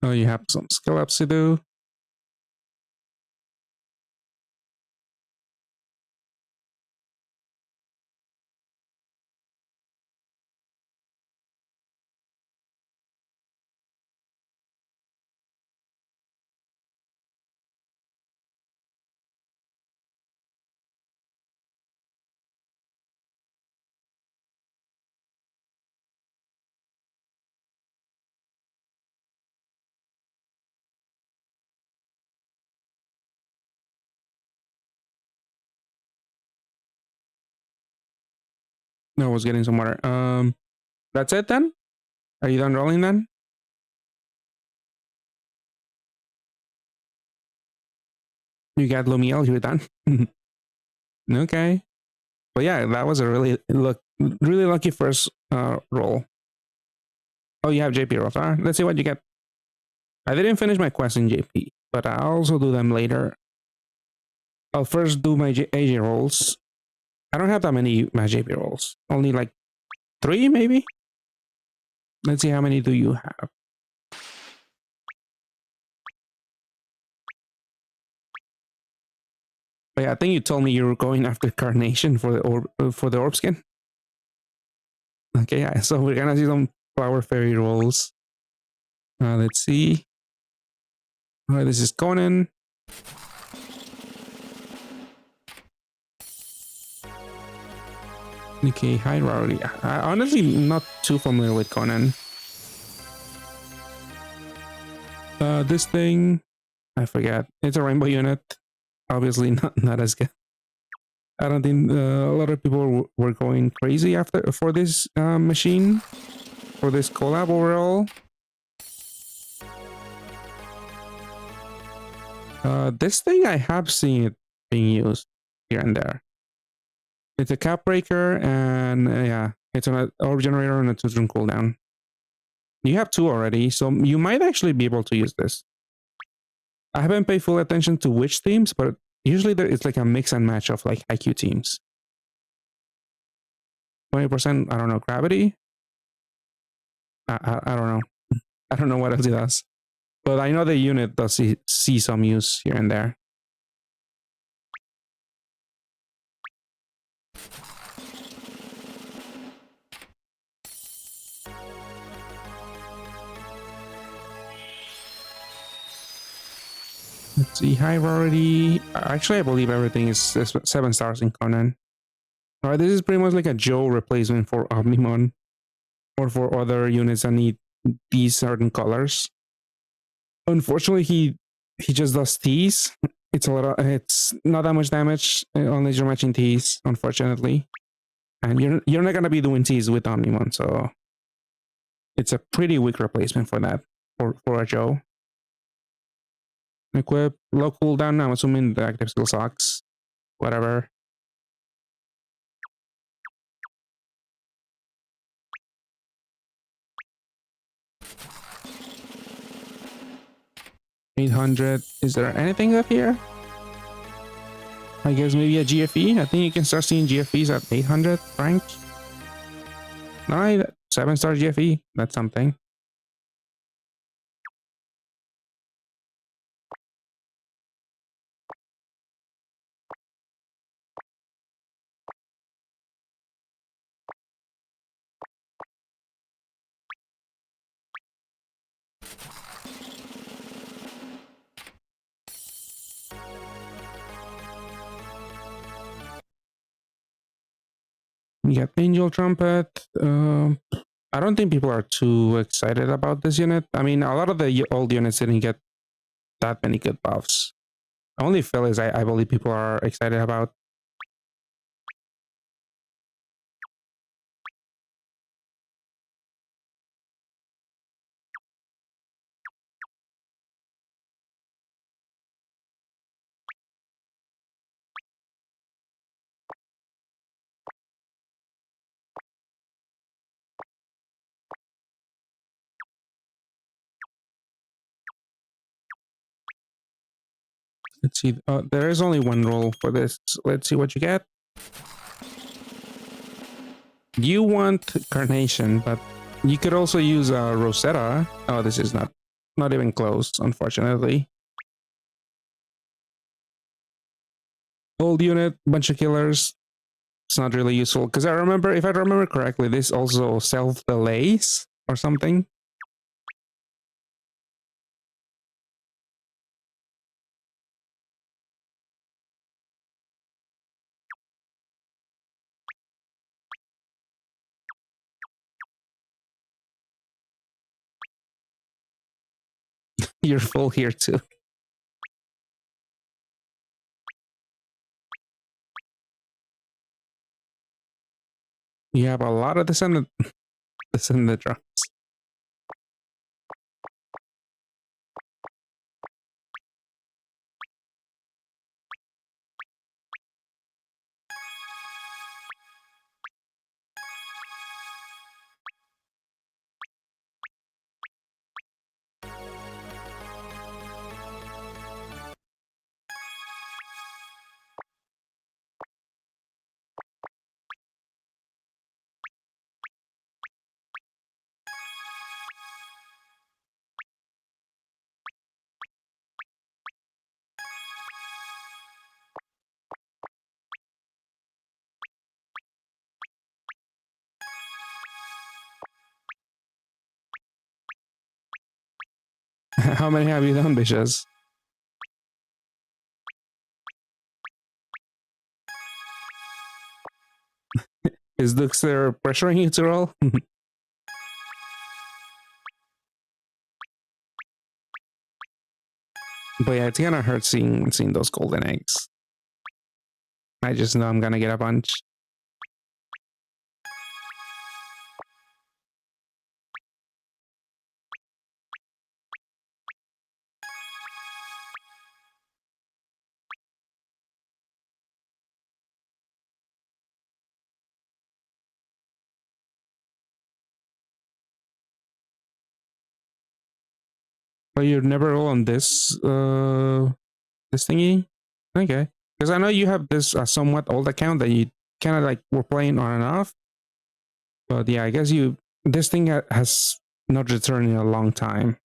Speaker 1: Oh, you have some skill ups to do. No, I was getting some water. That's it then. Are you done rolling then? You got Lumiel. You're done. Okay. But yeah, that was a really lucky first roll. Oh, you have JP rolls. All right, let's see what you get. I didn't finish my quest in JP, but I'll also do them later. I'll first do my AJ rolls. I don't have that many my JP rolls. Only like 3, maybe. Let's see how many do you have. But yeah, I think you told me you were going after Carnation for the orb skin. Okay, yeah. So we're gonna see some flower fairy rolls. Let's see. All right, this is Conan. Okay, high rarity. Honestly not too familiar with Conan. This thing, I forget. It's a rainbow unit. Obviously not as good. I don't think a lot of people were going crazy after for this machine, for this collab overall. This thing I have seen it being used here and there. It's a cap breaker, and yeah, it's an orb generator and a 2-turn cooldown. You have 2 already, so you might actually be able to use this. I haven't paid full attention to which teams, but usually it's like a mix and match of like IQ teams. 20%, I don't know, gravity? I don't know. I don't know what else it does. But I know the unit does see some use here and there. Let's see, high rarity. Actually, I believe everything is 7 stars in Conan. Alright, this is pretty much like a Joe replacement for Omnimon, or for other units that need these certain colors. Unfortunately, he just does tease. It's not that much damage unless you're matching tease, unfortunately. And you're not gonna be doing tease with Omnimon, so it's a pretty weak replacement for that, for a Joe. Equip, low cooldown, I'm assuming the active skill sucks. Whatever. $800. Is there anything up here? I guess maybe a GFE. I think you can start seeing GFEs at 800 franc. Alright, 7-star GFE. That's something. We got Angel Trumpet. I don't think people are too excited about this unit. I mean, a lot of the old units didn't get that many good buffs. Only Phyllis, I believe people are excited about. Let's see. There is only one roll for this. Let's see what you get. You want Carnation, but you could also use Rosetta. Oh, this is not even close, unfortunately. Old unit, bunch of killers. It's not really useful because if I remember correctly, this also self delays or something. You're full here too. You have a lot of descendant drops. How many have you done, bitches? Is Duxter pressuring you to roll? But yeah, it's gonna hurt seeing those golden eggs. I just know I'm gonna get a bunch. But you never roll on this thingy? Okay. Because I know you have this somewhat old account that you kind of like were playing on and off. But yeah, I guess this thing has not returned in a long time.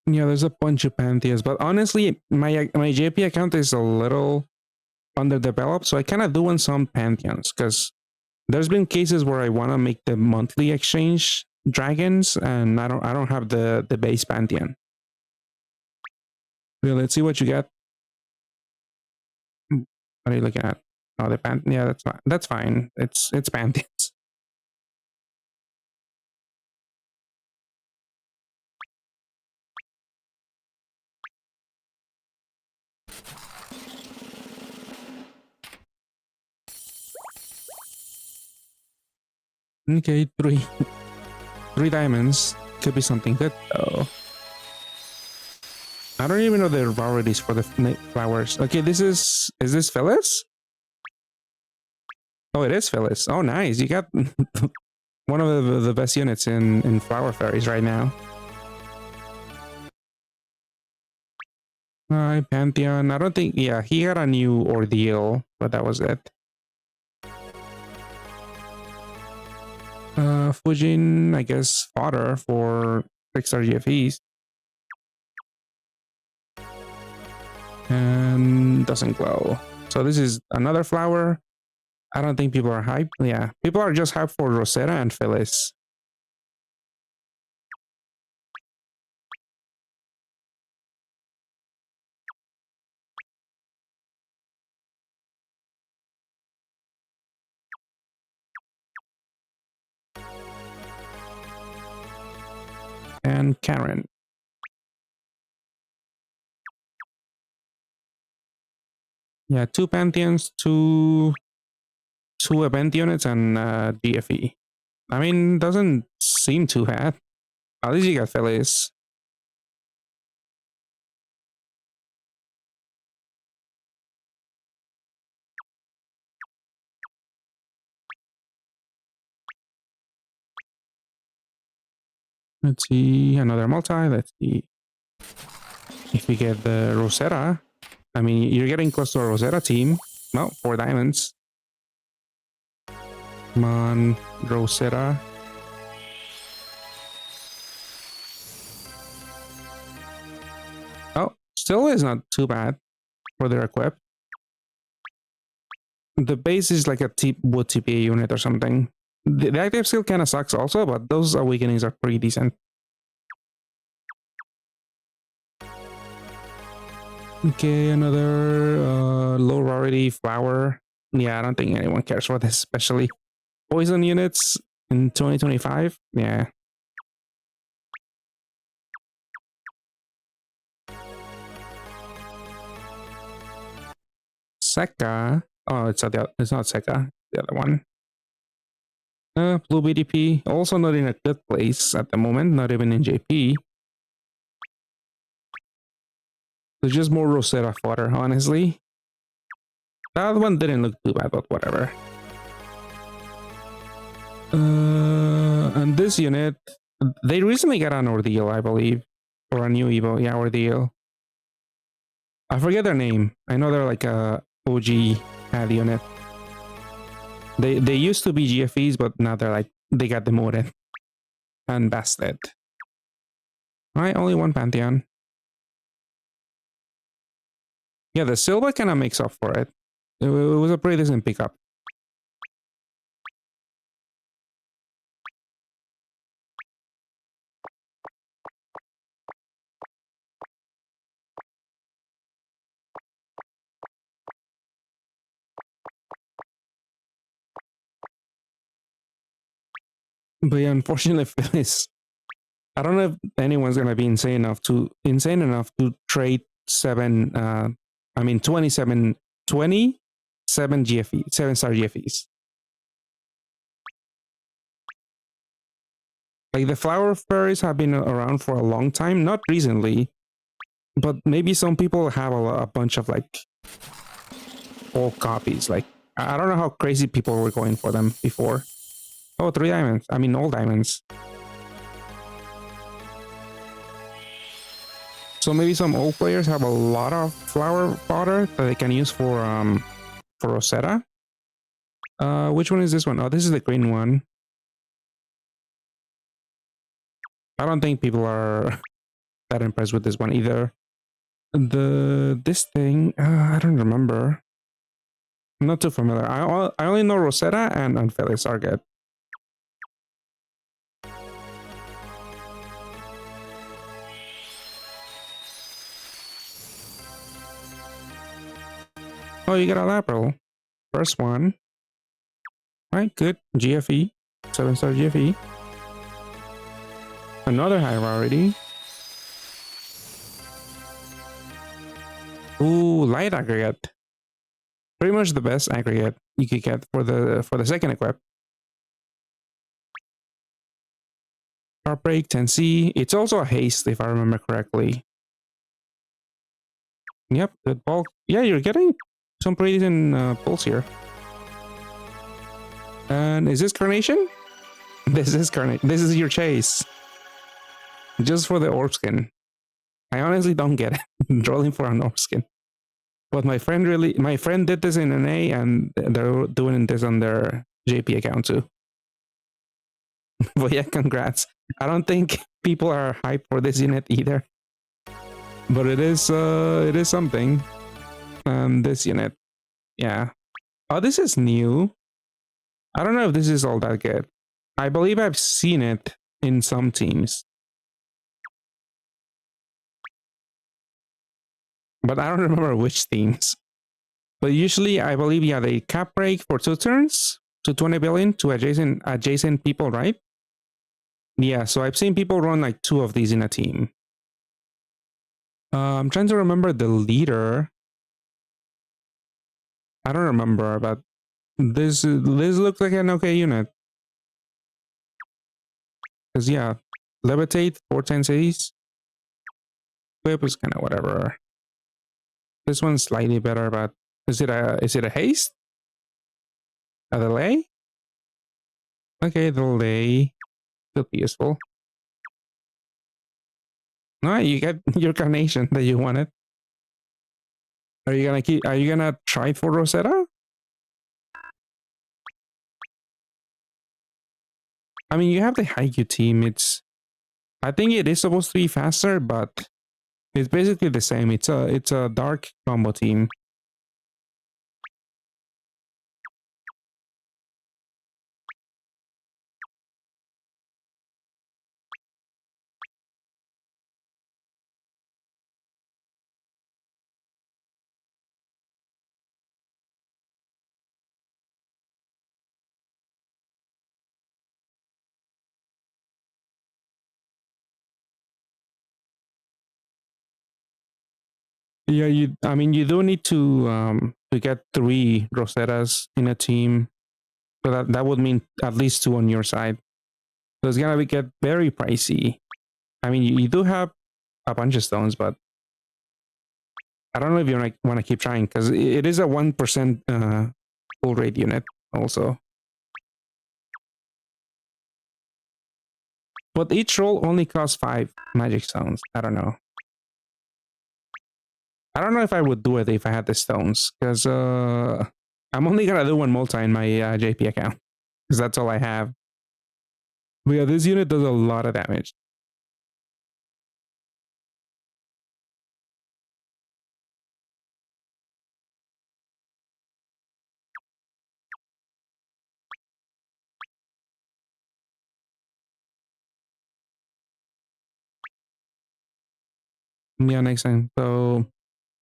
Speaker 1: Yeah, there's a bunch of Pantheas, but honestly, my JP account is a little underdeveloped, so I kind of do want some Pantheons because there's been cases where I want to make the monthly exchange dragons, and I don't have the base Pantheon. Well, let's see what you get. What are you looking at? Oh, the Pantheon. Yeah, that's fine. That's fine. It's Pantheons. Okay, three diamonds could be something good though. I don't even know the rarities for the flowers. Okay, is this Phyllis? Oh, it is Phyllis. Oh, nice. You got one of the best units in Flower Fairies right now. Pantheon. I don't think. Yeah, he got a new ordeal, but that was it. Fujin, I guess, fodder for 6-star GFEs. And doesn't glow. So this is another flower. I don't think people are hyped. Yeah, people are just hyped for Rosetta and Phyllis. And Karen. Yeah, 2 Pantheons, two event units, and DFE. I mean, doesn't seem too bad. At least you got Phyllis. Let's see, another multi. Let's see if we get the Rosetta. I mean, you're getting close to a Rosetta team. Well, 4 diamonds. Come on, Rosetta. Oh, still is not too bad for their equip. The base is like a wood TPA unit or something. The active skill kind of sucks also, but those awakenings are pretty decent. Okay, another low rarity flower. Yeah, I don't think anyone cares for this, especially poison units in 2025. Yeah. Seka. Oh, it's not Seka. The other one. Blue BDP. Also not in a good place at the moment. Not even in JP. There's just more Rosetta fodder, honestly. That one didn't look too bad, but whatever. And this unit, they recently got an ordeal, I believe, or a new Evo. Yeah, ordeal. I forget their name. I know they're like a OG ad unit. They used to be GFEs, but now they're like they got demoted and bested. All right, only one Pantheon. Yeah, the silver kind of makes up for it. It was a pretty decent pickup. But yeah, unfortunately, Phyllis, I don't know if anyone's gonna be insane enough to trade 27 GFE, 7-star GFEs. Like the flower fairies have been around for a long time, not recently, but maybe some people have a bunch of like old copies. Like I don't know how crazy people were going for them before. Oh, 3 diamonds. I mean, all diamonds. So maybe some old players have a lot of flower fodder that they can use for Rosetta. Which one is this one? Oh, this is the green one. I don't think people are that impressed with this one either. This thing, I don't remember. I'm not too familiar. I only know Rosetta and Phyllis are good. Oh, you got a Lapril. First one. Right, good. GFE. 7-star GFE. Another high rarity. Ooh, light aggregate. Pretty much the best aggregate you could get for the second equip. Heartbreak, 10C. It's also a haste if I remember correctly. Yep, good bulk. Yeah, you're getting some pretty decent pulls here. And is this Carnation? This is Carnation. This is your chase. Just for the orb skin. I honestly don't get it. Rolling for an orb skin. But my friend did this in an A, and they're doing this on their JP account too. But yeah, congrats. I don't think people are hyped for this unit either. But it is something. This unit. Yeah. Oh, this is new. I don't know if this is all that good. I believe I've seen it in some teams. But I don't remember which teams. But usually I believe, yeah, they cap break for 2 turns to 20 billion to adjacent people, right? Yeah, so I've seen people run like 2 of these in a team. I'm trying to remember the leader. I don't remember, but this looks like an okay unit. Because yeah, levitate 4 times Ace. Whip is kind of whatever. This one's slightly better, but is it a haste? A delay? Okay, delay. Still be useful. No, you get your carnation that you wanted. Are you gonna try for Rosetta? I mean, you have the Haikyuu team. I think it is supposed to be faster, but it's basically the same. It's a dark combo team. Yeah, I mean, you do need to get 3 Rosettas in a team. So that would mean at least 2 on your side. So it's gonna get very pricey. I mean, you do have a bunch of stones, but I don't know if you want to keep trying, because it is a 1% full rate unit also. But each roll only costs 5 magic stones. I don't know. I don't know if I would do it if I had the stones, because I'm only gonna do one multi in my JP account because that's all I have. But yeah, this unit does a lot of damage. Yeah, next time. So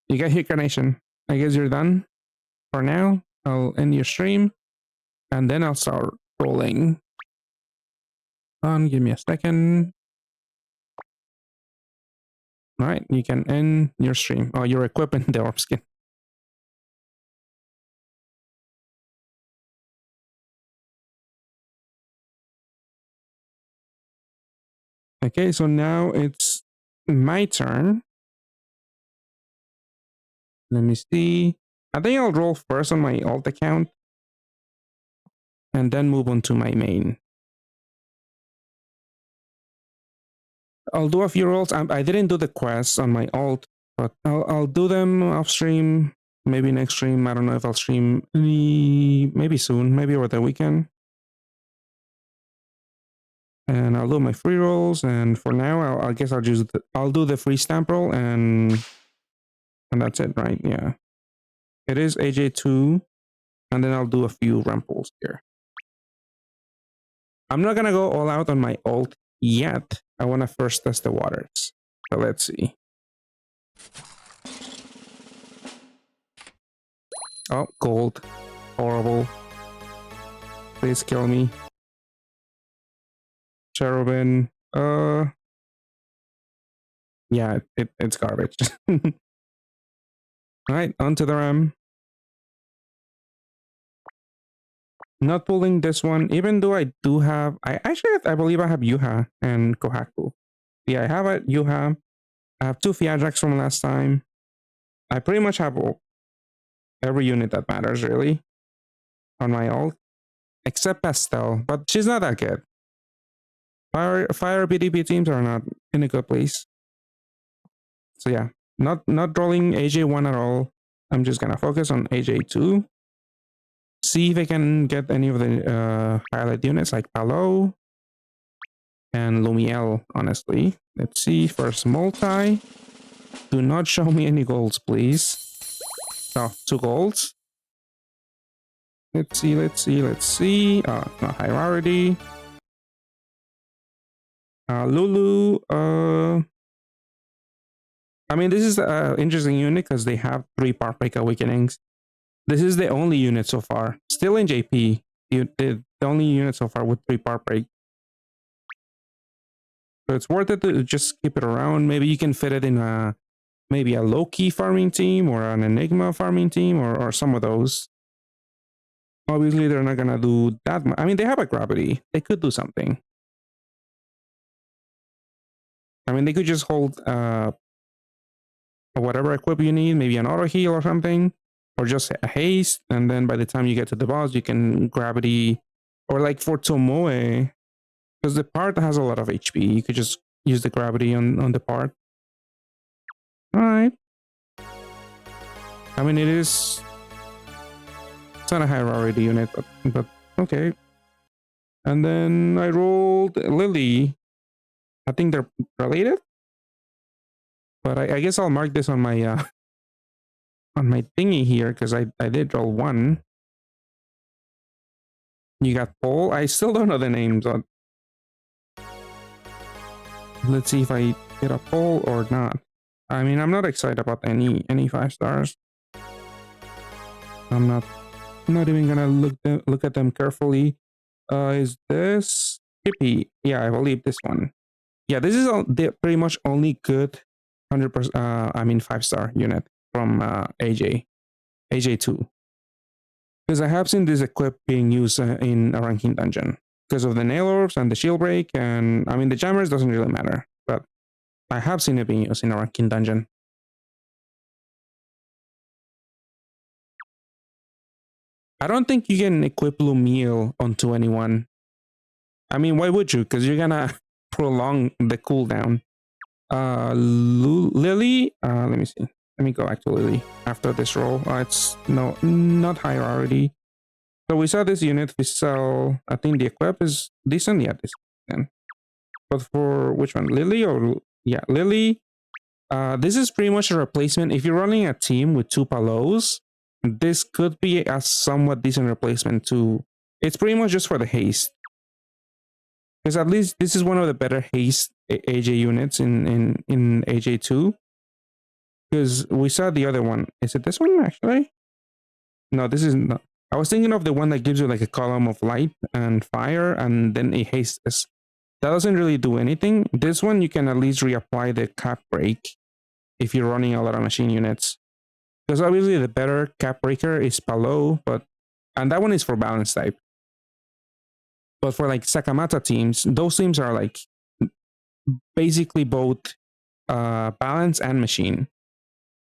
Speaker 1: you get hit carnation. I guess you're done for now. I'll end your stream and then I'll start rolling. Give me a second. All right, you can end your stream. Oh, you're equipping the orb skin. Okay, so now it's my turn. Let me see. I think I'll roll first on my alt account and then move on to my main. I'll do a few rolls. I didn't do the quests on my alt, but I'll do them off stream. Maybe next stream. I don't know if I'll stream maybe soon, maybe over the weekend. And I'll do my free rolls. And for now, I guess I'll do the free stamp roll and that's it, right? Yeah, it is AJ2, and then I'll do a few ramples here. I'm not gonna go all out on my alt yet. I want to first test the waters. So let's see. Oh, gold. Horrible. Please kill me. Cherubin. Yeah, it's garbage. Alright, onto the ram. Not pulling this one, even though I do have... I believe I have Yuha and Kohaku. Yeah, I have a Yuha. I have 2 Fiajax from last time. I pretty much have every unit that matters, really, on my alt. Except Pastel, but she's not that good. Fire PDP teams are not in a good place. So yeah, not rolling AJ1 at all. I'm just gonna focus on AJ2. See if I can get any of the highlight units like Palo and Lumiel, honestly. Let's see, first multi. Do not show me any golds, please. Oh, 2 golds. Let's see. Not high rarity. Lulu, I mean, this is an interesting unit because they have 3 Partbreak Awakenings. This is the only unit so far. Still in JP. The only unit so far with 3 Partbreak. So it's worth it to just keep it around. Maybe you can fit it in maybe a low-key farming team or an Enigma farming team or some of those. Obviously, they're not going to do that much. I mean, they have a gravity. They could do something. I mean, they could just hold whatever equip you need, maybe an auto heal or something, or just a haste, and then by the time you get to the boss, you can gravity, or like for Tomoe, because the part has a lot of HP, you could just use the gravity on the part. All right. I mean, it's not a high rarity unit, but okay. And then I rolled Lily. I think they're related, but I guess I'll mark this on my thingy here because I did roll 1. You got Paul. I still don't know the names. Let's see if I get a Paul or not. I mean, I'm not excited about any 5 stars. I'm not even gonna look at them carefully. Is this Hippie? Yeah, I believe this one. Yeah, this is pretty much only good 100%. I mean 5-star unit from AJ2. Because I have seen this equip being used in a ranking dungeon because of the nail orbs and the shield break, and I mean the jammers doesn't really matter, but I have seen it being used in a ranking dungeon. I don't think you can equip Lumiel onto anyone. I mean, why would you? Because you're gonna prolong the cooldown. Lily, let me see. Let me go back to Lily after this roll. It's no, not high priority. So we saw this unit. We saw, I think the equip is decent. Yeah, this can. But for which one? Lily or yeah, Lily. This is pretty much a replacement. If you're running a team with two Palos, this could be a somewhat decent replacement to. It's pretty much just for the haste. Because at least this is one of the better haste AJ units in AJ2. Because we saw the other one. Is it this one actually? No, this is not. I was thinking of the one that gives you like a column of light and fire, and then it hastes. That doesn't really do anything. This one you can at least reapply the cap break if you're running a lot of machine units. Because obviously the better cap breaker is Palo, and that one is for balance type. But for like Sakamata teams, those teams are like basically both balance and machine.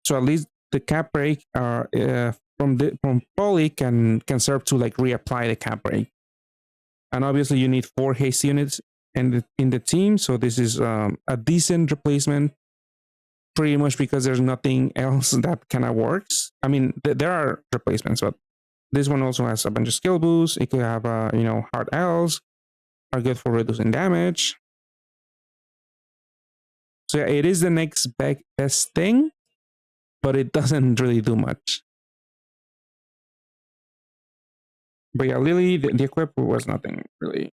Speaker 1: So at least the cap break are from Poly can serve to like reapply the cap break. And obviously you need 4 haste units in the team, so this is a decent replacement. Pretty much because there's nothing else that kind of works. I mean, there are replacements, but this one also has a bunch of skill boosts. It could have, hard L's are good for reducing damage. So yeah, it is the next best thing, but it doesn't really do much. But yeah, Lily, the equip was nothing really.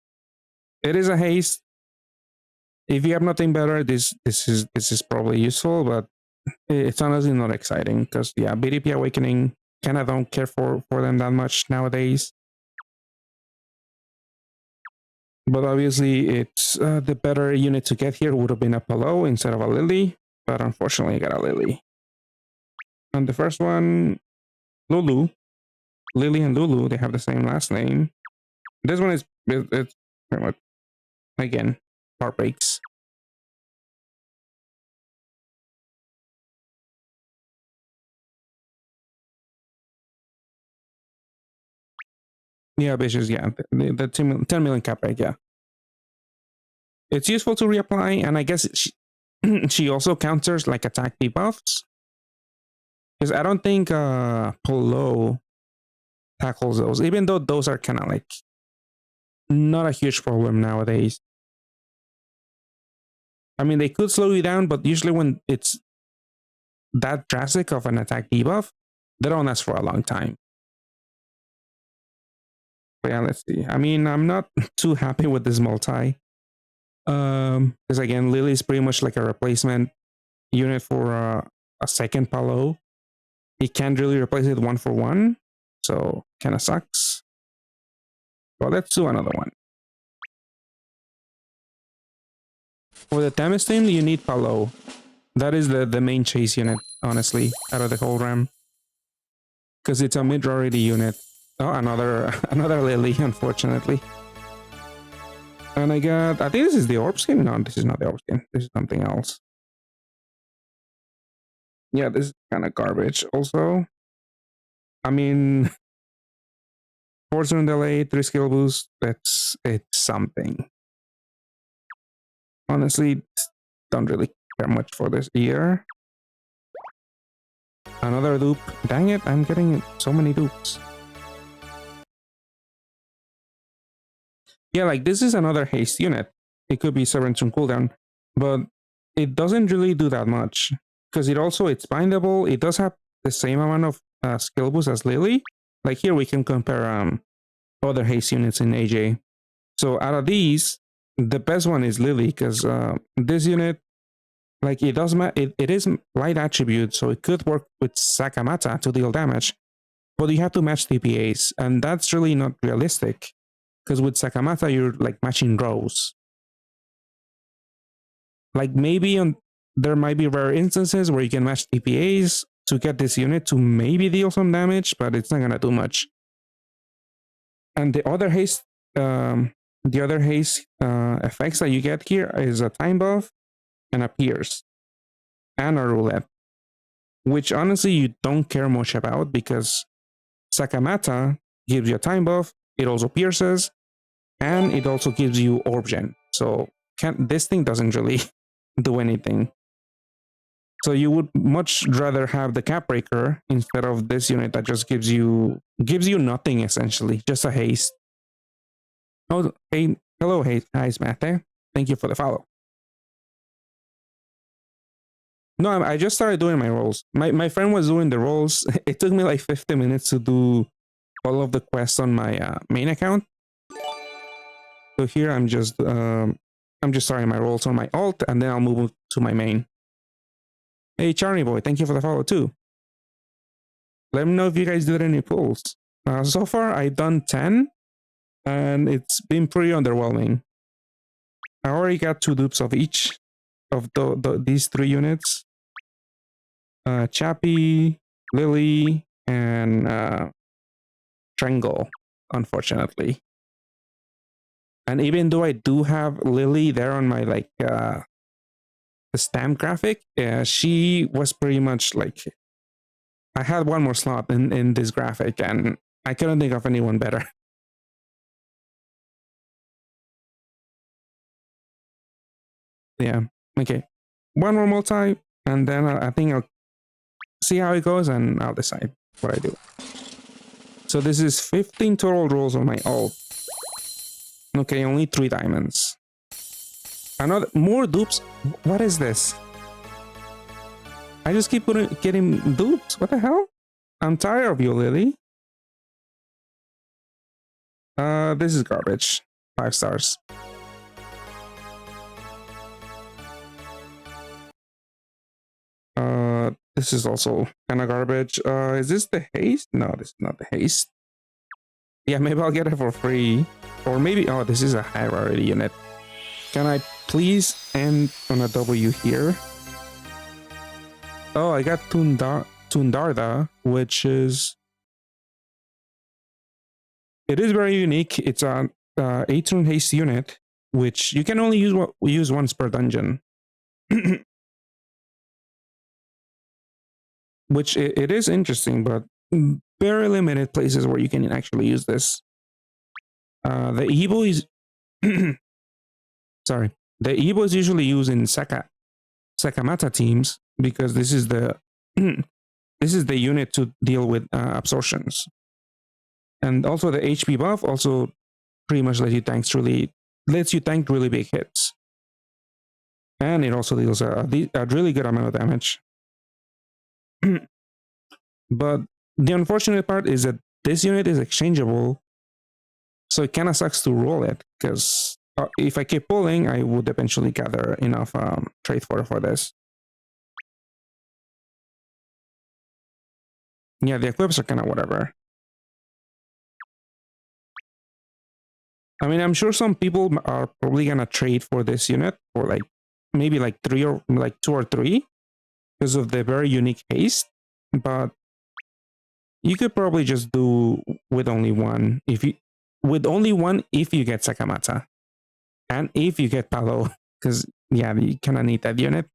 Speaker 1: It is a haste. If you have nothing better, this is probably useful, but it's honestly not exciting because yeah, BDP Awakening kind of don't care for them that much nowadays. But obviously, it's the better unit to get here would have been a Palo instead of a Lily, but unfortunately, I got a Lily. And the first one, Lulu, Lily and Lulu, they have the same last name. This one is it's pretty much again heartbreaks. Yeah, bitches. Yeah, the 10 million cap rate. Yeah, it's useful to reapply, and I guess she also counters like attack debuffs. Because I don't think Polo tackles those, even though those are kind of like not a huge problem nowadays. I mean, they could slow you down, but usually when it's that drastic of an attack debuff, they don't last for a long time. But yeah, let's see. I mean, I'm not too happy with this multi. Because again, Lily is pretty much like a replacement unit for a second Palo. He can't really replace it 1-for-1, so kind of sucks. Well, let's do another one. For the Themis team, you need Palo. That is the main chase unit, honestly, out of the whole RAM. Because it's a mid-rarity unit. Oh, another Lily, unfortunately. And I think this is the orb skin. No, this is not the orb skin. This is something else. Yeah, this is kind of garbage also. I mean, Fortune delay, 3 skill boost, it's something. Honestly, don't really care much for this year. Another dupe. Dang it, I'm getting so many dupes. Yeah, like this is another haste unit. It could be Severance from cooldown, but it doesn't really do that much because it's bindable. It does have the same amount of skill boost as Lily. Like here we can compare other haste units in AJ. So out of these, the best one is Lily because this unit, like it is light attribute, so it could work with Sakamata to deal damage, but you have to match TPAs, and that's really not realistic because with Sakamata you're like matching rows. Like there might be rare instances where you can match TPAs to get this unit to maybe deal some damage, but it's not gonna do much. And the other haste effects that you get here is a time buff and a pierce and a roulette, which honestly you don't care much about because Sakamata gives you a time buff, it also pierces, and it also gives you orb gen. So this thing doesn't really do anything. So you would much rather have the cap breaker instead of this unit that just gives you nothing, essentially, just a haste. Oh, hey, hello, hey, hi, Mate. Thank you for the follow. No, I just started doing my rolls. My friend was doing the rolls. It took me like 50 minutes to do all of the quests on my main account. So here I'm just starting my rolls on my alt, and then I'll move to my main. Hey, Charlie boy, thank you for the follow too. Let me know if you guys did any pulls. So far, I've done 10, and it's been pretty underwhelming. I already got 2 dupes of each of these 3 units. Chappie, Lily, and Triangle, unfortunately. And even though I do have Lily there on my like the stamp graphic, she was pretty much like, I had one more slot in this graphic, and I couldn't think of anyone better. Yeah. Okay. One more multi, and then I think I'll see how it goes, and I'll decide what I do. So this is 15 total rolls on my alt. Okay, only 3 diamonds. Another more dupes. What is this? I just keep getting dupes. What the hell? I'm tired of you, Lily. This is garbage. 5 stars. This is also kind of garbage. Is this the haste? No, this is not the haste. Yeah, maybe I'll get it for free. Or maybe, oh, this is a high rarity unit. Can I please end on a W here? Oh, I got Tundarda, which is... It is very unique. It's a 8-turn haste unit, which you can only use once per dungeon. Which it is interesting, but very limited places where you can actually use this. The Evo is... Sorry. The Evo is usually used in Sakamata teams, because this is the this is the unit to deal with absorptions. And also the HP buff also pretty much lets you tank really big hits. And it also deals a really good amount of damage. But the unfortunate part is that this unit is exchangeable, so it kind of sucks to roll it, because if I keep pulling, I would eventually gather enough trade for this. Yeah, the equips are kind of whatever. I mean, I'm sure some people are probably gonna trade for this unit for like maybe like 2 or 3 because of the very unique haste, but you could probably just do with only one if you get Sakamata and if you get Palo, because yeah, you kind of need that unit.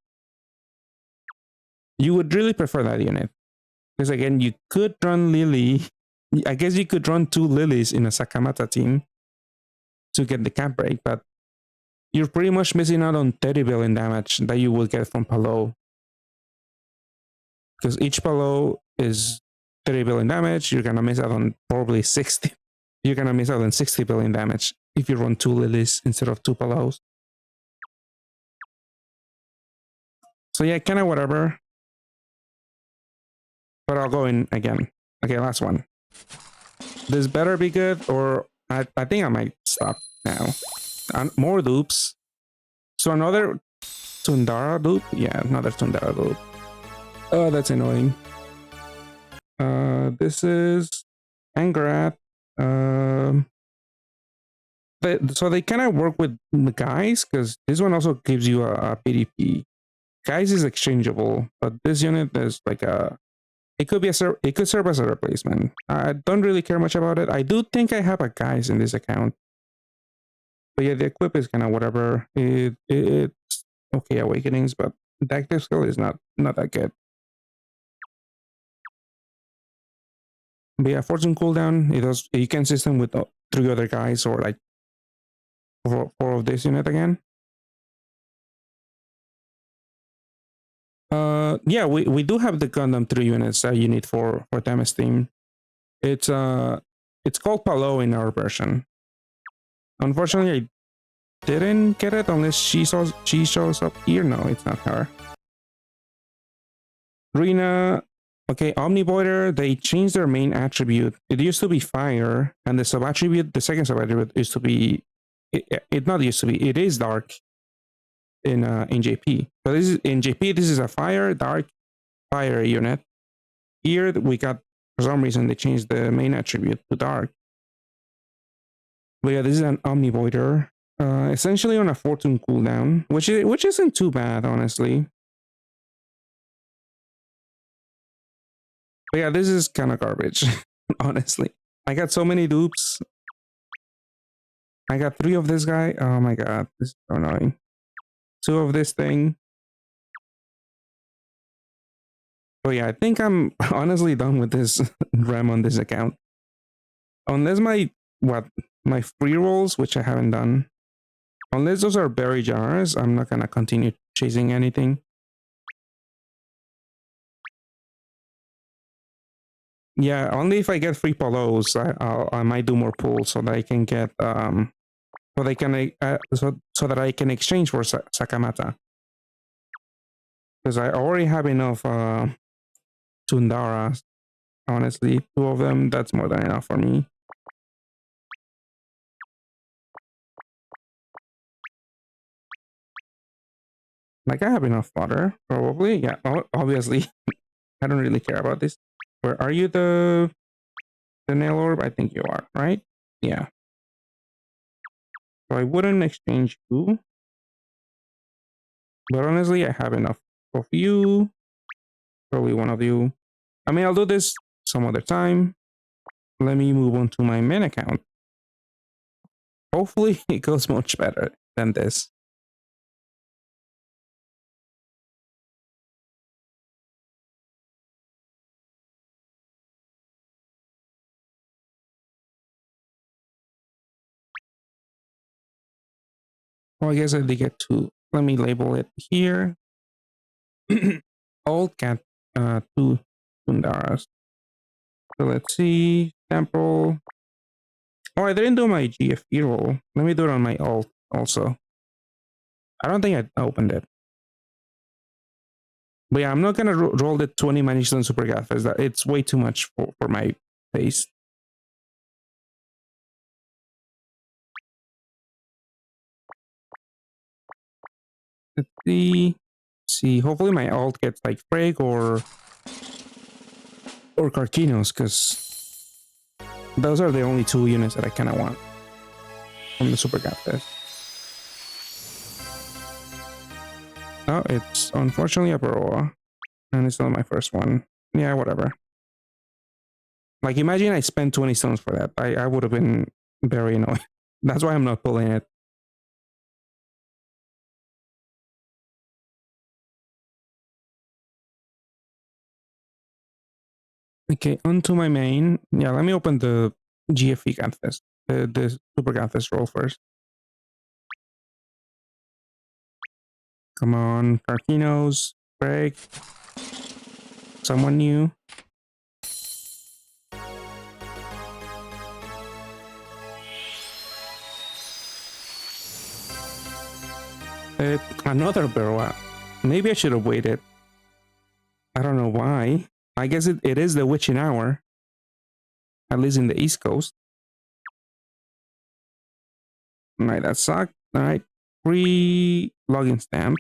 Speaker 1: You would really prefer that unit because again, you could run Lily. I guess you could run 2 Lilies in a Sakamata team to get the cap break, but you're pretty much missing out on 30 billion damage that you will get from Palo. Because each Palo is 30 billion damage, you're gonna miss out on probably 60. You're gonna miss out on 60 billion damage if you run 2 Lilies instead of 2 Palos. So yeah, kind of whatever. But I'll go in again. Okay, last one. This better be good, or I think I might stop now. More dupes. So another Tundara dupe? Yeah, another Tundara dupe. Oh, that's annoying. This is Angrat. So they kind of work with the guys, because this one also gives you a PDP. Guys is exchangeable, but this unit is like it could serve as a replacement. I don't really care much about it. I do think I have a guys in this account, but yeah, the equip is kind of whatever. It's okay awakenings, but the active skill is not that good. But yeah, fortune cooldown. You can system with 3 other guys, or like 4 of this unit again. Yeah, we do have the Gundam 3 units that you need for damage team. It's it's called Palo in our version. Unfortunately, I didn't get it unless she shows up here. No, it's not her. Rina, okay, Omnivoider, they changed their main attribute. It used to be fire, and the sub attribute, the second sub attribute, used to be it not used to be, it is dark in JP. So this is in JP, this is a dark fire unit. Here we got, for some reason they changed the main attribute to dark. But yeah, this is an Omnivoider. Essentially on a fortune cooldown, which isn't too bad, honestly. But yeah, this is kind of garbage, honestly. I got so many dupes. I got 3 of this guy. Oh my god, this is so annoying. 2 of this thing. But yeah, I think I'm honestly done with this RAM on this account. Unless my free rolls, which I haven't done. Unless those are berry jars, I'm not gonna continue chasing anything. Yeah, only if I get free polos, I might do more pulls so that I can get so that I can exchange for Sakamata. Because I already have enough Tundara. Honestly, 2 of them, that's more than enough for me. Like, I have enough water, probably. Yeah, obviously. I don't really care about this. Where are you, the nail orb? I think you are, right? Yeah. So I wouldn't exchange you. But honestly, I have enough of you. Probably one of you. I mean, I'll do this some other time. Let me move on to my main account. Hopefully, it goes much better than this. Well, I guess I did get 2. Let me label it here. Old cat 2 Tundaras. So let's see. Temple. Oh, I didn't do my GFE roll. Let me do it on my alt also. I don't think I opened it. But yeah, I'm not gonna roll the 20 Manish on Super Gaffes. That it's way too much for my taste. Let's see. Hopefully my alt gets like Frag or Karkinos, because those are the only 2 units that I kind of want from the Super Gaffes. Oh, it's unfortunately a Baroa. And it's not my first one. Yeah, whatever. Like, imagine I spent 20 stones for that. I would have been very annoyed. That's why I'm not pulling it. Okay, onto my main. Yeah, let me open the GFE Ganthus. The Super Ganthus roll first. Come on, Karkinos, break. Someone new. Another Burrow. Maybe I should have waited. I don't know why. I guess it is the witching hour. At least in the East Coast. Alright, that sucked. Alright. Free login stamp.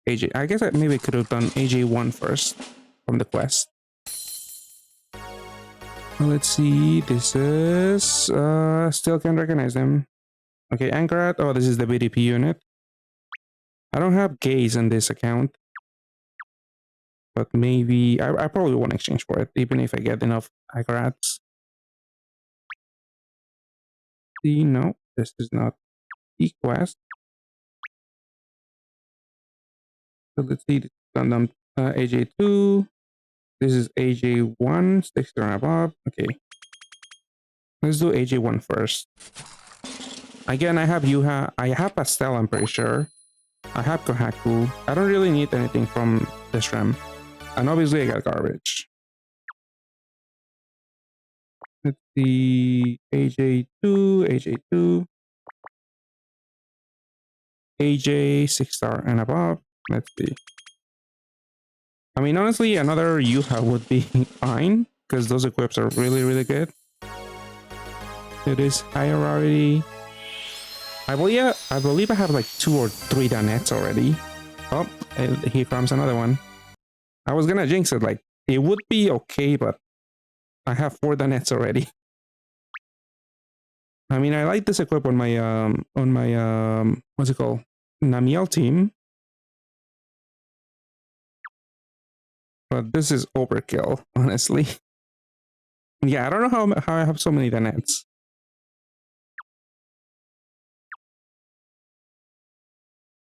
Speaker 1: AJ. I guess maybe I could have done AJ1 first from the quest. Let's see. This is still can't recognize them. Okay, Anchorat. Oh, this is the BDP unit. I don't have gaze on this account. But maybe I probably won't exchange for it, even if I get enough Anchorats. See, no, this is not the quest. So let's see, Gundam AJ2. This is AJ1, 60 and above. Okay. Let's do AJ1 first. Again, I have Yuha. I have Pastel, I'm pretty sure. I have Kohaku. I don't really need anything from this RAM. And obviously I got garbage. Let's see, AJ2, AJ2, AJ 6-star and above. Let's see. I mean, honestly, another Yuha would be fine because those equips are really, really good. It is higher rarity. I believe I have like 2 or 3 Danettes already. Oh, here comes another one. I was gonna jinx it, like it would be okay, but I have 4 Danettes already. I mean, I like this equip on my what's it called, Namiel team, but this is overkill, honestly. Yeah, I don't know how I have so many Danettes.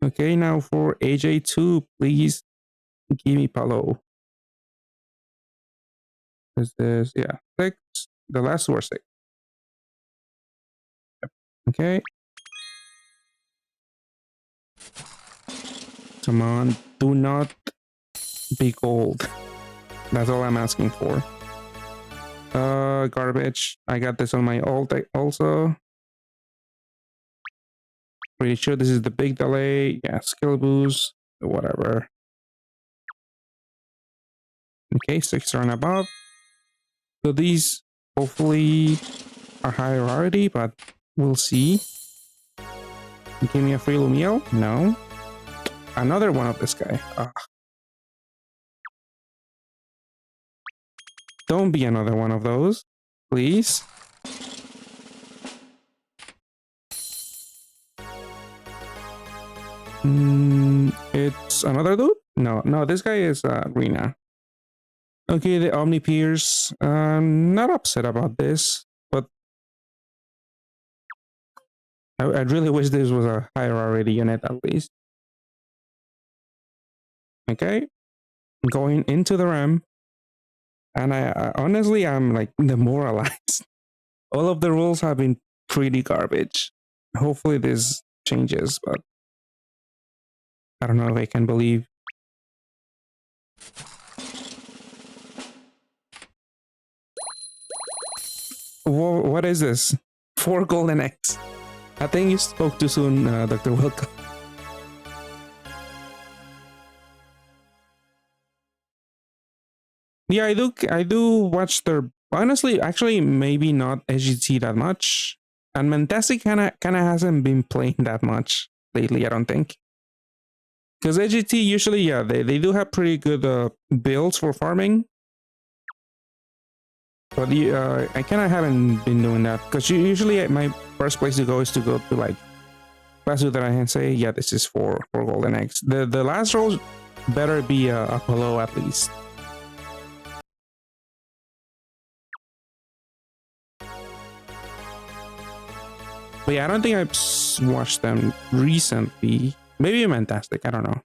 Speaker 1: Okay, now for AJ2, please give me Palo. Is this, yeah, 6? The last 2 are 6. Okay. Come on, do not be gold. That's all I'm asking for. Garbage. I got this on my alt also. Pretty sure this is the big delay. Yeah, skill boost, whatever. Okay, 6-star and above. So these hopefully are higher rarity, but we'll see. Give me a free Lumiel? No. Another one of this guy. Don't be another one of those, please. It's another dude? No, this guy is Rena. Okay, the Omni Pierce. Not upset about this, but I really wish this was a higher rarity unit at least. Okay, going into the RAM, and I honestly I'm like demoralized. All of the rules have been pretty garbage. Hopefully this changes, but I don't know if I can believe. What is this? 4 golden eggs. I think you spoke too soon, Dr. Wilco. Yeah, I do watch their, honestly, actually maybe not SGT that much. And Mentastic kinda hasn't been playing that much lately, I don't think. Because SGT usually, yeah, they do have pretty good builds for farming. But I kinda haven't been doing that. Because usually my first place to go is to go to like Pasu that I can say, yeah, this is for golden eggs. The last roll better be Apollo at least. But yeah, I don't think I've watched them recently. Maybe Fantastic, I don't know.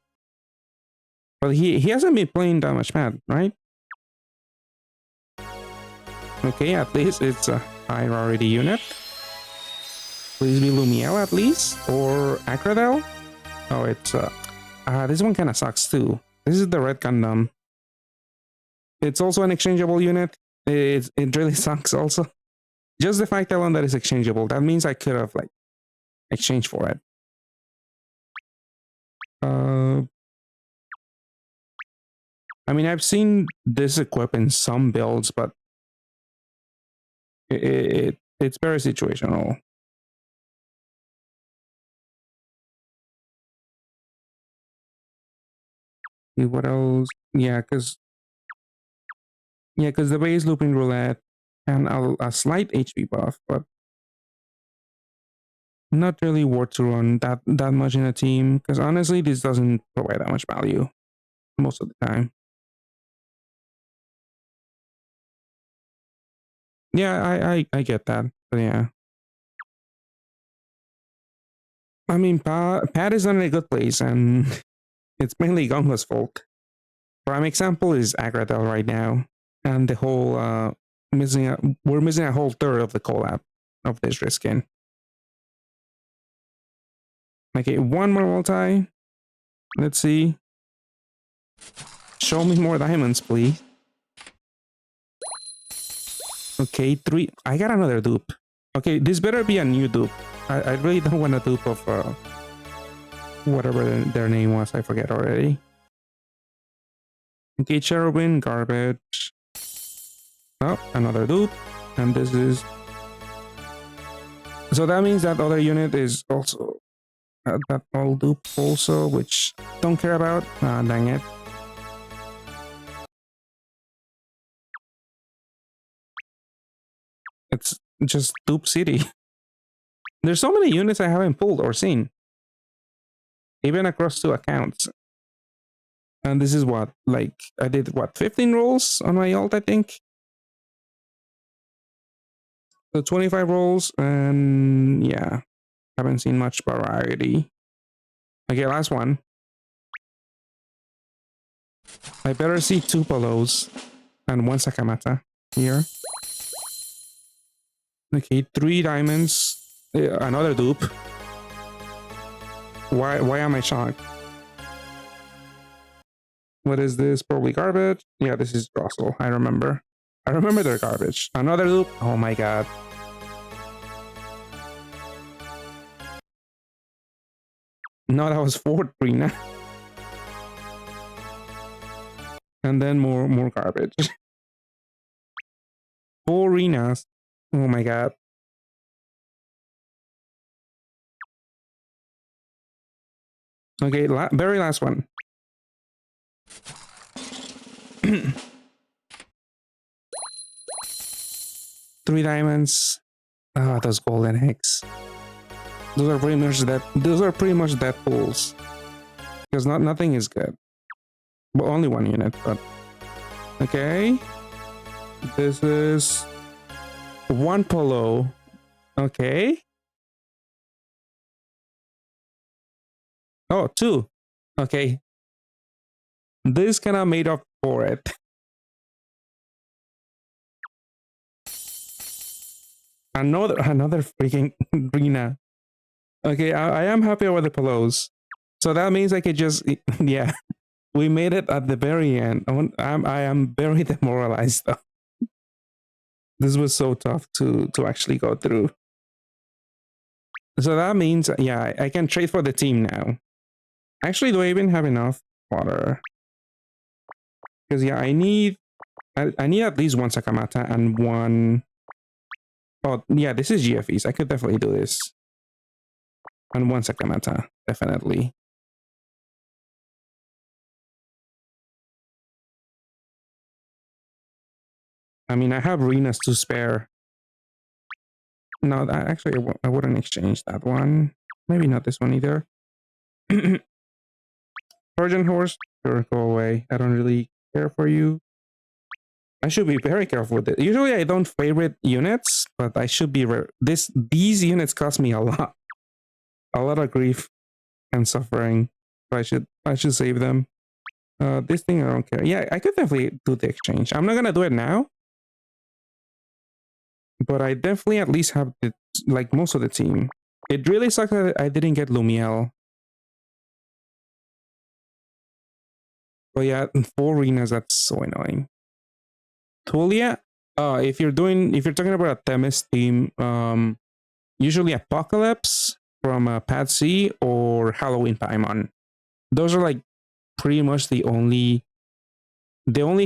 Speaker 1: But he hasn't been playing that much Mad, right? Okay, at least it's a high rarity unit. Please be Lumiel at least, or Acradel. Oh, it's this one kind of sucks too. This is the red Gundam. It's also an exchangeable unit. It really sucks also. Just the fact alone that it's exchangeable, that means I could have like exchanged for it. I mean, I've seen this equip in some builds, but it's very situational. What else? Yeah, because the base looping roulette and a slight HP buff, but not really worth to run that much in a team. Because honestly, this doesn't provide that much value most of the time. Yeah, I get that, but yeah. I mean, Pat is not in a good place, and it's mainly Gonga's fault. Prime example is Agradel right now, and the whole we're missing a whole third of the collab of this Reskin. Okay, one more multi. Let's see. Show me more diamonds, please. Okay, 3. I got another dupe. Okay, this better be a new dupe. I really don't want a dupe of whatever their name was. I forget already. Okay, cherubim, garbage. Oh, another dupe. And this is... So that means that other unit is also... that old dupe also, which don't care about. Ah, dang it. It's just dupe city. There's so many units I haven't pulled or seen. Even across 2 accounts. And this is what, like, I did what, 15 rolls on my alt, I think? So 25 rolls, and yeah, haven't seen much variety. Okay, last one. I better see 2 polos and 1 Sakamata here. Okay, 3 diamonds, another dupe. Why am I shocked? What is this? Probably garbage. Yeah, this is Drossel. I remember. I remember their garbage. Another loop. Oh my god. No, that was 4 Trina. And then more garbage. 4 arenas. Oh my god. Okay, very last one. 3 diamonds. Ah, those golden eggs. Those are pretty much that. Those are pretty much dead pools. Because nothing is good. Well, only 1 unit, but okay. This is 1 polo. Okay. Oh, 2. Okay. This kind of made up for it. Another freaking Rina. Okay, I am happy with the polos. So that means I could just, yeah, we made it at the very end. I am very demoralized though. This was so tough to actually go through. So that means, yeah, I can trade for the team now. Actually, do I even have enough water? Because yeah, I need at least 1 Sakamata and 1... Oh, yeah, this is GFEs. I could definitely do this. And 1 Sakamata, definitely. I mean, I have Renas to spare. No, actually, I wouldn't exchange that one. Maybe not this one either. Trojan Horse, sure, go away. I don't really care for you. I should be very careful with it. Usually I don't favorite units, but I should be... These units cost me a lot. A lot of grief and suffering. So I should save them. This thing I don't care. Yeah, I could definitely do the exchange. I'm not gonna do it now. But I definitely at least have like most of the team. It really sucks that I didn't get Lumiel. But yeah, 4 arenas, that's so annoying. Tulia, if you're talking about a Themis team, usually Apocalypse from Pad C or Halloween Paimon. Those are like pretty much the only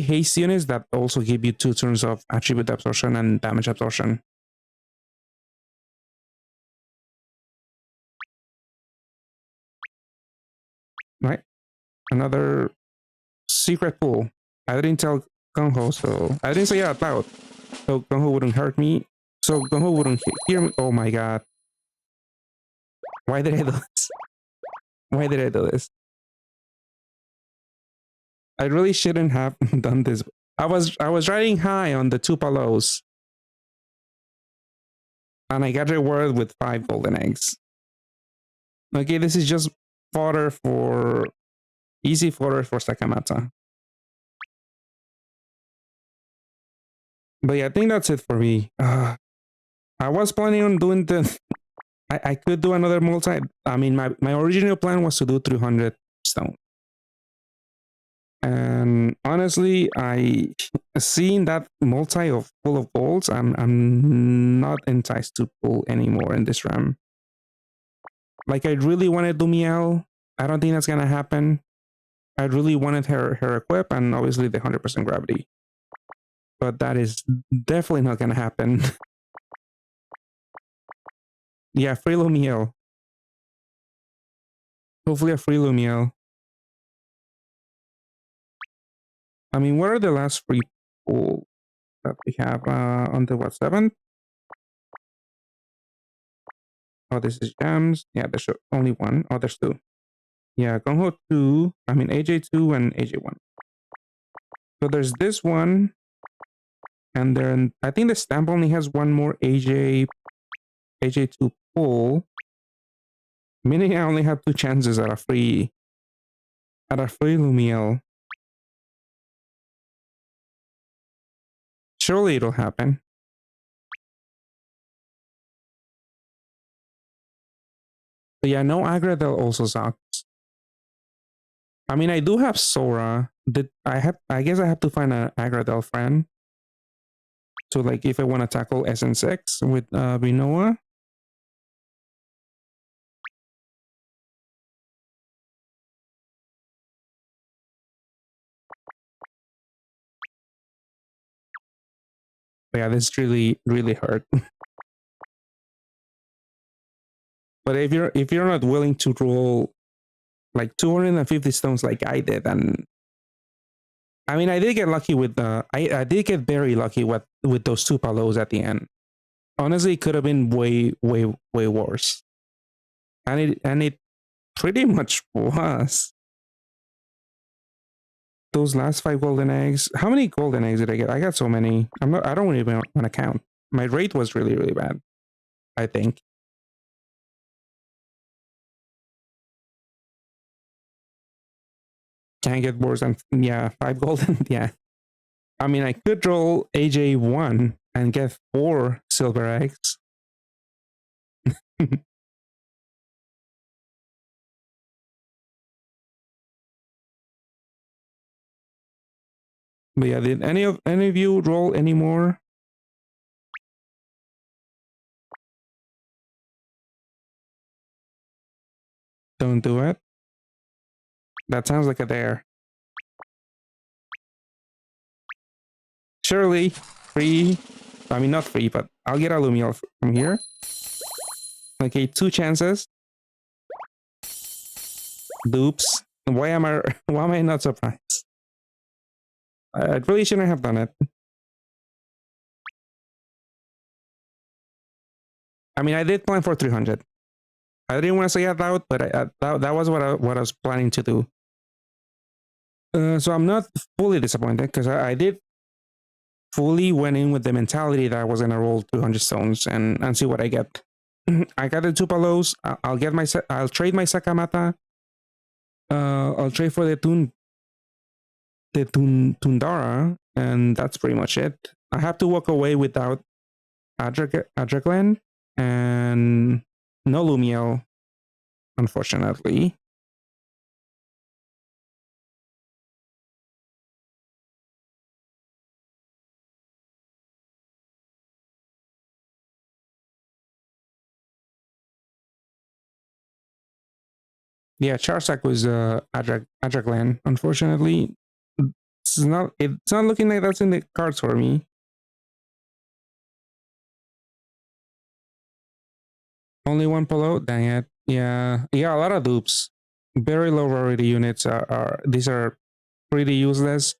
Speaker 1: haste units that also give you 2 turns of attribute absorption and damage absorption. Right? Another secret pool. I didn't tell Gung-Ho, so I didn't say it out loud. So Gung-Ho wouldn't hurt me. So Gung-Ho wouldn't hear me. Oh my god. Why did I do this? Why did I do this? I really shouldn't have done this. I was riding high on the 2 palos. And I got rewarded with 5 golden eggs. Okay, this is just fodder for... Easy fodder for Sakamata. But yeah, I think that's it for me. I was planning on doing the... I could do another multi... I mean, my original plan was to do 300 stone. And honestly, I seeing that multi of full of golds, I'm not enticed to pull anymore in this RAM. Like I really wanted Lumiel. I don't think that's gonna happen. I really wanted her equip and obviously the 100% gravity. But that is definitely not gonna happen. Yeah, free Lumiel. Hopefully a free Lumiel. I mean, what are the last free pull that we have on the what 7th? Oh, this is gems. Yeah, there's only one. Oh, there's two. Yeah, Gung 2. I mean, AJ2 and AJ1. So there's this one. And then I think the stamp only has one more AJ2 pull. Meaning I only have two chances at a free Lumiel. Surely it'll happen. But yeah, no Agradel also sucks. I mean, I do have Sora. I guess I have to find an Agradel friend. So like if I want to tackle SN6 with Binoa. But yeah, this really, really hurt. But if you're not willing to roll like 250 stones like I did, and I mean I did get lucky with I did get very lucky with those two palos at the end. Honestly, it could have been way, way, way worse. And it pretty much was. Those last 5 golden eggs. How many golden eggs did I get? I got so many. I don't even want to count. My rate was really, really bad, I think. Can't get worse than yeah, 5 golden. Yeah. I mean I could roll AJ1 and get 4 silver eggs. But yeah, did any of you roll any more? Don't do it. That sounds like a dare. Surely, free. I mean, not free, but I'll get a Lumiel from here. Okay, 2 chances. Dupes. Why am I not surprised? I really shouldn't have done it. I mean, I did plan for 300. I didn't want to say it out, but that was what I was planning to do. So I'm not fully disappointed because I did fully went in with the mentality that I was gonna roll 200 stones and see what I get. I got the 2 palos. I'll trade my Sakamata. I'll trade for Tundara, and that's pretty much it. I have to walk away without Adraglen and no Lumiel, unfortunately. Yeah, Charsak was Adraglen. Unfortunately, it's not looking like that's in the cards for me. Only 1 palo? Dang it. Yeah, a lot of dupes. Very low rarity units are these are pretty useless.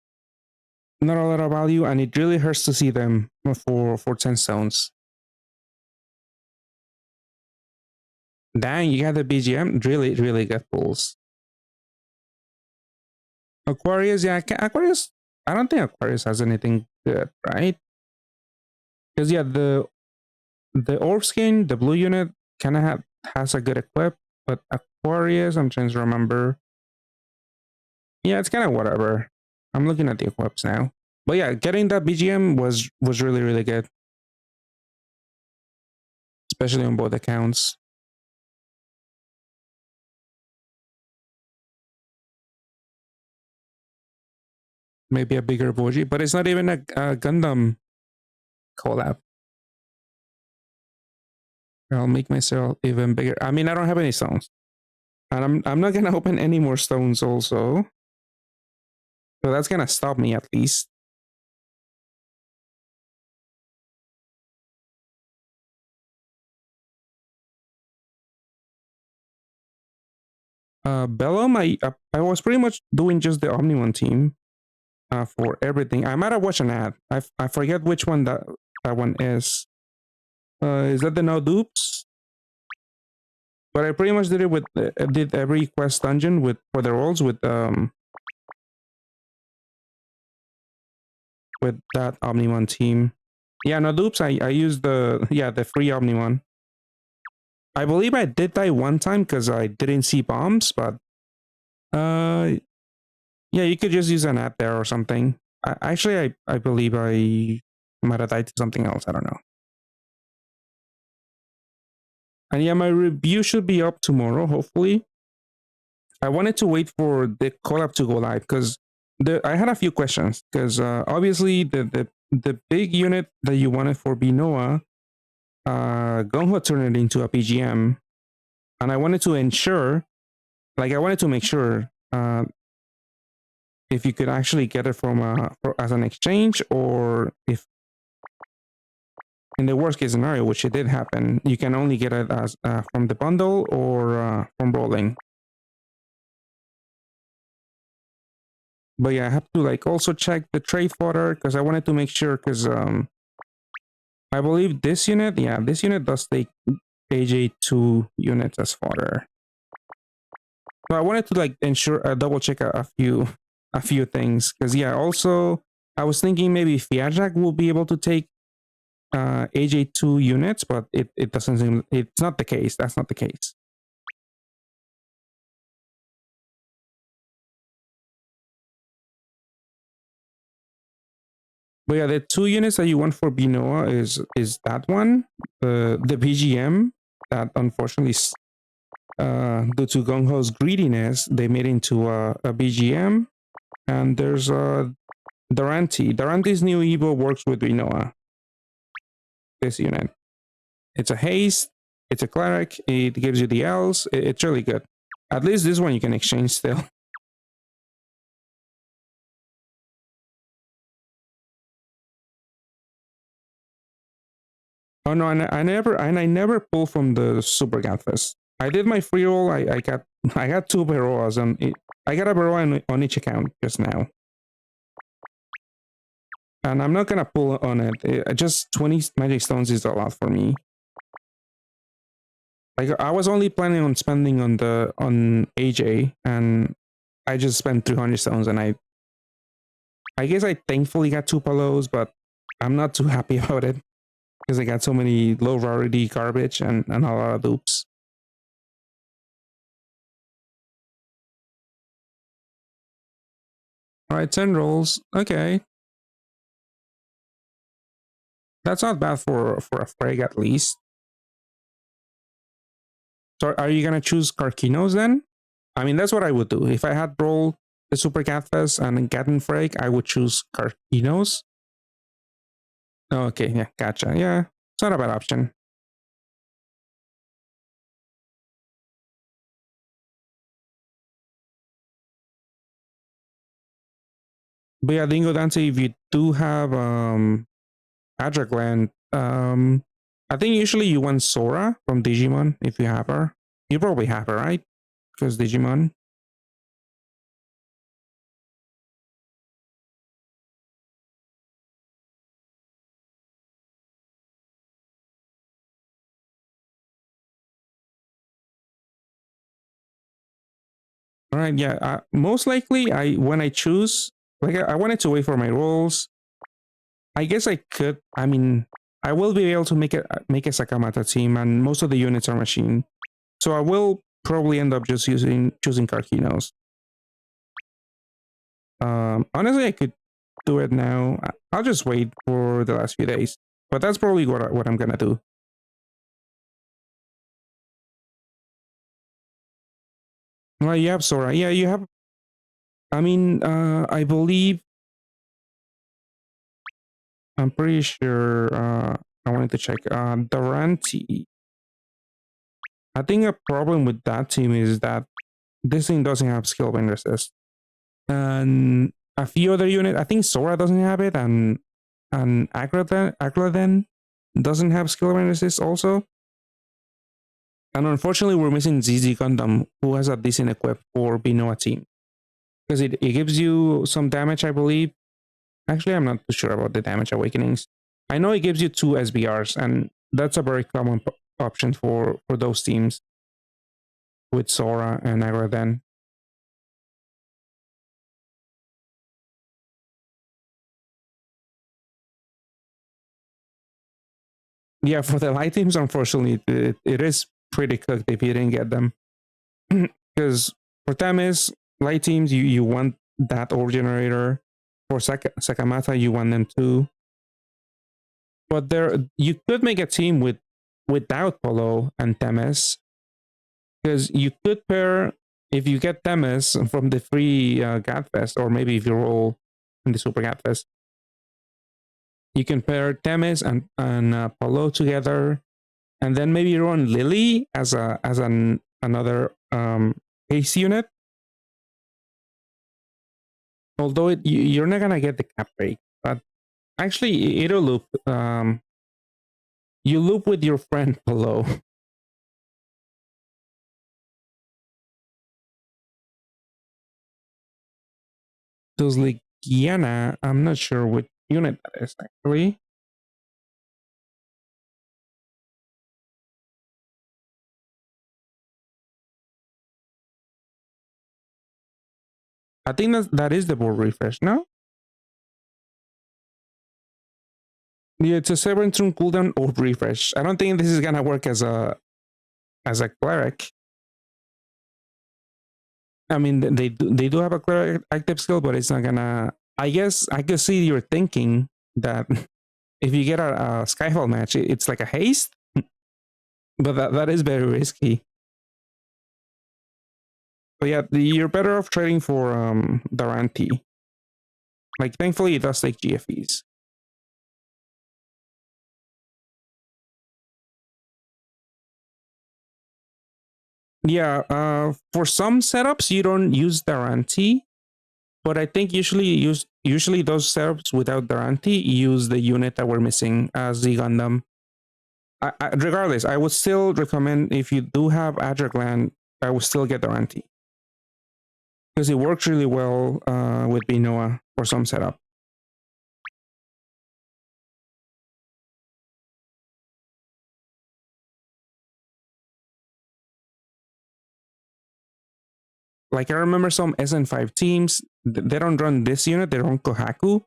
Speaker 1: Not a lot of value, and it really hurts to see them for 10 stones. Dang, you got the BGM. Really, really good pulls. Aquarius, yeah, Aquarius. I don't think Aquarius has anything good, right? Because yeah, the orb skin, the blue unit, kind of has a good equip, but Aquarius, I'm trying to remember. Yeah, it's kind of whatever. I'm looking at the equips now. But yeah, getting that BGM was really, really good. Especially on both accounts. maybe a bigger Boji, but it's not even a Gundam collab. I'll make myself even bigger. I mean, I don't have any stones, and I'm not gonna open any more stones also. So that's gonna stop me at least. Bellum, I was pretty much doing just the Omni-One team for everything. I might have watched an ad. I forget which one that one is. Is that the no dupes? But I pretty much did it with did every quest dungeon with for the rolls with that Omni-One team. Yeah, no dupes. I used the free Omni-One. I believe I did die one time because I didn't see bombs, but uh yeah, you could just use an app there or something. I believe I might have died to something else. I don't know. And yeah, my review should be up tomorrow, hopefully. I wanted to wait for the collab to go live because I had a few questions because obviously the big unit that you wanted for Binoa, Gonghua turned it into a PGM, and I wanted to ensure, like I wanted to make sure if you could actually get it from as an exchange, or if in the worst case scenario, which it did happen, you can only get it as from the bundle or from rolling. But yeah, I have to like also check the trade fodder because I wanted to make sure because I believe this unit, yeah, this unit does take AJ2 units as fodder. So I wanted to like ensure double check a few things because yeah, also I was thinking maybe Fiajak will be able to take AJ2 units, but it doesn't seem it's not the case. That's not the case. But yeah, the two units that you want for Binoa is that one, the BGM that unfortunately due to Gongho's greediness, they made into a BGM, and there's Durante. Durante's new Evo works with Binoa. This unit, it's a haste, it's a cleric, it gives you the L's. It's really good. At least this one you can exchange still. Oh no, I never pull from the Super Gadfest. I did my free roll. I got two Beroas I got a Beroa on each account just now, and I'm not gonna pull on it. Just 20 magic stones is a lot for me. Like I was only planning on spending on AJ, and I just spent 300 stones, and I guess I thankfully got two Palos, but I'm not too happy about it because I got so many low rarity garbage and a lot of dupes. All right, 10 rolls. Okay. That's not bad for a frag at least. So are you gonna choose Karkinos then? I mean, that's what I would do. If I had rolled the Super Catfest and gotten frag, I would choose Karkinos. Okay, yeah, gotcha. Yeah, it's not a bad option. But yeah, Dingo Dance, if you do have Adragland, I think usually you want Sora from Digimon if you have her. You probably have her, right? Because Digimon. All right, yeah. Most likely, I when I choose, like I wanted to wait for my rolls. I guess I could. I mean, I will be able to make a Sakamata team, and most of the units are machine, so I will probably end up just choosing Karkinos. Honestly, I could do it now. I'll just wait for the last few days, but that's probably what I'm gonna do. Well, you have Sora. Yeah, you have. I mean, I believe I'm pretty sure. I wanted to check. Durante. I think a problem with that team is that this thing doesn't have skill wind resist, and a few other units. I think Sora doesn't have it, and Agraden doesn't have skill wind resist also. And unfortunately, we're missing ZZ Gundam, who has a decent equip for Binoa team. Because it gives you some damage, I believe. Actually, I'm not too sure about the damage awakenings. I know it gives you 2 SBRs, and that's a very common option for those teams with Sora and Agraden. Yeah, for the light teams, unfortunately, it is pretty cooked if you didn't get them. Because for Tamis, light teams, you want that ore generator. For Sakamata, you want them too. But you could make a team without Polo and Temes, because you could pair, if you get Temes from the free Gadfest, or maybe if you roll in the Super Gadfest, you can pair Temes and Polo together, and then maybe run Lily as another haste unit. Although you're not gonna get the cap break, but actually it'll loop. You loop with your friend Polo. Those Ligiana, I'm not sure what unit that is actually. I think that is the board refresh, no? Yeah, it's a 7-turn cooldown orb refresh. I don't think this is gonna work as a cleric. I mean, they do have a cleric active skill, but it's not gonna. I guess I could see you're thinking that if you get a Skyfall match, it's like a haste, but that is very risky. But yeah, you're better off trading for Durante. Like, thankfully, it does take GFEs. Yeah, for some setups you don't use Durante, but I think usually those setups without Durante use the unit that we're missing as the Gundam. Regardless, I would still recommend, if you do have Adraglan, I would still get Durante because it works really well with Binoa for some setup. Like, I remember some SN5 teams, they don't run this unit, they run Kohaku,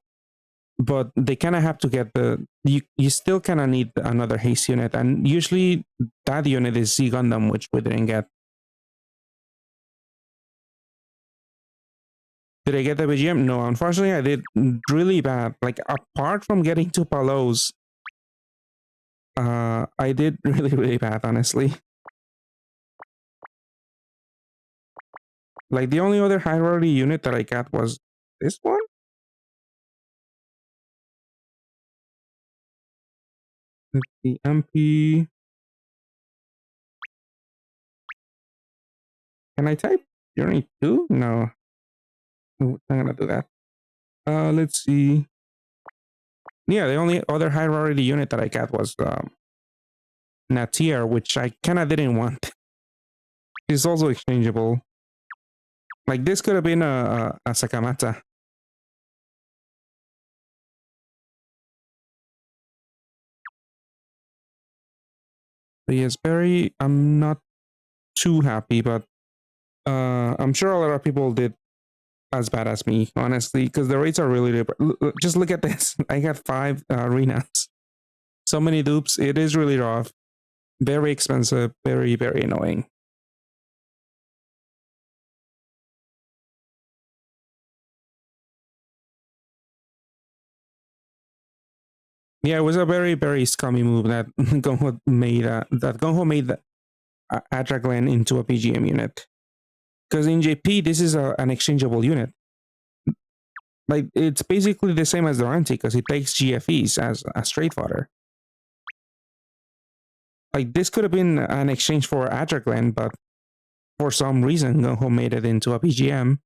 Speaker 1: but they kind of have to get you still kind of need another haste unit, and usually that unit is Z Gundam, which we didn't get. Did I get the BGM? No, unfortunately I did really bad. Like, apart from getting 2 Palos, I did really bad, honestly. Like, the only other high priority unit that I got was this one. The MP. Can I type Journey 2? No. I'm not gonna do that. Let's see. Yeah, the only other high priority unit that I got was Natir, which I kind of didn't want. It's also exchangeable. Like, this could have been a Sakamata. But yes, Barry, I'm not too happy, but I'm sure a lot of people did as bad as me, honestly, because the rates are really. Just look at this. I got 5 arenas. So many dupes. It is really rough. Very expensive. Very annoying. Yeah, it was a very scummy move that Gonho made. That Gonho made Adraglen into a PGM unit. Because in JP, this is an exchangeable unit. Like it's basically the same as the Ranty because it takes GFEs as a straight fodder. Like this could have been an exchange for Adraglen, but for some reason Gung-Ho made it into a BGM,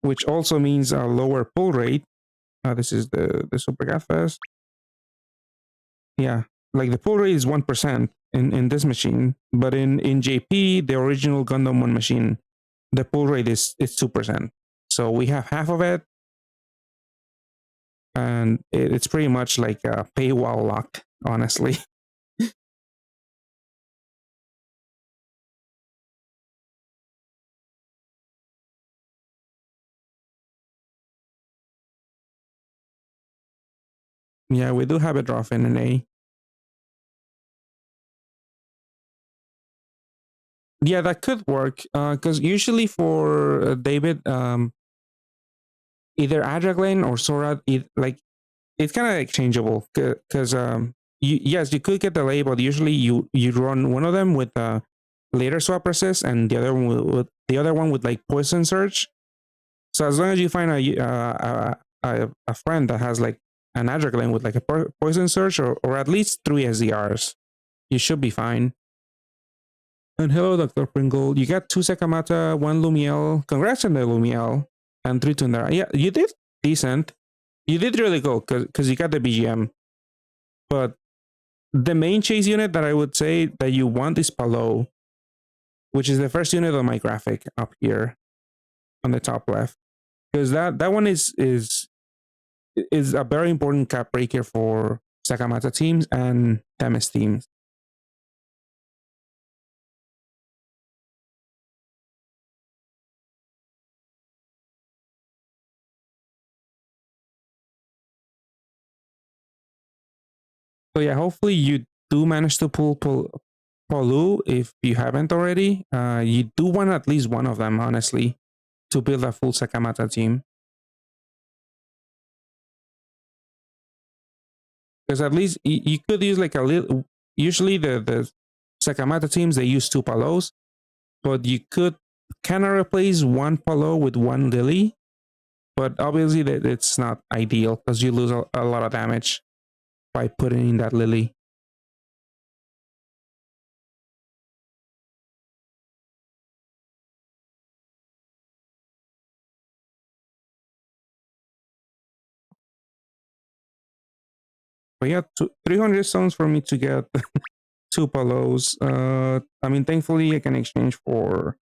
Speaker 1: which also means a lower pull rate. This is the Super Gatfest. Yeah, like the pull rate is 1% in this machine, but in JP, the original Gundam 1 machine, the pull rate is 2%. So we have half of it, and it's pretty much like a paywall lock, honestly. Yeah, we do have a drop in an A. Yeah, that could work. Because usually for David, either Adraglen or Sora, like it's kind of exchangeable. Because yes, you could get the delay, but usually you run one of them with later swap resist, and the other one with the other one with like poison surge. So as long as you find a friend that has like an Adraglen with like a poison surge or at least 3 SDRs, you should be fine. And hello, Dr. Pringle. You got 2 Sakamata, 1 Lumiel. Congrats on the Lumiel. And 3 Tundra. Yeah, you did decent. You did really good because you got the BGM. But the main chase unit that I would say that you want is Palo, which is the first unit on my graphic up here on the top left. Because that one is a very important cap breaker for Sakamata teams and Temis teams. So yeah, hopefully you do manage to pull Palu if you haven't already. You do want at least one of them, honestly, to build a full Sakamata team. Because at least you could use like a little. Usually the Sakamata teams they use 2 Palos, but you could kind of replace 1 Palo with 1 Lily. But obviously that it's not ideal because you lose a lot of damage by putting in that Lily. But yeah, 300 stones for me to get 2 Palos. I mean, thankfully I can exchange for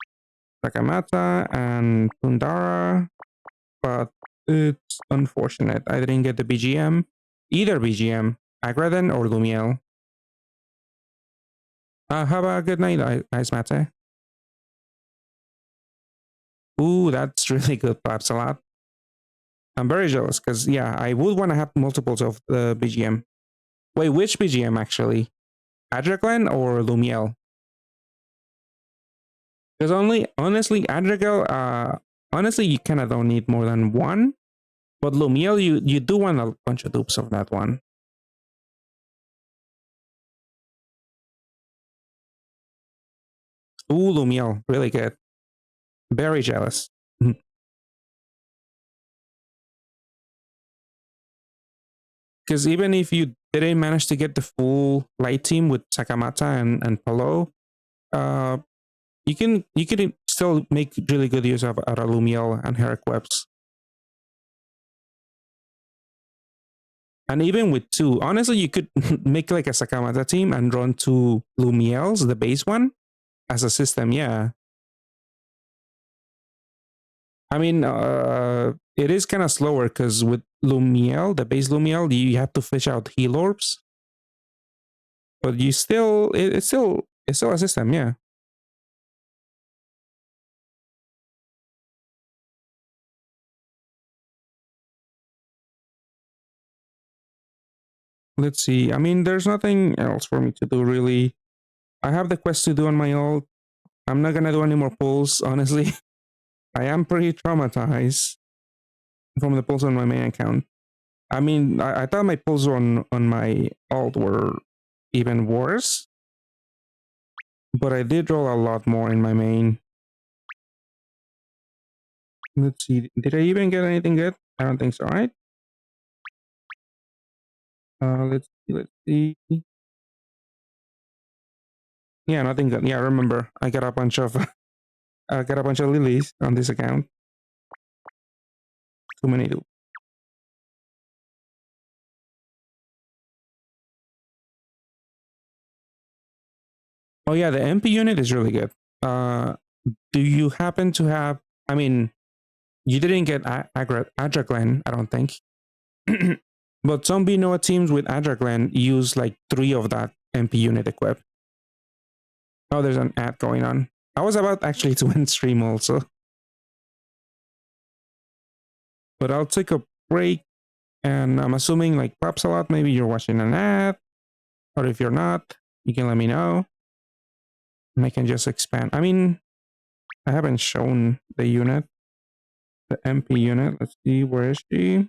Speaker 1: Sakamata and Kundara, but it's unfortunate. I didn't get the BGM, either BGM, Agraden or Lumiel. Have a good night, Ice Mate. Ooh, that's really good, perhaps a lot. I'm very jealous because, yeah, I would want to have multiples of the BGM. Wait, which BGM actually? Adraglen or Lumiel? Because honestly, honestly, you kind of don't need more than one. But Lumiel, you do want a bunch of dupes of that one. Ooh, Lumiel, really good. Very jealous. Because even if you didn't manage to get the full light team with Sakamata and Palo, uh, you can still make really good use of Aralumiel and her equips. And even with two, honestly, you could make like a Sakamata team and run 2 Lumiels, the base one, as a system. Yeah, I mean, it is kind of slower because with Lumiel, the base Lumiel, you have to fish out heal orbs, but you still it's still a system. Yeah. Let's see. I mean, there's nothing else for me to do really. I have the quest to do on my own. I'm not gonna do any more pulls, honestly. I am pretty traumatized from the pulls on my main account. I mean, I thought my pulls on my alt were even worse, but I did roll a lot more in my main. Let's see. Did I even get anything good? I don't think so, right? Let's see, let's see. Yeah, nothing good. Yeah, I remember. I got a bunch of I got a bunch of lilies on this account. Too many to. Oh yeah, the MP unit is really good. Do you happen to have? I mean, you didn't get Adraglen, I don't think. But some Binoa teams with Adraglen use like 3 of that MP unit equipped. Oh, there's an ad going on. I was about actually to end stream also, but I'll take a break. And I'm assuming like pops a lot. Maybe you're watching an ad, or if you're not, you can let me know, and I can just expand. I mean, I haven't shown the unit, the MP unit. Let's see, where is she?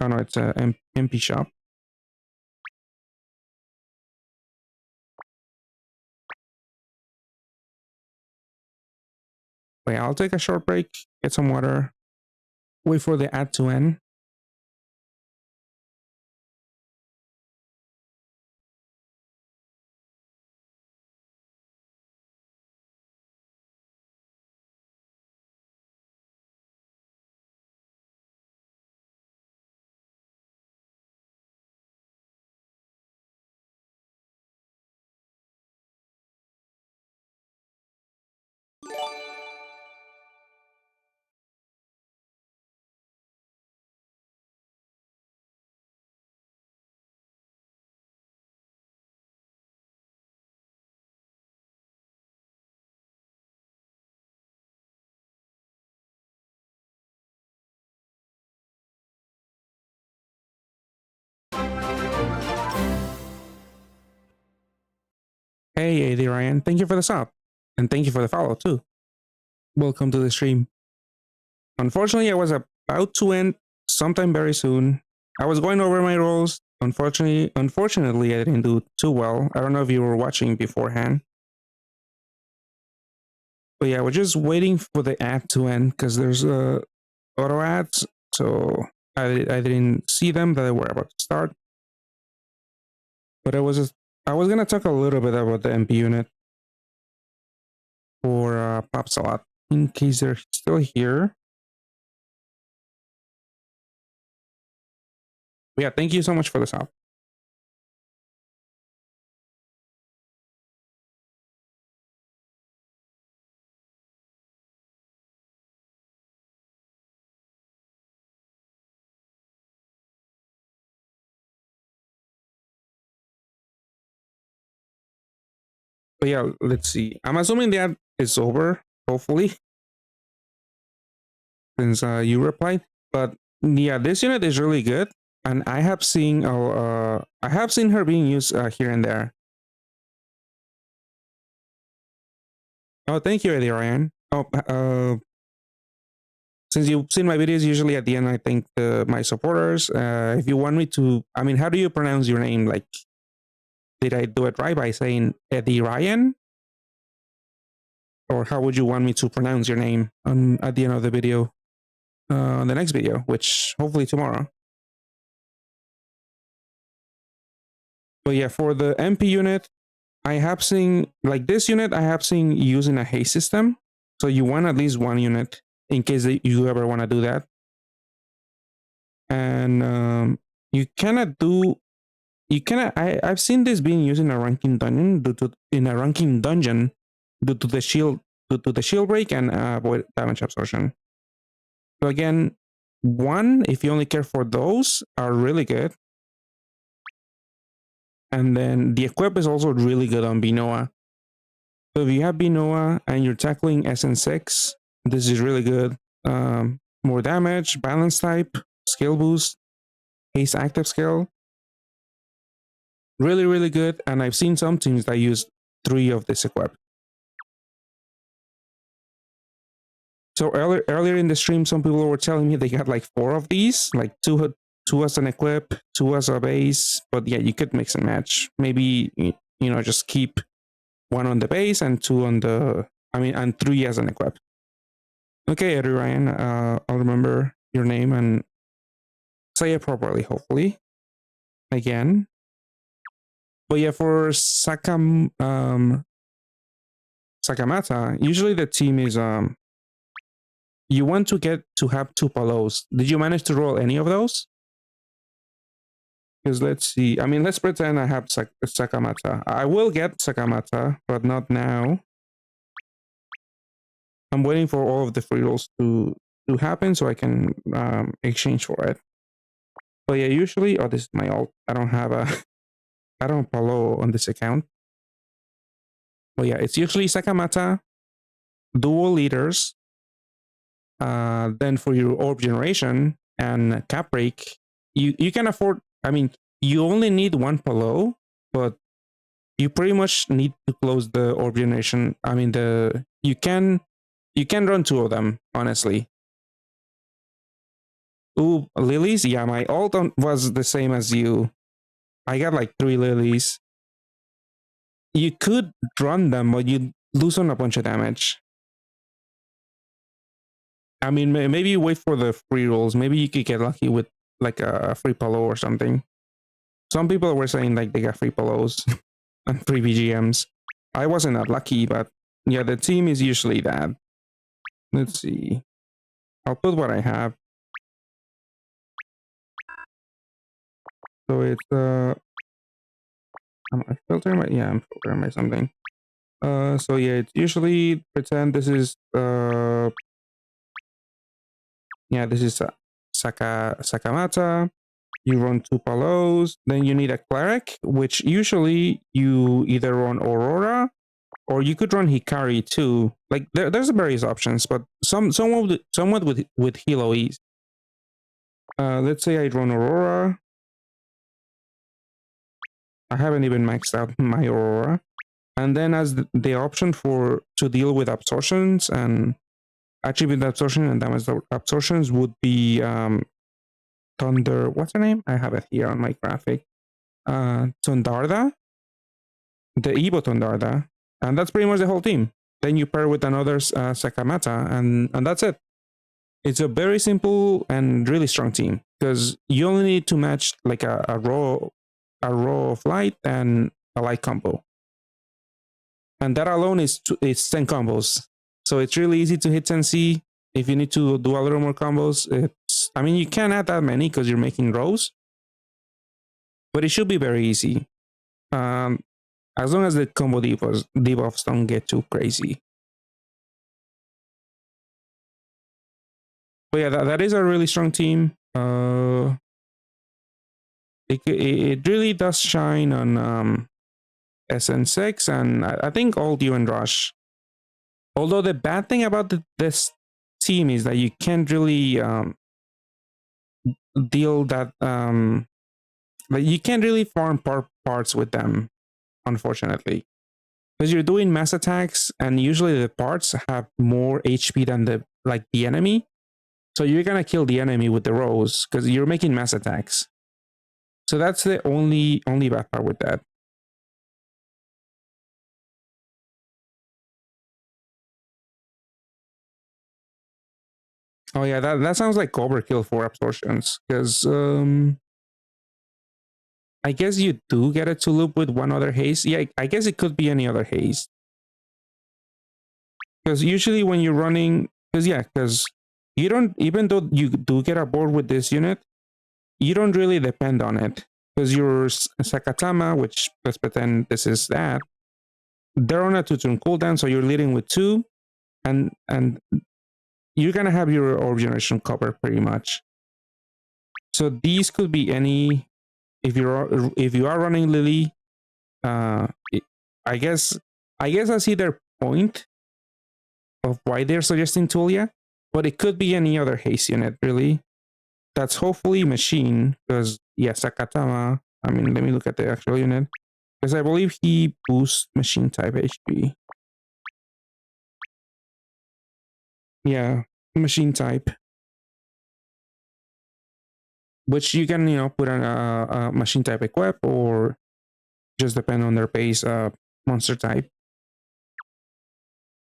Speaker 1: Oh no, it's a MP shop. Wait, I'll take a short break, get some water, wait for the ad to end. Hey, AD Ryan, thank you for the sub, and thank you for the follow too. Welcome to the stream. Unfortunately, I was about to end sometime very soon. I was going over my roles. Unfortunately, I didn't do too well. I don't know if you were watching beforehand. But yeah, we're just waiting for the ad to end because there's auto ads. So I didn't see them that they were about to start. But I was gonna talk a little bit about the MP unit for Pops a lot in case they're still here. But yeah, thank you so much for the sub. But yeah, let's see. I'm assuming the ad is over, hopefully, since you replied. But yeah, this unit is really good, and I have seen her being used here and there. Oh, thank you, Eddie Ryan. Oh, since you've seen my videos, usually at the end I thank my supporters. If you want me to, I mean, how do you pronounce your name? Like, did I do it right by saying Eddie Ryan? Or how would you want me to pronounce your name at the end of the video, the next video, which hopefully tomorrow. But yeah, for the MP unit, I have seen like this unit. I have seen using a haste system, so you want at least one unit in case you ever want to do that. And you cannot do you cannot. I've seen this being used in a ranking dungeon due to the shield break and avoid damage absorption. So again, one, if you only care for those, are really good. And then the equip is also really good on Binoa. So if you have Binoa and you're tackling SN6, this is really good. More damage, balance type, skill boost, haste active skill. Really, really good. And I've seen some teams that use 3 of this equip. So earlier in the stream, some people were telling me they got like 4 of these, like two as an equip, 2 as a base. But yeah, you could mix and match. Maybe just keep 1 on the base and 2 on the and 3 as an equip. Okay, Eddie Ryan. I'll remember your name and say it properly, hopefully. Again. But yeah, for Sakamata, usually the team is you want to get to have two palos. Did you manage to roll any of those? Because let's see. I mean, let's pretend I have Sakamata. I will get Sakamata, but not now. I'm waiting for all of the free rolls to happen so I can exchange for it. But yeah, usually, oh, this is my alt. I don't have a, I don't follow on this account. But yeah, it's usually Sakamata, dual leaders. Then for your orb generation and cap break, you can afford. I mean, you only need one palo, but you pretty much need to close the orb generation. I mean, you can run two of them, honestly. Ooh, lilies? Yeah, my alt was the same as you. I got like 3 lilies. You could run them, but you lose on a bunch of damage. I mean, maybe you wait for the free rolls. Maybe you could get lucky with like a free palo or something. Some people were saying like they got free palos and free VGMs. I wasn't that lucky, but yeah, the team is usually that. Let's see. I'll put what I have. So it's am I filtering my, yeah, I'm filtering my something. So yeah, it's usually pretend this is yeah, this is Sakamata. You run two palos, then you need a cleric, which usually you either run Aurora or you could run Hikari too. Like there's various options, but somewhat with Heloise. Let's say I run Aurora. I haven't even maxed out my Aurora. And then as the option for to deal with absorptions and attribute absorption and damage absorptions would be Thunder. What's her name? I have it here on my graphic. Tundarda, the Evo Tundarda, and that's pretty much the whole team. Then you pair with another Sakamata, and that's it. It's a very simple and really strong team because you only need to match like a row of light and a light combo, and that alone is 10 combos. So it's really easy to hit 10C. If you need to do a little more combos, I mean you can't add that many because you're making rows, but it should be very easy. Um, as long as the combo debuffs don't get too crazy. But yeah, that is a really strong team. It really does shine on SN6 and I think all you and Rush. Although the bad thing about this team is that you can't really deal that like you can't really farm parts with them, unfortunately, because you're doing mass attacks and usually the parts have more HP than the enemy. So you're gonna kill the enemy with the rows because you're making mass attacks. So that's the only bad part with that. Oh yeah, that sounds like overkill for absorptions because I guess you do get it to loop with one other haste. Yeah, I guess it could be any other haste. Because usually when you're running, because you don't, even though you do get a board with this unit, you don't really depend on it. Because your Sakatama, which let's pretend this is that, they're on a 2-turn cooldown, so you're leading with 2, and you're gonna have your orb generation covered pretty much. So these could be any, if you are running Lily, uh, I guess I see their point of why they're suggesting Tulia, but it could be any other haste unit really. That's hopefully machine because yeah, Sakatama. I mean, let me look at the actual unit because I believe he boosts machine type HP. Yeah, machine type, which you can put on a machine type equip or just depend on their base monster type.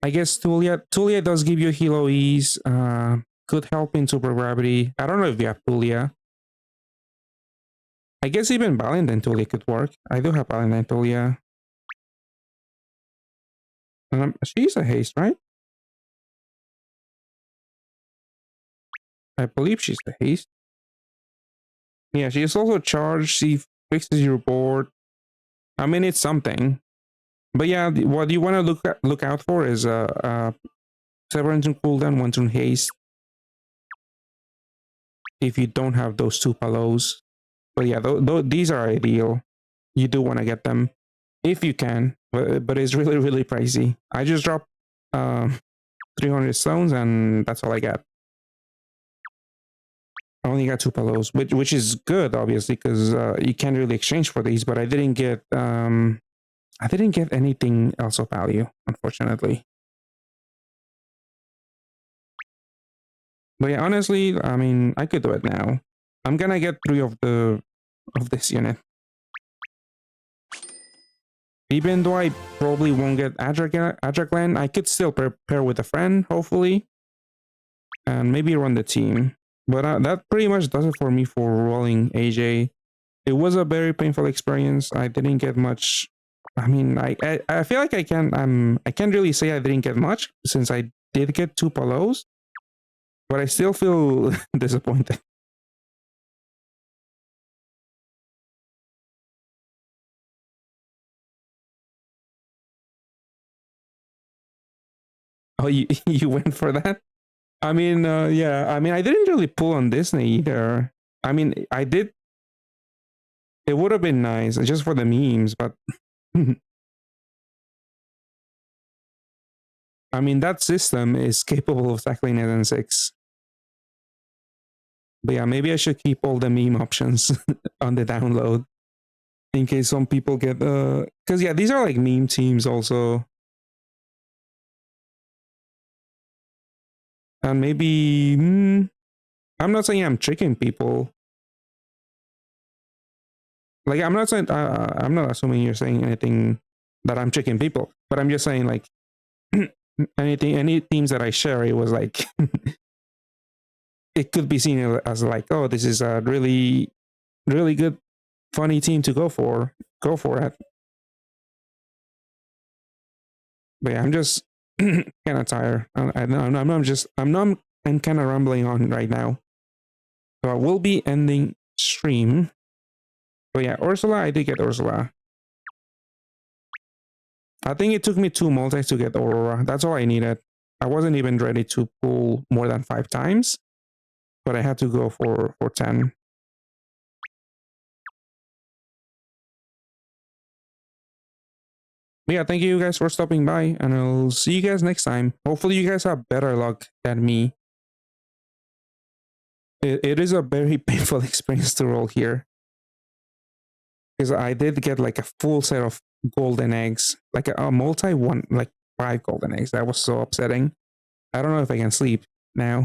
Speaker 1: I guess Tulia does give you Hilo Ease. Could help in Super Gravity. I don't know if you have Tulia. I guess even Valentine Tulia could work. I do have Valentine Tulia. She's a haste, right? I believe she's the haste. Yeah, she is also charged. She fixes your board. I mean, it's something. But yeah, what you want to look out for is 7 turn cooldown, 1 turn haste. If you don't have those 2 palos. But yeah, these are ideal. You do want to get them if you can, but it's really, really pricey. I just dropped 300 stones and that's all I got. I only got 2 palos, which is good, obviously, because you can't really exchange for these. But I didn't get anything else of value, unfortunately. But yeah, honestly, I mean, I could do it now. I'm gonna get 3 of this unit. Even though I probably won't get Adraglan, I could still pair with a friend, hopefully, and maybe run the team. But that pretty much does it for me for rolling AJ. It was a very painful experience. I didn't get much. I mean, I feel like I can't really say I didn't get much since I did get 2 palos, but I still feel disappointed. Oh, you went for that? I mean, yeah. I mean, I didn't really pull on Disney either. I mean, I did. It would have been nice just for the memes, but I mean, that system is capable of tackling SN6. But yeah, maybe I should keep all the meme options on the download in case some people get because yeah, these are like meme teams also. And maybe I'm not saying I'm tricking people. Like I'm not saying I'm not assuming you're saying anything that I'm tricking people, but I'm just saying like any themes that I share, it was like it could be seen as like, oh, this is a really, really good, funny team to go for. Go for it. But yeah, I'm just kind of tired. I'm kind of rambling on right now. So I will be ending stream. But yeah, Ursula, I did get Ursula. I think it took me 2 multis to get Aurora. That's all I needed. I wasn't even ready to pull more than 5 times, but I had to go for 10. But yeah, thank you guys for stopping by, and I'll see you guys next time. Hopefully, you guys have better luck than me. It is a very painful experience to roll here, because I did get like a full set of golden eggs, like a multi one, like 5 golden eggs. That was so upsetting. I don't know if I can sleep now.